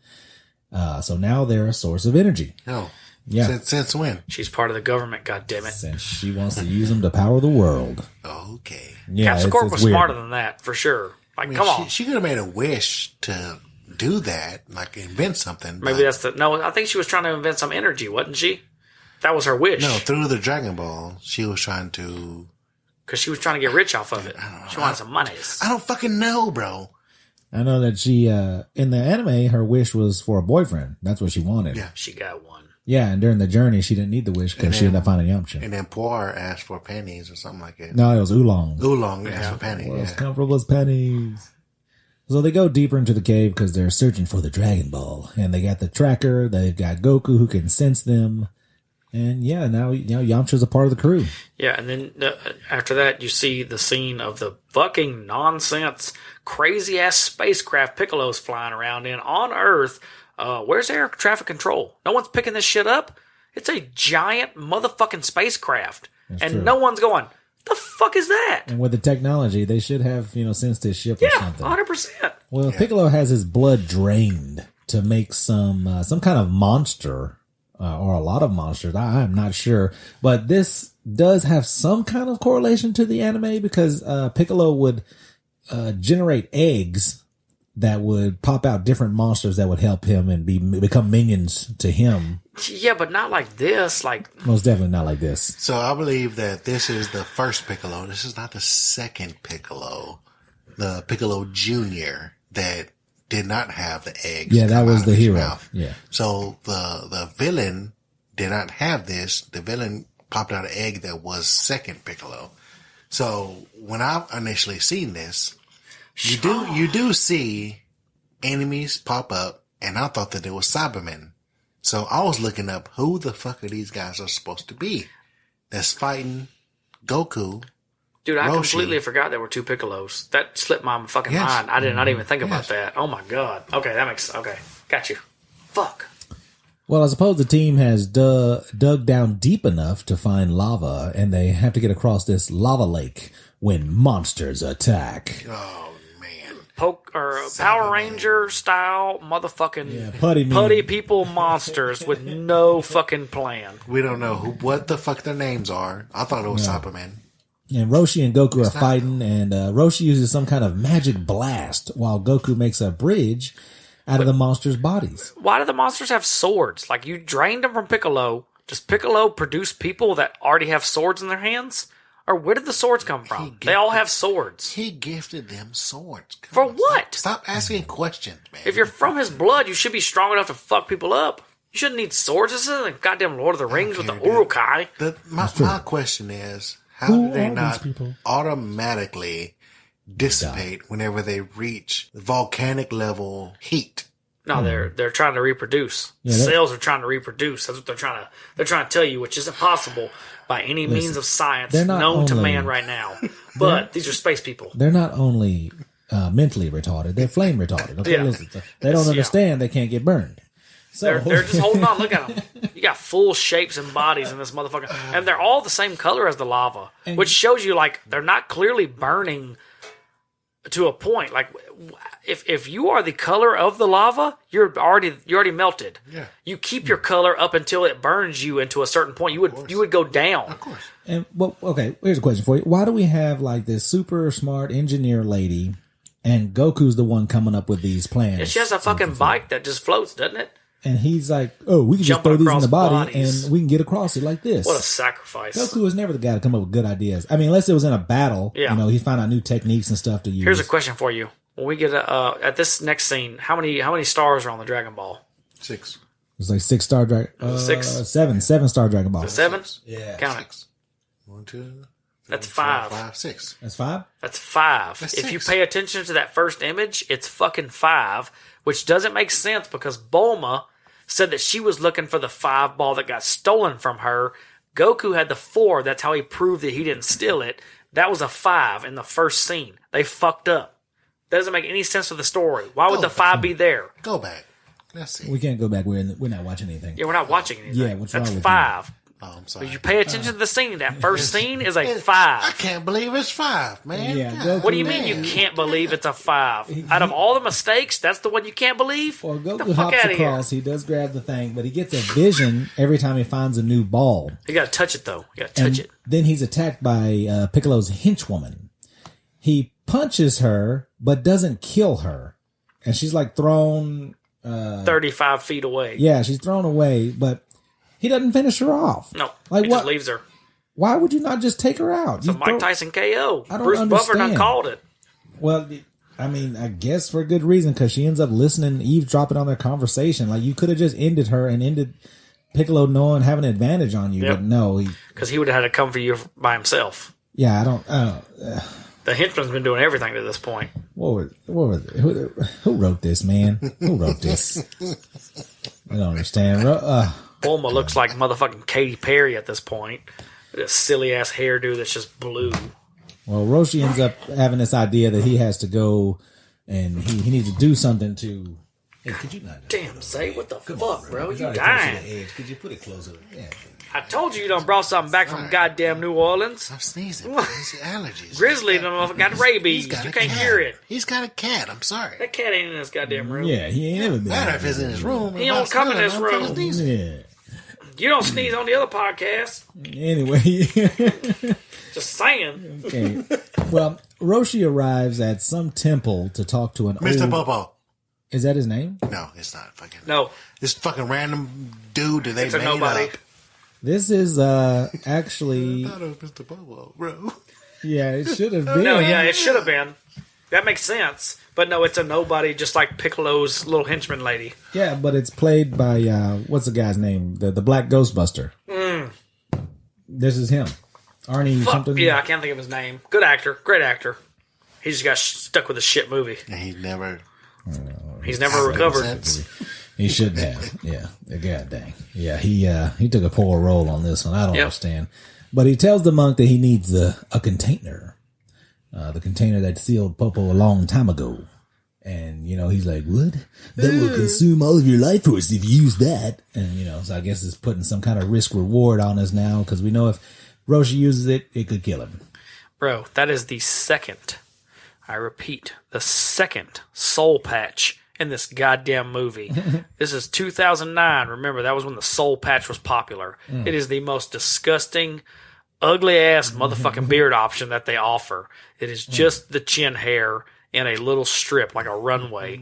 So now they're a source of energy. Oh. Yeah. Since when? She's part of the government, goddammit. Since she wants to use them to power the world. Okay. Yeah, Capsule Corp was weird. smarter than that, for sure. Like, I mean, come on. She could have made a wish to do that, like invent something. Maybe that's no, I think she was trying to invent some energy, wasn't she? That was her wish. No, through the Dragon Ball, she was trying to... Because she was trying to get rich off of it. She wanted some money. I don't fucking know, bro. I know that she, in the anime, her wish was for a boyfriend. That's what she wanted. Yeah. She got one. Yeah, and during the journey, she didn't need the wish because she ended up finding Yamcha. And then Polar asked for pennies or something like that. No, it was Oolong. Oolong asked for pennies. Well, as comfortable as pennies. So they go deeper into the cave because they're searching for the Dragon Ball. And they got the tracker. They've got Goku who can sense them. And yeah, now Yamcha's a part of the crew. Yeah, and then after that, you see the scene of the fucking nonsense, crazy-ass spacecraft Piccolo's flying around in on Earth. Where's air traffic control? No one's picking this shit up. It's a giant motherfucking spacecraft. That's and true. no one's going, the fuck is that? And with the technology, they should have, sensed his ship or Yeah, something. 100%. Well, Piccolo has his blood drained to make some kind of monster, or a lot of monsters. I'm not sure. But this does have some kind of correlation to the anime because Piccolo would generate eggs that would pop out different monsters that would help him and become minions to him. Yeah, but not like this. Like, Most definitely not like this. So I believe that this is the first Piccolo. This is not the second Piccolo. The Piccolo Jr. that did not have the eggs. Yeah, that come was out the of his hero. mouth. Yeah. So the villain did not have this. The villain popped out an egg that was second Piccolo. So when I initially seen this, you do see enemies pop up, and I thought that it was Cybermen. So I was looking up who the fuck are these guys are supposed to be that's fighting Goku. dude, I Roshi. completely forgot there were two Piccolos. That slipped my fucking Yes. mind. I did not even think about Yes. that. Oh my god. Okay, got you. Fuck. Well, I suppose the team has dug down deep enough to find lava, and they have to get across this lava lake when monsters attack. Oh man, Power Ranger style motherfucking putty people monsters with no fucking plan. we don't know what the fuck their names are. I thought it was Cybermen. And Roshi and Goku are fighting, and Roshi uses some kind of magic blast while Goku makes a bridge out of the monsters' bodies. Why do the monsters have swords? Like, you drained them from Piccolo. Does Piccolo produce people that already have swords in their hands? Or where did the swords come from? They all have swords. He gifted them swords. Come For on, what? Stop asking questions, man. If you're from his blood, you should be strong enough to fuck people up. You shouldn't need swords. This isn't like goddamn Lord of the Rings with the care, dude. Urukai. My question is, how Who do they are these not people? automatically dissipate whenever they reach volcanic level heat? No, they're trying to reproduce. Yeah, Cells are trying to reproduce. That's what they're trying to tell you, which isn't possible by any means of science they're not known to only- man right now. But these are space people. They're not only mentally retarded, they're flame retarded. Okay, Yeah. listen. So they don't understand they can't get burned. So They're just holding on. Look at them. You got full shapes and bodies in this motherfucker. And they're all the same color as the lava, which shows you, like, they're not clearly burning to a point. Like, if you are the color of the lava, you're already melted. Yeah. You keep your color up until it burns you into a certain point. You would go down. Of course. And well, okay, here's a question for you. Why do we have like this super smart engineer lady and Goku's the one coming up with these plans? Yeah, she has a fucking bike that just floats, doesn't it? And he's like, oh, we can just Jumping throw these in across the body bodies. and we can get across it like this. What a sacrifice. Goku was never the guy to come up with good ideas. I mean, unless it was in a battle, Yeah. he found out new techniques and stuff to use. Here's a question for you. When we get at this next scene, how many stars are on the Dragon Ball? 6. It's like 6-star Dragon. Six? 7-star Dragon Ball. 7? Yeah. Count it. 6. 1, 2. That's 3, 4, 5. 5, 6. That's 5. That's 5. That's If you 6. pay attention to that first image, it's fucking 5, which doesn't make sense because Bulma said that she was looking for the 5 ball that got stolen from her. Goku had the 4. That's how he proved that he didn't steal it. That was a 5 in the first scene. They fucked up. That doesn't make any sense to the story. Why would the 5 be there? Go back. Let's see. We can't go back. We're not watching anything. Yeah, we're not watching anything. Yeah, what's wrong That's with 5. Oh, I'm sorry. You pay attention to the scene. That first scene is a 5. I can't believe it's 5, man. Yeah, God, What do you mean you can't believe it's a 5? Out of all the mistakes, that's the one you can't believe? Well, Get the Goku fuck hops out of here. across. He does grab the thing, but he gets a vision every time he finds a new ball. You gotta touch it, though. You gotta And touch it. then he's attacked by Piccolo's henchwoman. He punches her, but doesn't kill her. And she's like thrown... 35 feet away. Yeah, she's thrown away, but he doesn't finish her off. No, Like he what? just leaves her. Why would you not just take her out? It's a Mike Tyson KO. I don't Bruce Buffer done understand. called it. Well, I mean, I guess for a good reason, because she ends up listening, eavesdropping on their conversation. Like, you could have just ended her and ended Piccolo knowing, having an advantage on you, Yep. but no. Because he would have had to come for you by himself. Yeah, I don't. The henchman's been doing everything to this point. What was it? Who wrote this, man? Who wrote this? I don't understand. Bulma looks like motherfucking Katy Perry at this point. This silly ass hairdo that's just blue. Well, Roshi ends up having this idea that he has to go and he needs to do something to. Hey, could you not? Damn, Zay, what the fuck, bro? It's You already close to dying. the edge. Could you put it closer? Yeah. I told you done brought something back from goddamn New Orleans. I'm sneezing. It's allergies. Grizzly done got rabies. He's got You a can't cat. cure it. He's got a cat. I'm sorry. That cat ain't in this goddamn room. Yeah, he ain't ever been. Matter if it's in his room. He don't come in this I'm room. sneezing. Yeah. You don't sneeze on the other podcast. Anyway. Just saying. Okay. Well, Roshi arrives at some temple to talk to an Mr. old... Popo. Is that his name? No, it's not fucking. No, This fucking random dude that they it's a made nobody. up. This is actually... I thought it was Mr. Popo, bro. Yeah, it should have been. No, yeah, it should have been. That makes sense. But no, it's a nobody, just like Piccolo's little henchman lady. Yeah, but it's played by, what's the guy's name? The Black Ghostbuster. This is him. Arnie Fuck, something. yeah, I can't think of his name. Good actor, great actor. He just got stuck with a shit movie. And he never. He's never recovered. Since. He shouldn't have. Yeah. God dang. Yeah, he took a poor role on this one. I don't Yep. understand. But he tells the monk that he needs a container. The container that sealed Popo a long time ago. And, he's like, what? That will consume all of your life force if you use that. And, so I guess it's putting some kind of risk reward on us now, because we know if Roshi uses it, it could kill him. Bro, that is the second, I repeat, the second soul patch in this goddamn movie. This is 2009. Remember, that was when the soul patch was popular. It is the most disgusting, ugly ass motherfucking beard option that they offer. It is just the chin hair in a little strip, like a runway.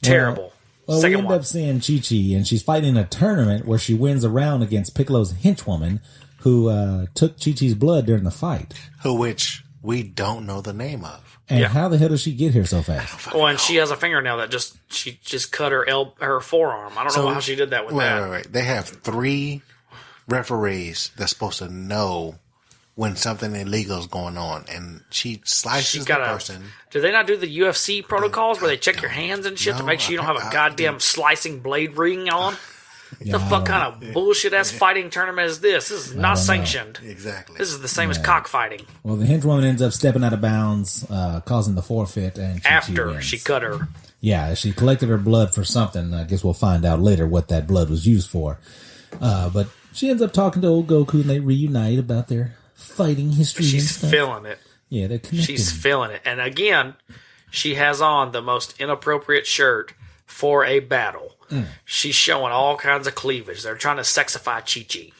Terrible. Well, we Second end one. up seeing Chi-Chi, and she's fighting a tournament where she wins a round against Piccolo's henchwoman, who took Chi-Chi's blood during the fight. Which we don't know the name of. And Yeah. how the hell does she get here so fast? Well, and she has a fingernail that she just cut her forearm. I don't know how she did that with that. Wait. They have 3 referees that's supposed to know when something illegal is going on, and she slices She's the got person. Do they not do the UFC protocols where they check your hands and shit to No, make sure you don't have a goddamn slicing blade ring on? Yeah, The fuck I kind of bullshit ass fighting tournament is this? This is not sanctioned. Exactly. This is the same as cockfighting. Well, the henchwoman ends up stepping out of bounds, causing the forfeit, and Chi-Chi After wins. she cut her. Yeah, she collected her blood for something. I guess we'll find out later what that blood was used for. But she ends up talking to old Goku, and they reunite about their fighting history and She's stuff. feeling it. Yeah, they're connected. She's feeling it. And again, she has on the most inappropriate shirt for a battle. She's showing all kinds of cleavage. They're trying to sexify Chi-Chi.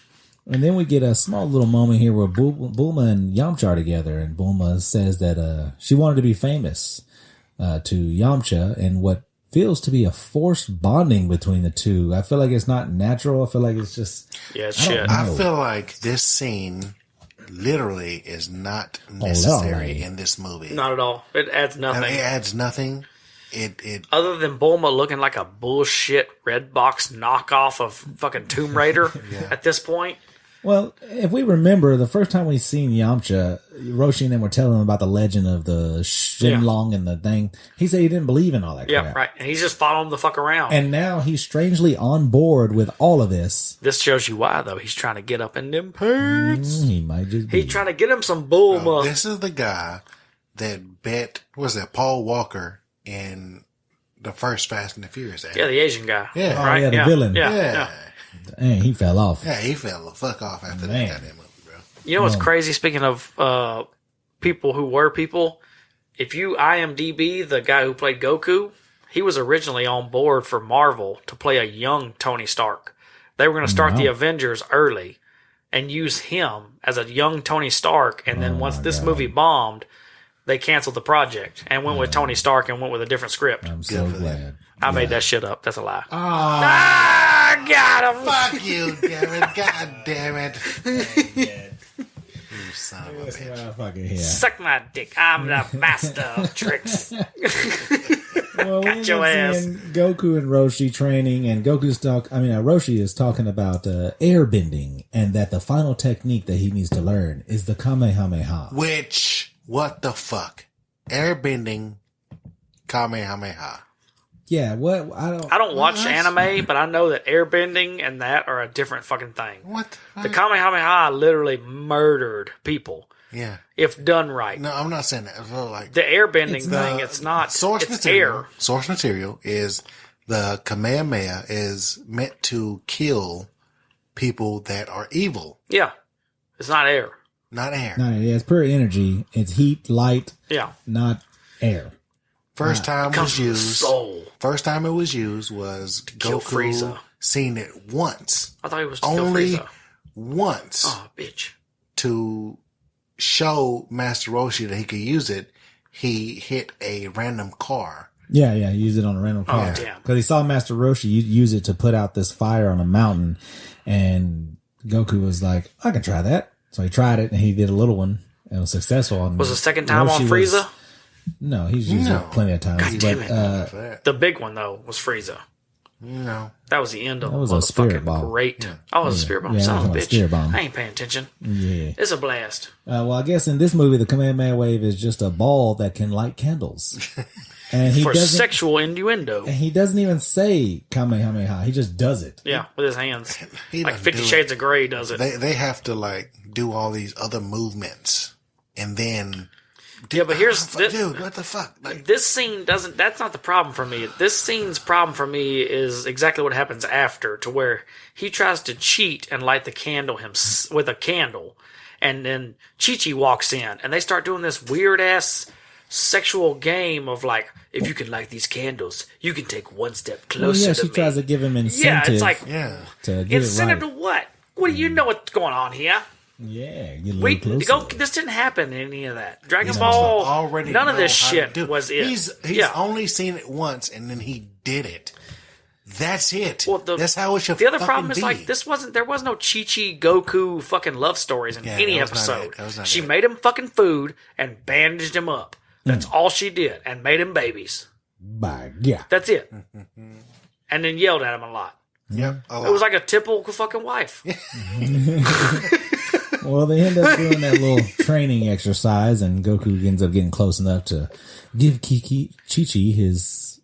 And then we get a small little moment here where Bulma and Yamcha are together, and Bulma says that she wanted to be famous to Yamcha, and what feels to be a forced bonding between the two. I feel like it's not natural. I feel like it's just... Yeah, it's I don't shit. know. I feel like this scene literally is not necessary literally. in this movie. Not at all. It adds nothing. It adds nothing. It Other than Bulma looking like a bullshit red box knockoff of fucking Tomb Raider at this point. Well, if we remember, the first time we seen Yamcha, Roshi and them were telling him about the legend of the Shenlong and the thing. He said he didn't believe in all that Yeah, crap. right. And he's just following the fuck around. And now he's strangely on board with all of this. This shows you why, though. He's trying to get up in them pants. He might just be. He's trying to get him some Bulma. This is the guy that bet, was that Paul Walker in the first Fast and the Furious? Yeah, the Asian guy. Yeah. Oh, Right? yeah, the villain. Yeah. Yeah. yeah. Dang, he fell off. Yeah, he fell the fuck off after that goddamn movie, bro. You know what's crazy? Speaking of people who were people, if you IMDb the guy who played Goku, he was originally on board for Marvel to play a young Tony Stark. They were going to start the Avengers early and use him as a young Tony Stark, and then once this movie bombed, they canceled the project and went with Tony Stark and went with a different script. I'm so glad. I made that shit up. That's a lie. Oh, Got him. fuck you, damn it. God damn it. You son of a bitch. Suck my dick. I'm the master of tricks. Well, Got your ass. Goku and Roshi training, and Roshi is talking about airbending, and that the final technique that he needs to learn is the Kamehameha. Which, what the fuck? Airbending, Kamehameha. Yeah, what? I don't watch anime, but I know that airbending and that are a different fucking thing. What The Kamehameha literally murdered people. Yeah. If done right. No, I'm not saying that. So, like, The airbending thing, it's not. Source it's material. air. Source material is the Kamehameha is meant to kill people that are evil, Yeah. It's not air. not air. No, yeah, it's pure energy. It's heat, light, Yeah. not air. First time Comes was from the used. soul. First time it was used was kill Goku Frieza. seen it once, I thought it was to kill only Frieza. once, Oh, bitch. to show Master Roshi that he could use it. He hit a random car. Yeah, he used it on a random car. damn. Because he saw Master Roshi use it to put out this fire on a mountain, and Goku was like, I can try that. So he tried it, and he did a little one, and it was successful. And Was the second time Roshi on Frieza? No, he's used it plenty of times. God damn but it. The big one, though, was Frieza. No. That was the end of That was a spirit motherfucking bomb. great. Oh, it was a spirit bomb. Yeah, Son that of a was a bitch. spirit bomb. I ain't paying attention. yeah. It's a blast. Well, I guess in this movie, the Kamehameha wave is just a ball that can light candles. And he For doesn't. sexual innuendo. And he doesn't even say Kamehameha. He just does it. Yeah, with his hands. He Like doesn't 50 do it. Shades of Grey does it. They have to like do all these other movements and then. Yeah, but here's Dude, what the fuck? Like, this scene doesn't. That's not the problem for me. This scene's problem for me is exactly what happens after, to where he tries to cheat and light the candle with a candle, and then Chi-Chi walks in, and they start doing this weird ass sexual game of like, if you can light these candles, you can take one step Well, closer yeah, to she me. tries to give him incentive. Yeah, it's like yeah. to get incentive it right. to what? What do you know what's going on here? Yeah, get a little Wait, closer. this didn't happen in any of that. Dragon He's Ball, already none of know this how to shit do it. was it. He's yeah. only seen it once, and then he did it. That's it. Well, That's how it should. The other fucking problem is be. like there was no Chi-Chi Goku fucking love stories in Yeah, any that was not episode. it. That was not She it. made him fucking food and bandaged him up. That's all she did, and made him babies. Yeah. That's it. And then yelled at him a lot. Yep. It was like a typical fucking wife. Well, they end up doing that little training exercise, and Goku ends up getting close enough to give Chi-Chi his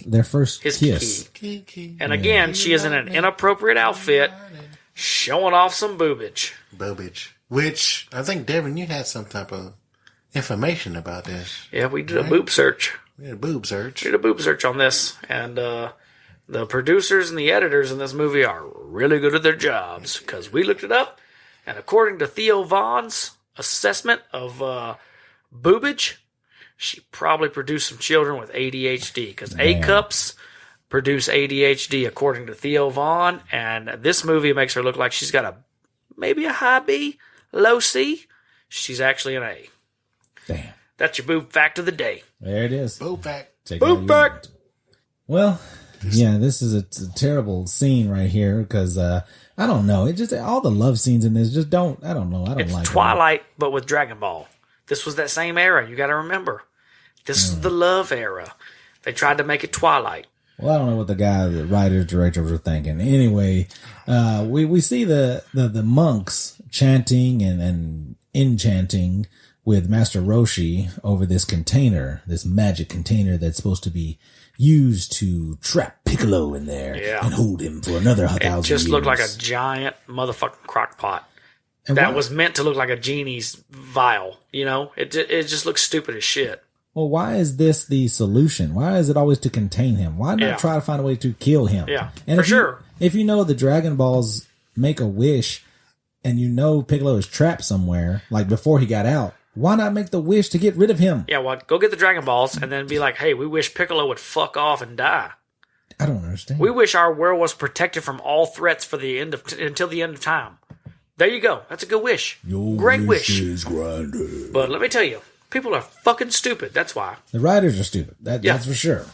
their first His kiss. Kiki. And again, she is in an inappropriate outfit, showing off some boobage. Bobage. Which I think, Devin, you had some type of information about this. Yeah, we did a boob search. We had a boob search. We did a boob search on this, and the producers and the editors in this movie are really good at their jobs, because we looked it up, and according to Theo Vaughn's assessment of boobage, she probably produced some children with ADHD, because A-cups produce ADHD according to Theo Vaughn, and this movie makes her look like she's got maybe a high B, low C. She's actually an A. Damn. That's your boob fact of the day. There it is. Boob fact. Take Boob it how you fact. want. Well, yeah, this is a terrible scene right here because I don't know. It just all the love scenes in this just don't. I don't know. I don't It's like Twilight, but with Dragon Ball. This was that same era. You got to remember. This is the love era. They tried to make it Twilight. Well, I don't know what the writers, directors were thinking. Anyway, we see the monks chanting and enchanting with Master Roshi over this container, this magic container that's supposed to be used to trap Piccolo in there and hold him for another 1,000 years. It just looked like a giant motherfucking crock pot. And That what- was meant to look like a genie's vial. You know, it just looks stupid as shit. well, why is this the solution? Why is it always to contain him? Why not try to find a way to kill him? Yeah, and for sure. If you know the Dragon Balls make a wish and you know Piccolo is trapped somewhere, like before he got out, why not make the wish to get rid of him? Yeah, well, go get the Dragon Balls and then be like, hey, we wish Piccolo would fuck off and die. I don't understand. We wish our world was protected from all threats for the until the end of time. There you go. That's a good wish. Your Great wish. is granted. But let me tell you, people are fucking stupid. That's why. The writers are stupid. That's for sure.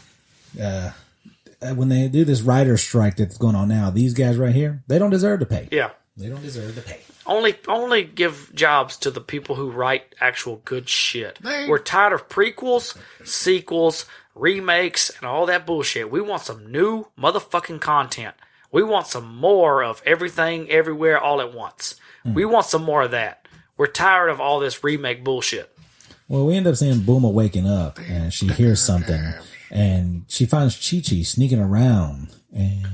When they do this writer strike that's going on now, these guys right here, they don't deserve to pay. Yeah. They don't deserve to pay. Only give jobs to the people who write actual good shit. We're tired of prequels, sequels, remakes, and all that bullshit. We want some new motherfucking content. We want some more of everything, everywhere, all at once. We want some more of that. We're tired of all this remake bullshit. Well, we end up seeing Bulma waking up, and she hears something, and she finds Chi-Chi sneaking around and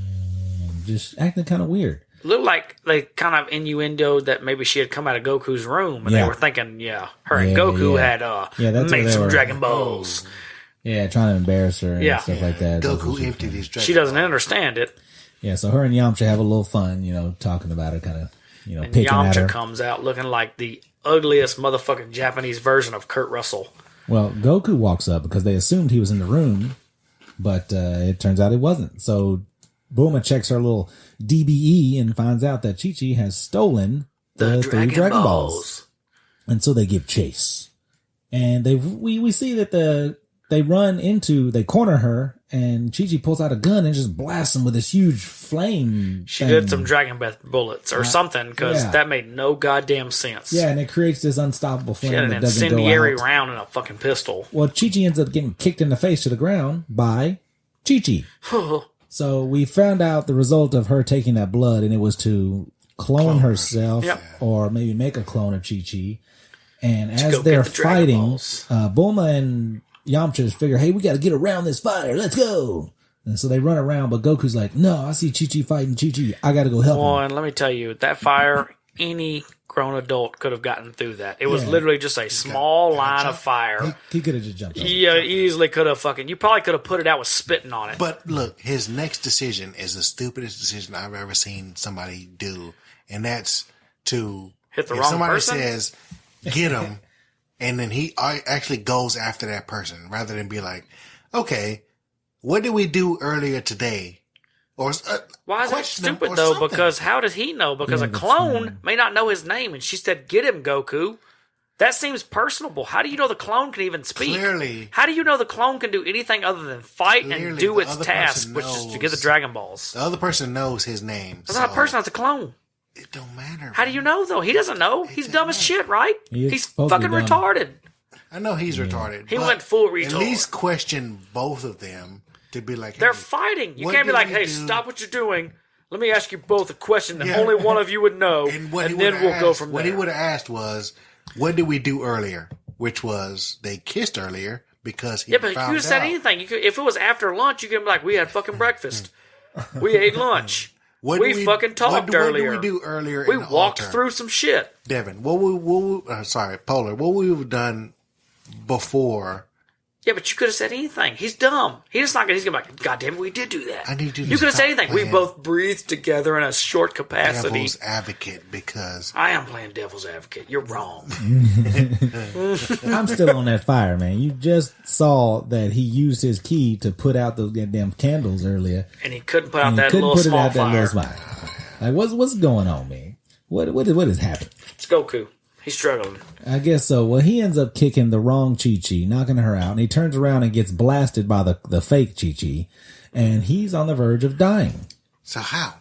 just acting kind of weird. Looked like they kind of innuendoed that maybe she had come out of Goku's room, and they were thinking, her and Goku had made some Dragon Balls. Yeah, trying to embarrass her and stuff like that. Goku emptied his Dragon She doesn't understand it. Yeah, so her and Yamcha have a little fun, talking about it, kind of, and picking at her. Yamcha comes out looking like the ugliest motherfucking Japanese version of Kurt Russell. Well, Goku walks up because they assumed he was in the room, but it turns out he wasn't. So Bulma checks her little DBE and finds out that Chi-Chi has stolen the 3 Dragon Balls. And so they give chase. And we see that they corner her, and Chi-Chi pulls out a gun and just blasts him with this huge flame. She did some Dragon Breath bullets or something, because that made no goddamn sense. Yeah, and it creates this unstoppable flame she had an that doesn't go out. incendiary round in a fucking pistol. Well, Chi-Chi ends up getting kicked in the face to the ground by Chi-Chi. So we found out the result of her taking that blood, and it was to clone herself or maybe make a clone of Chi-Chi. And as they're fighting, Bulma and Yamcha just figure, hey, we got to get around this fire. Let's go. And so they run around, but Goku's like, no, I see Chi-Chi fighting Chi-Chi. I got to go help him. And let me tell you, that fire, any grown adult could have gotten through that. It was literally just a small line of fire. He could have just jumped over. Yeah, easily could have you probably could have put it out with spitting on it. But look, his next decision is the stupidest decision I've ever seen somebody do. And that's to hit the wrong person. Somebody says, get him. And then he actually goes after that person rather than be like, okay, what did we do earlier today? Or why is that stupid though? Something. Because how does he know? Because a clone may not know his name, and she said, "Get him, Goku." That seems personable. How do you know the clone can even speak? Clearly, how do you know the clone can do anything other than fight and do its task, which is to get the Dragon Balls? The other person knows his name. That's not a person. That's a clone. It don't matter. How do you know though? He doesn't know. He's dumb as shit, right? He's fucking retarded. I know he's retarded. He went full retard. At least question both of them to be like, hey, they're fighting. You can't be like, hey, stop what you're doing. Let me ask you both a question that only one of you would know, and then we'll go from there. What he would have asked was, what did we do earlier? Which was, they kissed earlier because he found out. Yeah, but you could have said anything. If it was after lunch, you could be like, we had fucking breakfast. We ate lunch. We fucking talked earlier. What did we do earlier? We walked through some shit. Devin, Polar, what would we have done before? Yeah, but you could have said anything. He's dumb. He's going to be like, God damn it, we did do that. I need you could have said anything. We both breathed together in a short capacity. Devil's advocate, because I am playing devil's advocate. You're wrong. I'm still on that fire, man. You just saw that he used his key to put out those goddamn candles earlier, and he couldn't put out that little small fire. Like, what's going on, man? What is happening? It's Goku. He's struggling. I guess so. Well, he ends up kicking the wrong Chi-Chi, knocking her out, and he turns around and gets blasted by the fake Chi-Chi, and he's on the verge of dying. So how?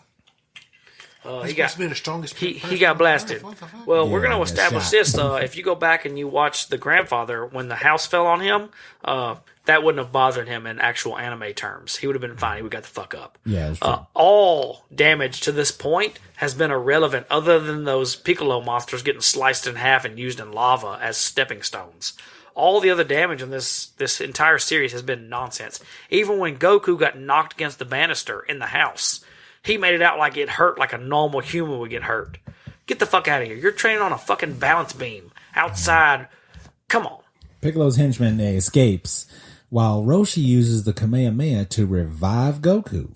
He got blasted. Well, we're going to establish this. If you go back and you watch the grandfather, when the house fell on him, that wouldn't have bothered him in actual anime terms. He would have been fine. He would have got the fuck up. Yeah, that's true. All damage to this point has been irrelevant other than those Piccolo monsters getting sliced in half and used in lava as stepping stones. All the other damage in this entire series has been nonsense. Even when Goku got knocked against the banister in the house, he made it out like it hurt like a normal human would get hurt. Get the fuck out of here. You're training on a fucking balance beam outside. Come on. Piccolo's henchman escapes, while Roshi uses the Kamehameha to revive Goku.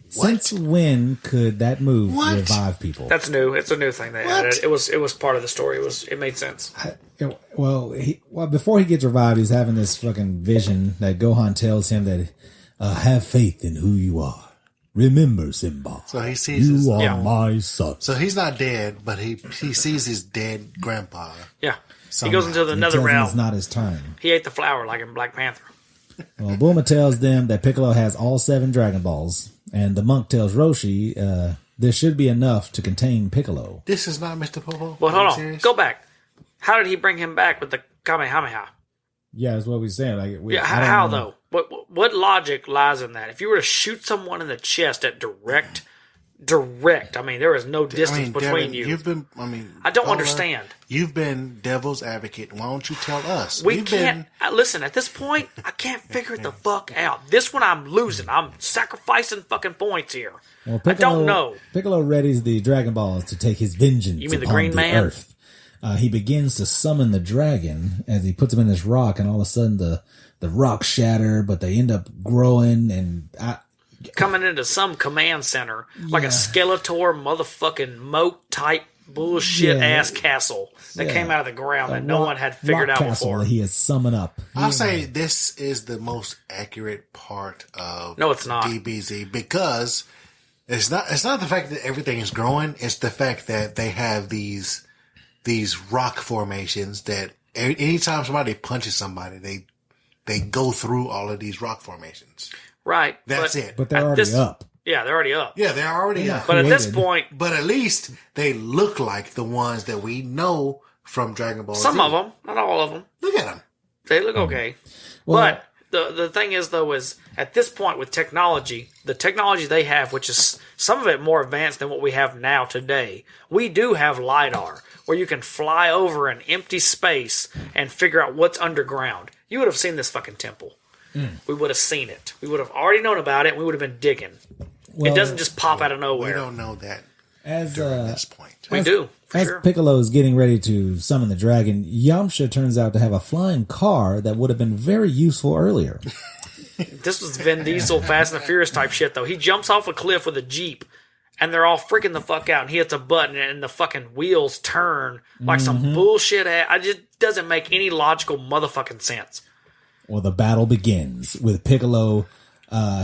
Since when could that move revive people? That's new. It's a new thing they added. It was part of the story. It made sense. Before he gets revived, he's having this fucking vision that Gohan tells him that have faith in who you are. Remember, Simba. So he sees you are my son. So he's not dead, but he sees his dead grandpa. Yeah. He goes into another realm. It's not his turn. He ate the flower like in Black Panther. Well, Bulma tells them that Piccolo has all 7 Dragon Balls, and the monk tells Roshi there should be enough to contain Piccolo. This is not Mr. Popo? Well, hold on. Serious? Go back. How did he bring him back with the Kamehameha? Yeah, that's what we're saying. How though? What logic lies in that? If you were to shoot someone in the chest at direct, I mean, there is no distance between Devin, you. You've been, I don't understand. You've been devil's advocate. Why don't you tell us? Listen, at this point, I can't figure the fuck out. This one I'm losing. I'm sacrificing fucking points here. Well, Piccolo, I don't know. Piccolo readies the Dragon Balls to take his vengeance You mean the upon Green the Man? Earth. He begins to summon the dragon as he puts him in this rock, and all of a sudden the rocks shatter, but they end up growing and coming into some command center like a Skeletor motherfucking moat type bullshit ass castle that came out of the ground that no one had figured out before. That he has summoned up. I'll say this is the most accurate part of it's not. DBZ because it's not the fact that everything is growing. It's the fact that they have these rock formations that anytime somebody punches somebody, they go through all of these rock formations. Right. That's it. But they're already up. Yeah, they're already up. Yeah, they're already up. But at this point... But at least they look like the ones that we know from Dragon Ball Z. Some of them. Not all of them. Look at them. They look okay. Well, but the thing is, though, is at this point with technology, the technology they have, which is some of it more advanced than what we have now today, we do have LiDAR, where you can fly over an empty space and figure out what's underground. You would have seen this fucking temple. We would have seen it. We would have already known about it. We would have been digging. It doesn't just pop out of nowhere. We don't know that during this point. We do. As Piccolo is getting ready to summon the dragon, Yamcha turns out to have a flying car that would have been very useful earlier. This was Vin Diesel, Fast and the Furious type shit, though. He jumps off a cliff with a Jeep, and they're all freaking the fuck out, and he hits a button, and the fucking wheels turn like some bullshit. It just doesn't make any logical motherfucking sense. Well, the battle begins with Piccolo.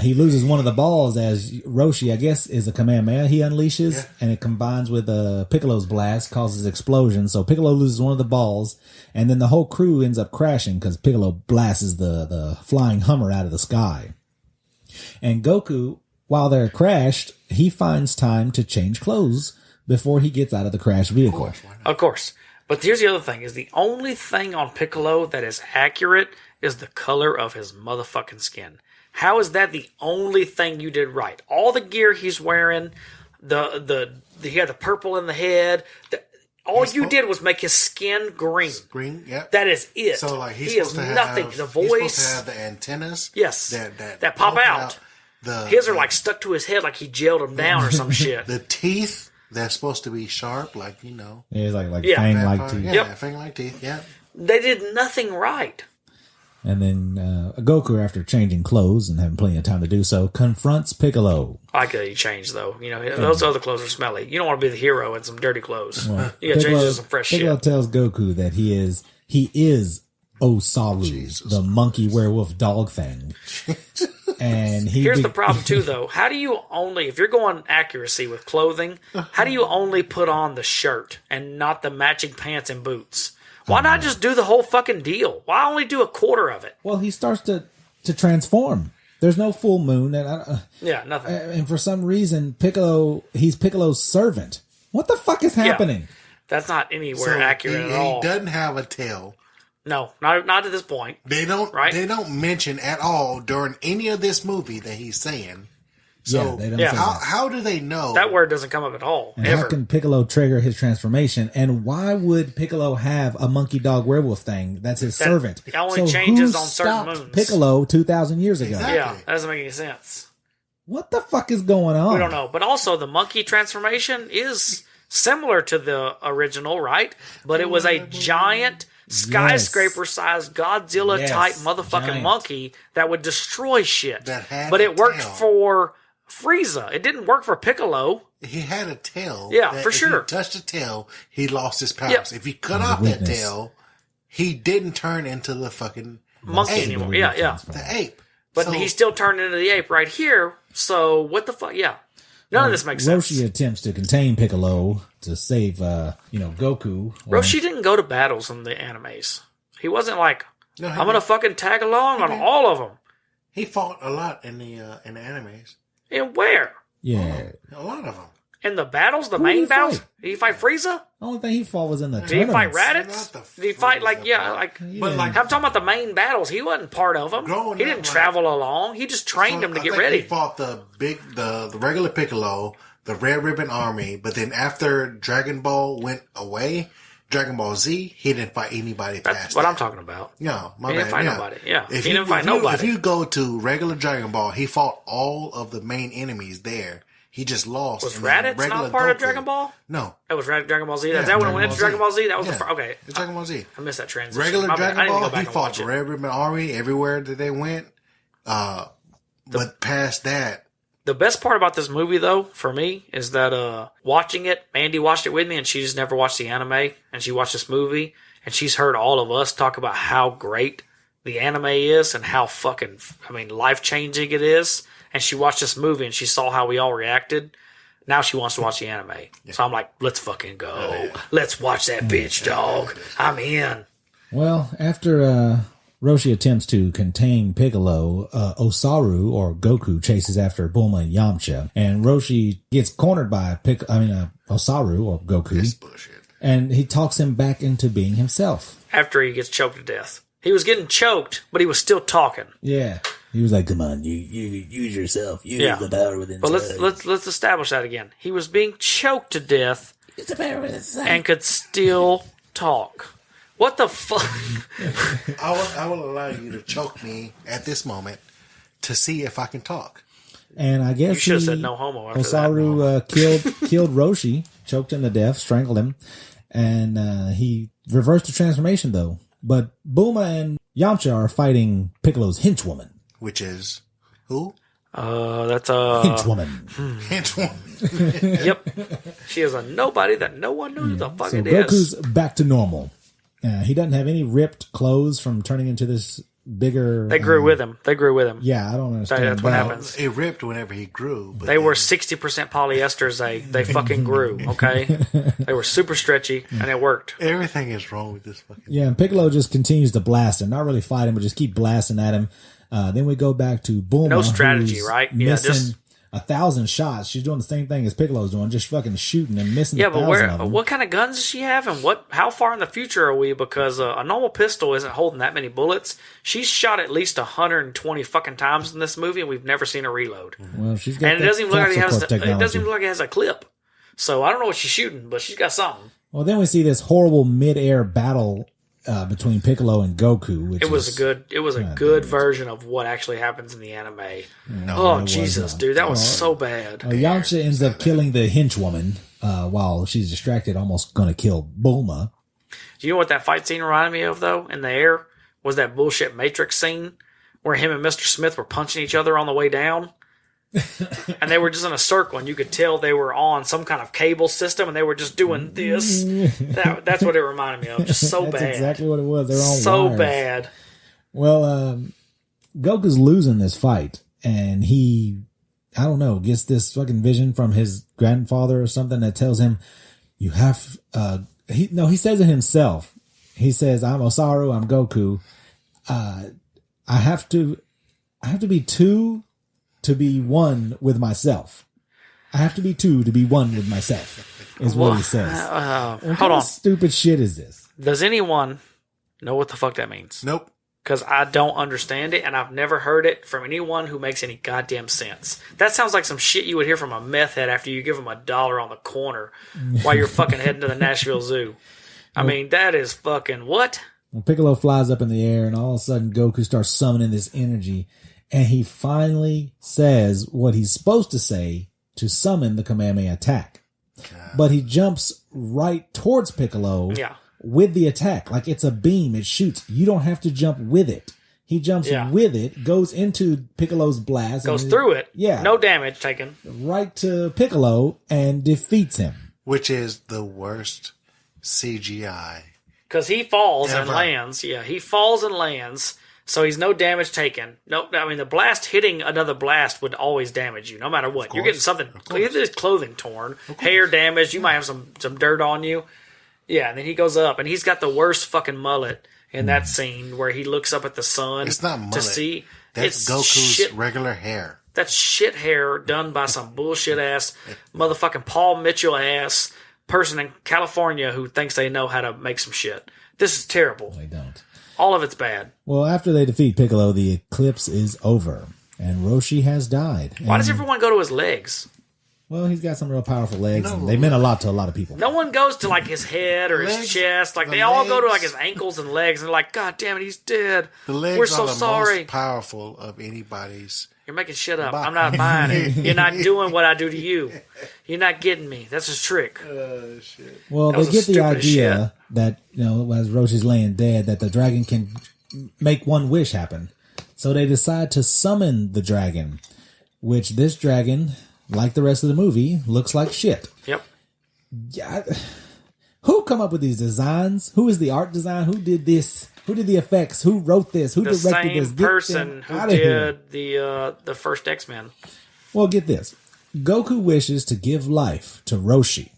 He loses one of the balls as Roshi, I guess, is a Kamehameha he unleashes, and it combines with Piccolo's blast, causes explosion. So Piccolo loses one of the balls, and then the whole crew ends up crashing because Piccolo blasts the flying Hummer out of the sky. And Goku, while they're crashed, he finds time to change clothes before he gets out of the crashed vehicle. Of course. But here's the other thing, is the only thing on Piccolo that is accurate is the color of his motherfucking skin. How is that the only thing you did right? All the gear he's wearing, he had the purple in the head. All you did was make his skin green. Green, yeah. That is it. So like he is nothing. The voice. He's supposed to have the antennas. Yes. That pop out. His are like stuck to his head, like he jailed him down or some shit. The teeth, they're supposed to be sharp, like, you know. Yeah, it's like fang-like teeth. Yeah, fang-like teeth, yeah. They did nothing right. And then Goku, after changing clothes and having plenty of time to do so, confronts Piccolo. I like that he changed, though. You know, those other clothes are smelly. You don't want to be the hero in some dirty clothes. Well, you got to change to some fresh Piccolo shit. tells Goku that he is Osaru, the monkey werewolf dog thing. And here's the problem, too, though. How do you only, if you're going accuracy with clothing, how do you only put on the shirt and not the matching pants and boots? Why not just do the whole fucking deal? Why only do a quarter of it? Well, he starts to transform. There's no full moon. And nothing. And for some reason, he's Piccolo's servant. What the fuck is happening? That's not anywhere accurate at all. He doesn't have a tail. No, not at this point. They don't mention at all during any of this movie that he's saying. So they don't say how do they know? That word doesn't come up at all. And ever. How can Piccolo trigger his transformation? And why would Piccolo have a monkey dog werewolf thing? That's his servant. It only changes on certain moons. Piccolo 2,000 years ago. Exactly. Yeah, that doesn't make any sense. What the fuck is going on? We don't know. But also, the monkey transformation is similar to the original, right? But it was a giant skyscraper-sized Godzilla-type motherfucking giant monkey that would destroy shit. That had but a it worked tail. for Frieza. It didn't work for Piccolo. He had a tail. Yeah, that for if sure. he touched the tail, he lost his powers. Yep. If he cut off that tail, he didn't turn into the fucking Monkey ape. anymore. Yeah. The ape. But So- he still turned into the ape right here. So what the fuck? Yeah. None of this makes sense. Roshi attempts to contain Piccolo to save, Goku. Roshi didn't go to battles in the animes. He wasn't like, No, he I'm going to fucking tag along on all of them. He fought a lot in the animes. And where? Yeah. A lot of them. In the battles, the Who did main he battles? fight? Did he fight Frieza? The only thing he fought was in the Did he fight tournaments. Raditz? Not the Did he fight Frieza part. I'm talking about the main battles. He wasn't part of them. Growing He up, didn't like- travel along. He just trained him to I get think ready. He fought the regular Piccolo, the Red Ribbon Army, but then after Dragon Ball went away, Dragon Ball Z, he didn't fight anybody That's past what that. I'm talking about. No, my He bad. didn't fight yeah. nobody. Yeah, If he you- didn't fight if you- nobody. If you go to regular Dragon Ball, he fought all of the main enemies there. He just lost. Was in the Raditz regular not part of Goku. Dragon Ball? No. That was Dragon Ball Z. Yeah, Is that when it Dragon went into Ball Dragon Z. Ball Z? That was Yeah. the first. Okay. It's Dragon Ball Z. I missed that transition. Regular My bad. Dragon I didn't Ball, go back he and fought watch the it. Red Ribbon Army everywhere that they went. But past that, The best part about this movie, though, for me, is that watching it, Mandy watched it with me, and she just never watched the anime, and she watched this movie, and she's heard all of us talk about how great the anime is and how fucking, life-changing it is. And she watched this movie, and she saw how we all reacted. Now she wants to watch the anime. So I'm like, let's fucking go. Let's watch that bitch, dog. I'm in. Well, after Roshi attempts to contain Piccolo, Osaru, or Goku, chases after Bulma and Yamcha, and Roshi gets cornered by Osaru, or Goku, this bullshit. and he talks him back into being himself. After he gets choked to death. He was getting choked, but he was still talking. Yeah. He was like, come on, you use yourself. Use Yeah. the power within But let's establish that again. He was being choked to death Use the power within and could still talk. What the fuck? I will allow you to choke me at this moment to see if I can talk. And I guess You should have said no homo after that. Osaru killed Roshi, choked him to death, strangled him, and he reversed the transformation though. But Bulma and Yamcha are fighting Piccolo's henchwoman. Which is who? That's Henchwoman. Henchwoman. Yep. She is a nobody that no one knew who the fuck So it Goku's is. back to normal. He doesn't have any ripped clothes from turning into this bigger. They grew with him. They grew with him. Yeah, I don't understand. That's what that. happens. It ripped whenever he grew. But They were 60% polyesters. They fucking grew. Okay, they were super stretchy and it worked. everything is wrong with this fucking. Yeah, and Piccolo just continues to blast him. Not really fight him, but just keep blasting at him. Then we go back to Bulma. No strategy, who's right? Yeah, missing just- 1,000 shots. She's doing the same thing as Piccolo's doing, just fucking shooting and missing. Yeah, but 1,000 of them. what kind of guns does she have, and how far in the future are we? Because a normal pistol isn't holding that many bullets. She's shot at least 120 fucking times in this movie, and we've never seen her reload. Well, she's got And it that doesn't even look like capsule corp it doesn't technology. even look like it has a clip. So I don't know what she's shooting, but she's got something. Well, then we see this horrible mid-air battle between Piccolo and Goku. Which It was is, a good version of what actually happens in the anime. Oh Jesus, dude, that was so bad. Yamcha ends up killing the henchwoman while she's distracted, almost going to kill Bulma. Do you know what that fight scene reminded me of, though, in the air? Was that bullshit Matrix scene where him and Mr. Smith were punching each other on the way down? And they were just in a circle, and you could tell they were on some kind of cable system, and they were just doing this. That's what it reminded me of. Just so That's bad. exactly what it was. They're on So wires. bad. Well, Goku's losing this fight, and he, I don't know, gets this fucking vision from his grandfather or something that tells him, you have, he says it himself. He says, I'm Osaru, I'm Goku. I have to be two to be one with myself. I have to be two to be one with myself, is what he says. What Hold kind on. of stupid shit is this? Does anyone know what the fuck that means? Nope. Because I don't understand it, and I've never heard it from anyone who makes any goddamn sense. That sounds like some shit you would hear from a meth head after you give him $1 on the corner while you're fucking heading to the Nashville Zoo. I mean, that is fucking what? Well, Piccolo flies up in the air, and all of a sudden Goku starts summoning this energy, and he finally says what he's supposed to say to summon the Kamehameha attack. But he jumps right towards Piccolo Yeah. with the attack. Like it's a beam. It shoots. You don't have to jump with it. He jumps with it, goes into Piccolo's blast. Goes through it. Yeah. No damage taken. Right to Piccolo and defeats him. Which is the worst CGI. Because he falls Ever. and lands. Yeah, he falls and lands. So he's no damage taken. No, I mean, the blast hitting another blast would always damage you, no matter what. You're getting something. You get his clothing torn, hair damaged. You might have some dirt on you. Yeah, and then he goes up, and he's got the worst fucking mullet in that scene where he looks up at the sun. It's not mullet. To see. That's Goku's regular hair. That's shit hair done by some bullshit ass motherfucking Paul Mitchell ass person in California who thinks they know how to make some shit. This is terrible. They don't. All of it's bad. Well, after they defeat Piccolo, the eclipse is over, and Roshi has died. Why does everyone go to his legs? Well, he's got some real powerful legs, and they meant a lot to a lot of people. No one goes to like his head or his chest. Like they all go to like his ankles and legs, and they're like, "God damn it, he's dead. The legs We're so are the sorry." most powerful of anybody's. You're making shit up. I'm not buying it. You're not doing what I do to you. You're not getting me. That's a trick. Shit. Well, That they get was the stupid as idea that, as Roshi's laying dead, that the dragon can make one wish happen. So they decide to summon the dragon, which this dragon, like the rest of the movie, looks like shit. Yep. Yeah. Who come up with these designs? Who is the art design? Who did this? Who did the effects? Who wrote this? Who The directed this? same Get person them who outta here. did the first X-Men. Well, get this. Goku wishes to give life to Roshi.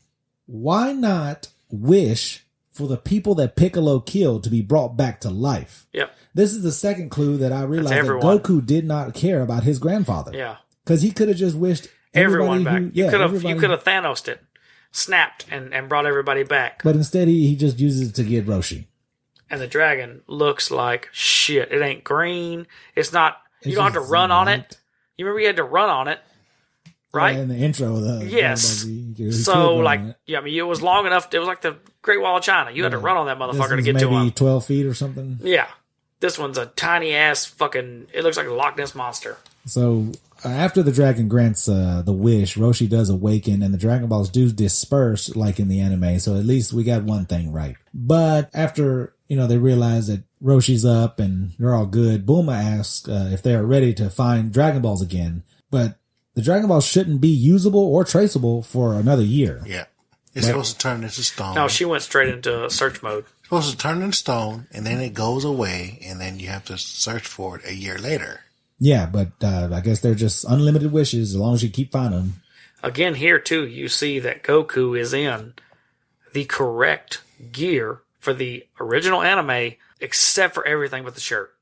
Why not wish for the people that Piccolo killed to be brought back to life? Yep. This is the second clue that I realized that everyone. Goku did not care about his grandfather. Yeah. Because he could have just wished Everyone back. everybody You could have everybody- Thanos'd it, snapped, and brought everybody back. But instead, he just uses it to get Roshi. And the dragon looks like shit. It ain't green. It's not. You It's don't have to just run on white. it. You remember you had to run on it, right? In the intro of the Yes. he could So run like, on it. yeah, I mean, it was long enough. It was like the Great Wall of China. You had to run on that This motherfucker to one's get to maybe him. 12 feet or something. Yeah, this one's a tiny ass fucking. It looks like a Loch Ness monster. So after the dragon grants the wish, Roshi does awaken, and the Dragon Balls do disperse like in the anime. So at least we got one thing right. But after they realize that Roshi's up and they're all good, Bulma asks if they're ready to find Dragon Balls again. But the Dragon Balls shouldn't be usable or traceable for another year. Yeah. It's supposed to turn into stone. No, she went straight into search mode. It's supposed to turn into stone, and then it goes away, and then you have to search for it a year later. Yeah, but I guess they're just unlimited wishes as long as you keep finding them. Again, here too, you see that Goku is in the correct gear for the original anime, except for everything but the shirt.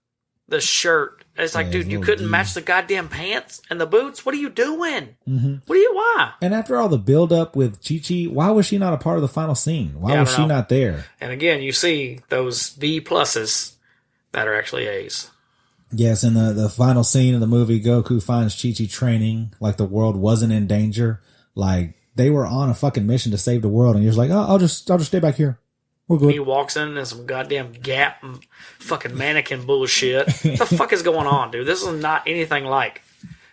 The shirt, it's like, dude, you couldn't match the goddamn pants and the boots? What are you doing? Mm-hmm. Why? And after all the build up with Chi-Chi, why was she not a part of the final scene? Why was she not there? And again, you see those B pluses that are actually A's. Yes, in the final scene of the movie, Goku finds Chi-Chi training like the world wasn't in danger. Like they were on a fucking mission to save the world, and you're just like, oh, I'll just stay back here. We're good. He walks in some goddamn Gap fucking mannequin bullshit. What the fuck is going on, dude? This is not anything like.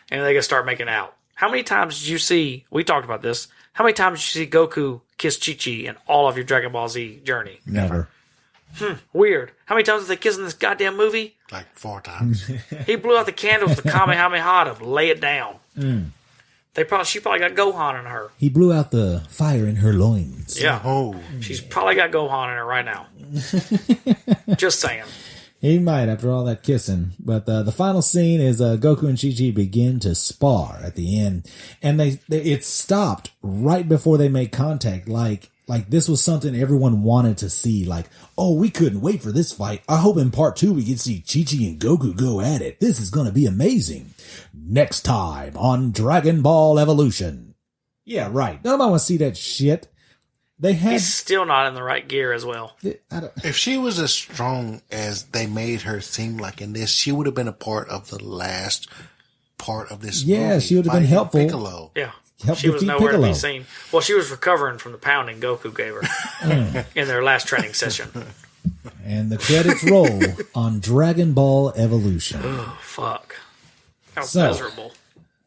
And they can start making out. How many times did you see, we talked about this, how many times did you see Goku kiss Chi-Chi in all of your Dragon Ball Z journey? Never. Weird. How many times did they kiss in this goddamn movie? Like 4 times. He blew out the candle with the Kamehameha to lay it down. She probably got Gohan in her. He blew out the fire in her loins. Yeah. Oh. She's probably got Gohan in her right now. Just saying. He might after all that kissing. But the final scene is Goku and Chi-Chi begin to spar at the end. And it stopped right before they make contact. Like this was something everyone wanted to see. Like, oh, we couldn't wait for this fight. I hope in part 2 we get to see Chi-Chi and Goku go at it. This is going to be amazing. Next time on Dragon Ball Evolution. Yeah, right. Nobody wants to see that shit. He's still not in the right gear as well. If she was as strong as they made her seem like in this, she would have been a part of the last part of this movie. Yeah, she would have been fighting helpful. Piccolo. Yeah. Help She was defeat nowhere Piccolo. to be seen. Well, she was recovering from the pounding Goku gave her in their last training session. And the credits roll on Dragon Ball Evolution. Oh, fuck. How So- miserable.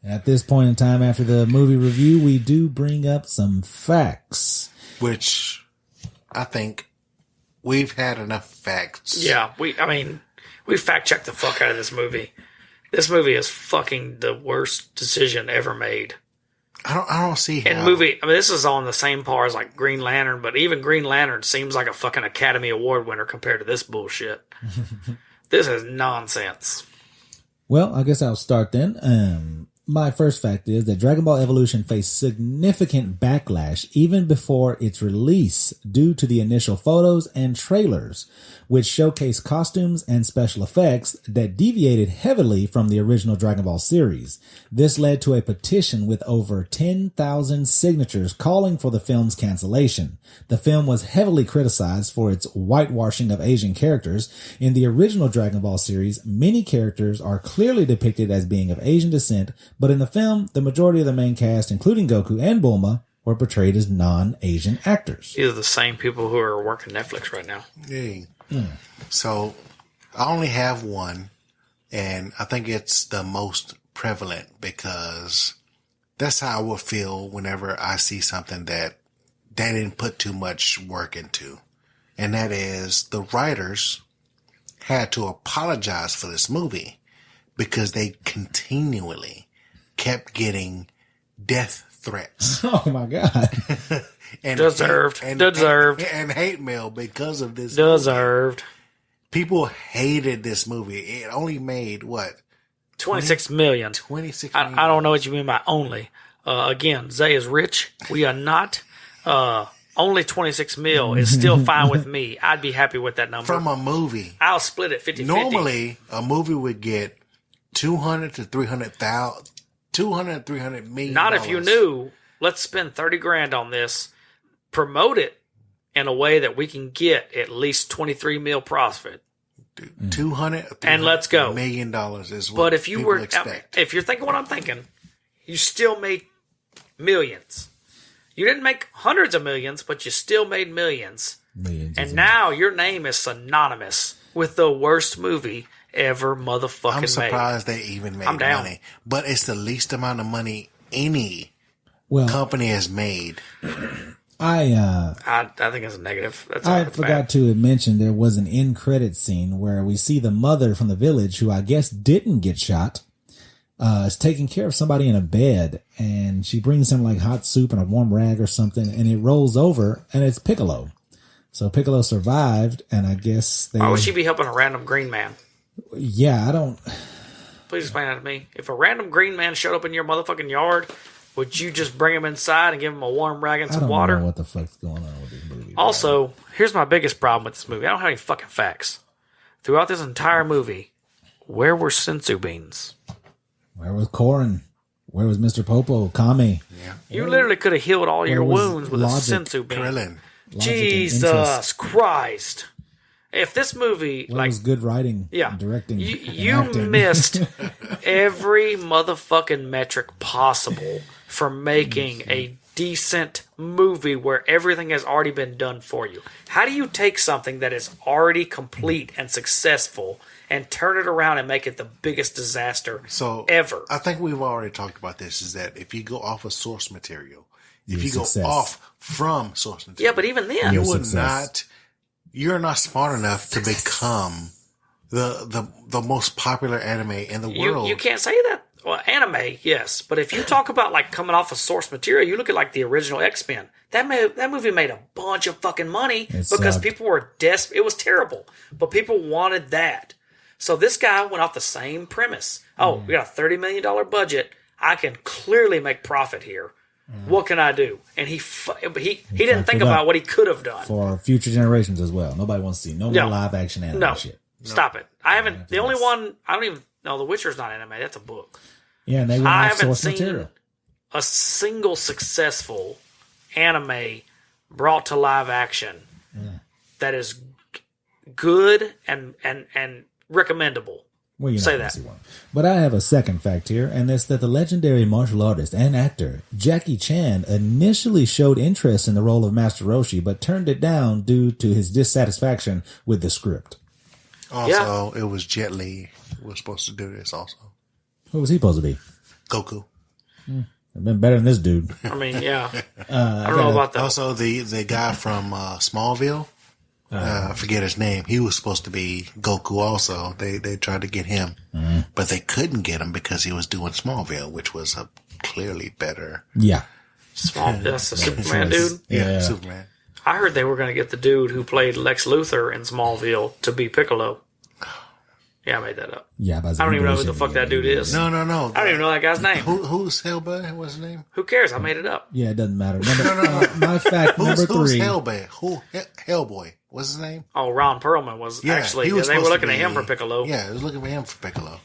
At this point in time after the movie review, we do bring up some facts. Which I think we've had enough facts. Yeah, we fact checked the fuck out of this movie. This movie is fucking the worst decision ever made. I don't see how. This is on the same par as like Green Lantern, but even Green Lantern seems like a fucking Academy Award winner compared to this bullshit. This is nonsense. Well, I guess I'll start then. My first fact is that Dragon Ball Evolution faced significant backlash even before its release due to the initial photos and trailers, which showcased costumes and special effects that deviated heavily from the original Dragon Ball series. This led to a petition with over 10,000 signatures calling for the film's cancellation. The film was heavily criticized for its whitewashing of Asian characters. In the original Dragon Ball series, many characters are clearly depicted as being of Asian descent, but in the film, the majority of the main cast, including Goku and Bulma, were portrayed as non-Asian actors. These are the same people who are working Netflix right now. Hey. So I only have one, and I think it's the most prevalent because that's how I would feel whenever I see something that they didn't put too much work into. And that is the writers had to apologize for this movie because they continually kept getting death threats. Oh my God. and Deserved. And hate mail because of this Deserved. movie. People hated this movie. It only made what? 26 million. 26 million. I don't know what you mean by only. Again, Zay is rich. We are not. Only 26 mil is still fine with me. I'd be happy with that number. From a movie. I'll split it 50-50. Normally, a movie would get 200 to 300,000. 200, 300 million. Not if you knew, let's spend 30 grand on this, promote it in a way that we can get at least 23 mil profit. Dude, 200 and let's go. $1 million is what but if you people were, expect. If you're thinking what I'm thinking, you still made millions. You didn't make hundreds of millions, but you still made millions. And now your name is synonymous with the worst movie ever motherfucking made. I'm surprised they even made money. But it's the least amount of money any company has made. I think it's a negative. I forgot to mention there was an end credit scene where we see the mother from the village, who I guess didn't get shot, is taking care of somebody in a bed, and she brings him like hot soup and a warm rag or something, and it rolls over, and it's Piccolo. So Piccolo survived, and I guess they... Why would she be helping a random green man? Yeah, I don't... Please explain that to me. If a random green man showed up in your motherfucking yard, would you just bring him inside and give him a warm rag and some water? I don't know what the fuck's going on with this movie. Also, here's my biggest problem with this movie. I don't have any fucking facts. Throughout this entire movie, where were sensu beans? Where was Korin? Where was Mr. Popo? Kami? Yeah. You literally could have healed all your wounds with a sensu bean. Krillin. Jesus Christ. If this movie, it was good writing, directing, you missed every motherfucking metric possible for making a decent movie where everything has already been done for you. How do you take something that is already complete and successful and turn it around and make it the biggest disaster ever? I think we've already talked about this, is that if you go off of source material, if you go off from source material. Yeah, but even then, you're not smart enough to become the most popular anime in the world. You can't say that. Well, anime, yes, but if you talk about like coming off of source material, you look at like the original X-Men. That movie made a bunch of fucking money because people were desperate. It was terrible, but people wanted that. So this guy went off the same premise. Oh, we got a $30 million budget. I can clearly make profit here. What can I do? And he didn't think about what he could have done for future generations as well. Nobody wants to see no more live action anime shit. Stop it. I haven't. The only one I don't even know. The Witcher's not anime. That's a book. Yeah, and they went off source material. A single successful anime brought to live action that is good and recommendable. Well, say that. But I have a second fact here, and it's that the legendary martial artist and actor Jackie Chan initially showed interest in the role of Master Roshi, but turned it down due to his dissatisfaction with the script. Also, it was Jet Li who was supposed to do this also. Who was he supposed to be? Goku. I've been better than this dude. I mean, yeah. I don't know about that. Also, the guy from Smallville, I forget his name. He was supposed to be Goku also. They tried to get him, but they couldn't get him because he was doing Smallville, which was a clearly better. Yeah. That's the Superman dude? Yeah, Superman. I heard they were going to get the dude who played Lex Luthor in Smallville to be Piccolo. Yeah, I made that up. Yeah, I don't even know who the fuck that dude is. No. I don't even know that guy's name. Who's Hellboy? What's his name? Who cares? I made it up. Yeah, it doesn't matter. My fact number Who's 3. Hellboy? Hellboy? What's his name? Oh, Ron Perlman was actually. He was they were supposed looking to at him for Piccolo. Yeah, they was looking for him for Piccolo.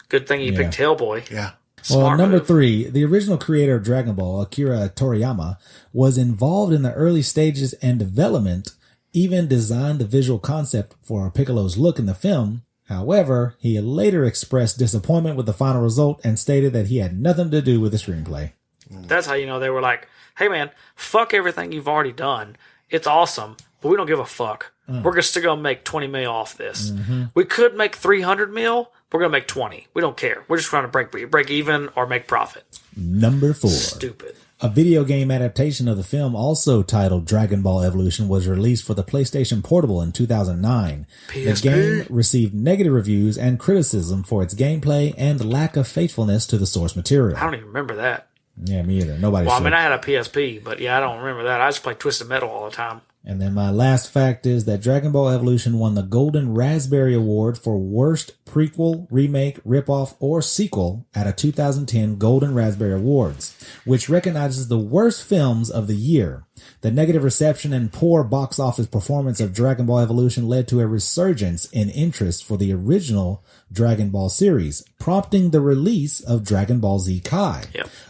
Good thing he picked Hellboy. Yeah. Well, Smart number move. 3, the original creator of Dragon Ball, Akira Toriyama, was involved in the early stages and development, even designed the visual concept for Piccolo's look in the film. However, he later expressed disappointment with the final result and stated that he had nothing to do with the screenplay. That's how you know they were like, hey man, fuck everything you've already done. It's awesome, but we don't give a fuck. We're just going to make 20 mil off this. We could make 300 mil. We're going to make 20. We don't care. We're just trying to break even or make profit. Number 4. Stupid. A video game adaptation of the film, also titled Dragon Ball Evolution, was released for the PlayStation Portable in 2009. The game received negative reviews and criticism for its gameplay and lack of faithfulness to the source material. I don't even remember that. Yeah, me either. Nobody. Well, I mean, I had a PSP, but yeah, I don't remember that. I just played Twisted Metal all the time. And then my last fact is that Dragon Ball Evolution won the Golden Raspberry Award for Worst Prequel, Remake, Ripoff, or Sequel at a 2010 Golden Raspberry Awards, which recognizes the worst films of the year. The negative reception and poor box office performance of Dragon Ball Evolution led to a resurgence in interest for the original Dragon Ball series, prompting the release of Dragon Ball Z Kai,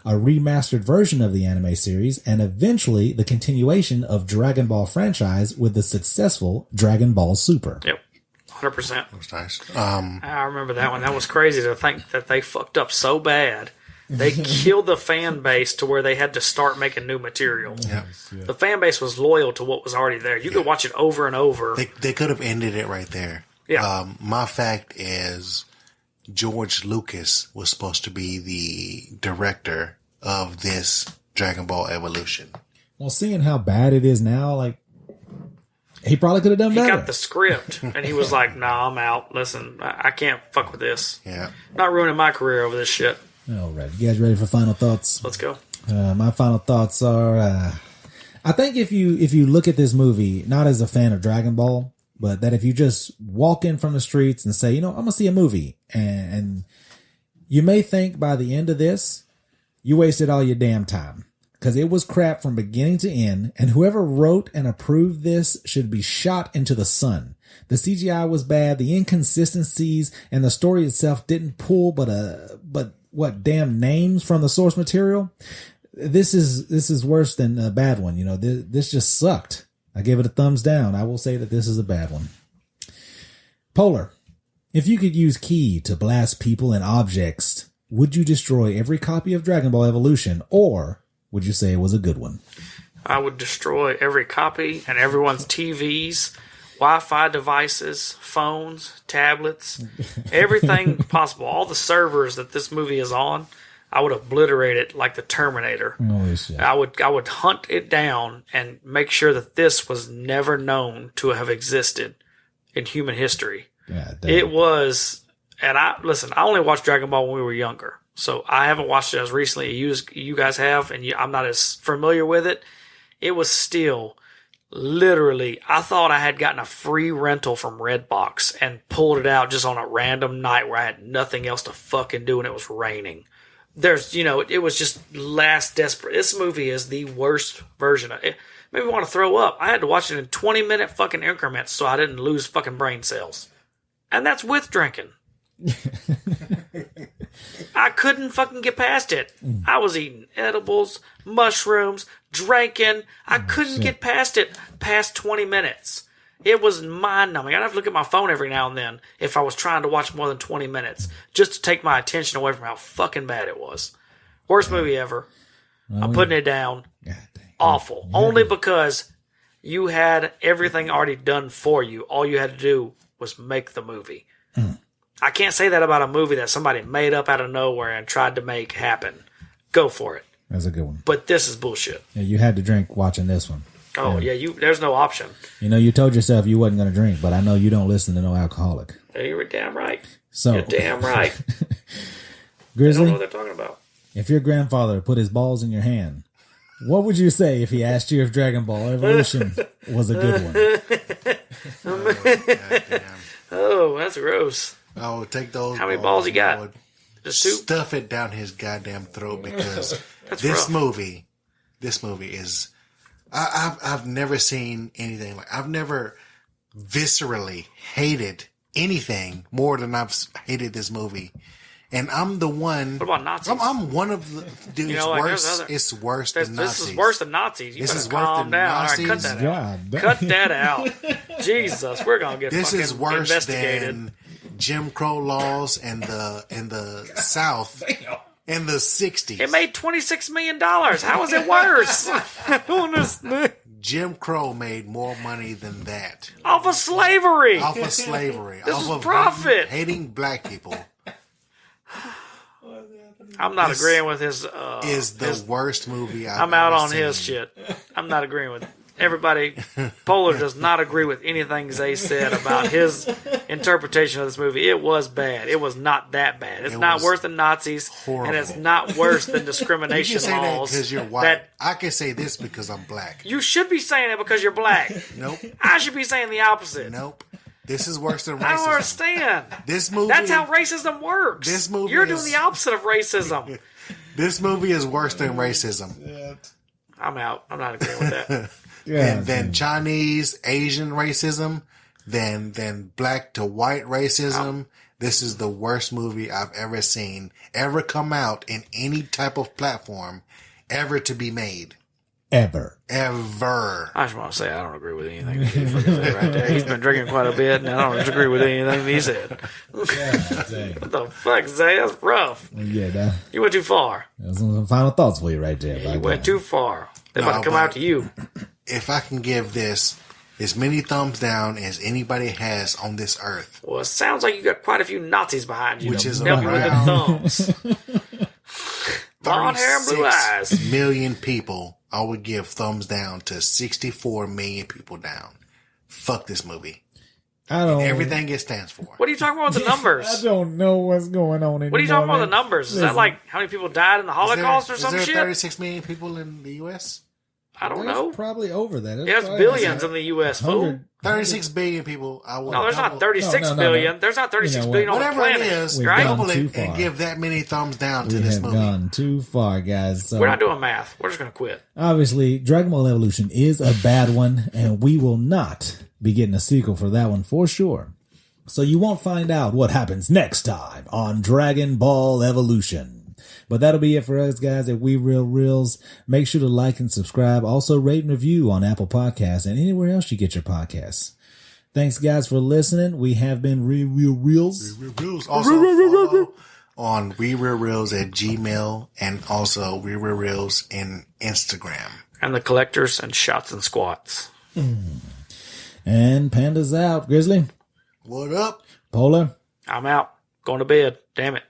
a remastered version of the anime series, and eventually the continuation of Dragon Ball franchise with the successful Dragon Ball Super. Yep. 100%. That was nice. I remember that one. That was crazy to think that they fucked up so bad. They killed the fan base to where they had to start making new material. Yeah. The fan base was loyal to what was already there. You could watch it over and over. They could have ended it right there. Yeah. My fact is George Lucas was supposed to be the director of this Dragon Ball Evolution. Well, seeing how bad it is now, like, he probably could have done better. He got the script, and he was like, nah, I'm out. Listen, I can't fuck with this. Yeah. Not ruining my career over this shit. All right. You guys ready for final thoughts? Let's go. My final thoughts are, I think if you look at this movie, not as a fan of Dragon Ball, but that if you just walk in from the streets and say, you know, I'm going to see a movie, and you may think by the end of this, you wasted all your damn time. Because it was crap from beginning to end, and whoever wrote and approved this should be shot into the sun. The CGI was bad, the inconsistencies, and the story itself didn't pull but what damn names from the source material. This is worse than a bad one. You know, this just sucked. I give it a thumbs down. I will say that this is a bad one. Polar, if you could use ki to blast people and objects, would you destroy every copy of Dragon Ball Evolution, or would you say it was a good one? I would destroy every copy and everyone's TVs, Wi-Fi devices, phones, tablets, everything possible. All the servers that this movie is on, I would obliterate it like the Terminator. Holy shit. I would hunt it down and make sure that this was never known to have existed in human history. Yeah, it was, and I only watched Dragon Ball when we were younger. So I haven't watched it as recently as you guys have, and I'm not as familiar with it. It was still literally, I thought I had gotten a free rental from Redbox and pulled it out just on a random night where I had nothing else to fucking do and it was raining. It was just last desperate. This movie is the worst version of it. Made me want to throw up. I had to watch it in 20-minute fucking increments so I didn't lose fucking brain cells. And that's with drinking. I couldn't fucking get past it. I was eating edibles, mushrooms, drinking. I couldn't get past it past 20 minutes. It was mind-numbing. I'd have to look at my phone every now and then if I was trying to watch more than 20 minutes just to take my attention away from how fucking bad it was. Worst movie ever. I'm putting it down. Awful. Only because you had everything already done for you. All you had to do was make the movie. I can't say that about a movie that somebody made up out of nowhere and tried to make happen. Go for it. That's a good one. But this is bullshit. Yeah, you had to drink watching this one. Oh, yeah, there's no option. You know, you told yourself you wasn't going to drink, but I know you don't listen to no alcoholic. Yeah, you're damn right. So, you're damn right. Grizzly, I don't know what they're talking about. If your grandfather put his balls in your hand, what would you say if he asked you if Dragon Ball Evolution was a good one? Oh, that's gross. I would take those. How many balls he got? Just 2? Stuff it down his goddamn throat because rough. movie is. I've never seen anything like. I've never viscerally hated anything more than I've hated this movie. And I'm the one. What about Nazis? I'm one of the dude. It's worse. It's worse than Nazis. This is worse than Nazis. You better calm down. Nazis. All right, cut that out. Cut that out. Jesus, we're gonna get this fucking is worse investigated. than Jim Crow laws in the South in the 60s. It made $26 million. How is it worse? Jim Crow made more money than that. Off of slavery. Off of slavery. This off is of profit. Hating black people. I'm not agreeing with his. Is the worst movie I'm out on his shit. I'm not agreeing with everybody. Polar does not agree with anything Zay said about his interpretation of this movie. It was bad. It was not that bad. It's not worse than Nazis, horrible. And it's not worse than discrimination you can say laws. that because you're white. I can say this because I'm black. You should be saying it because you're black. Nope. I should be saying the opposite. Nope. This is worse than racism. I don't understand. This movie. That's how racism works. This movie. You're doing the opposite of racism. This movie is worse than racism. I'm out. I'm not agreeing with that. Than Chinese, Asian racism, than black to white racism. This is the worst movie I've ever seen, ever come out in any type of platform, ever to be made. Ever. I just want to say I don't agree with anything he said right there. He's been drinking quite a bit, and I don't agree with anything he said. What the fuck, Zay? That's rough. Yeah, you went too far. Those are some final thoughts for you right there. You went too far. They're about to come out to you. If I can give this as many thumbs down as anybody has on this earth. Well, it sounds like you got quite a few Nazis behind you. Which is help you with the thumbs. Blonde hair and blue eyes. 36 million people. I would give thumbs down to 64 million people down. Fuck this movie. I don't. Everything it stands for. What are you talking about with the numbers? I don't know what's going on anymore. What are you talking about with the numbers? Is that like how many people died in the Holocaust or some shit? Is there 36 million people in the U.S.? I don't know. Probably over that. There's billions in the U.S., fool. 36 billion people. No, there's not 36 billion. No. There's not 36 billion on the planet. Whatever it is, right? double it and give that many thumbs down to this movie. We have gone too far, guys. So we're not doing math. We're just going to quit. Obviously, Dragon Ball Evolution is a bad one, and we will not be getting a sequel for that one for sure. So you won't find out what happens next time on Dragon Ball Evolution. But that'll be it for us, guys, at We Real Reels. Make sure to like and subscribe. Also, rate and review on Apple Podcasts and anywhere else you get your podcasts. Thanks, guys, for listening. We have been Real Reels. Also, follow on We Real Reels at Gmail and also We Real Reels in Instagram. And the collectors and shots and squats. And Panda's out. Grizzly. What up? Polar. I'm out. Going to bed. Damn it.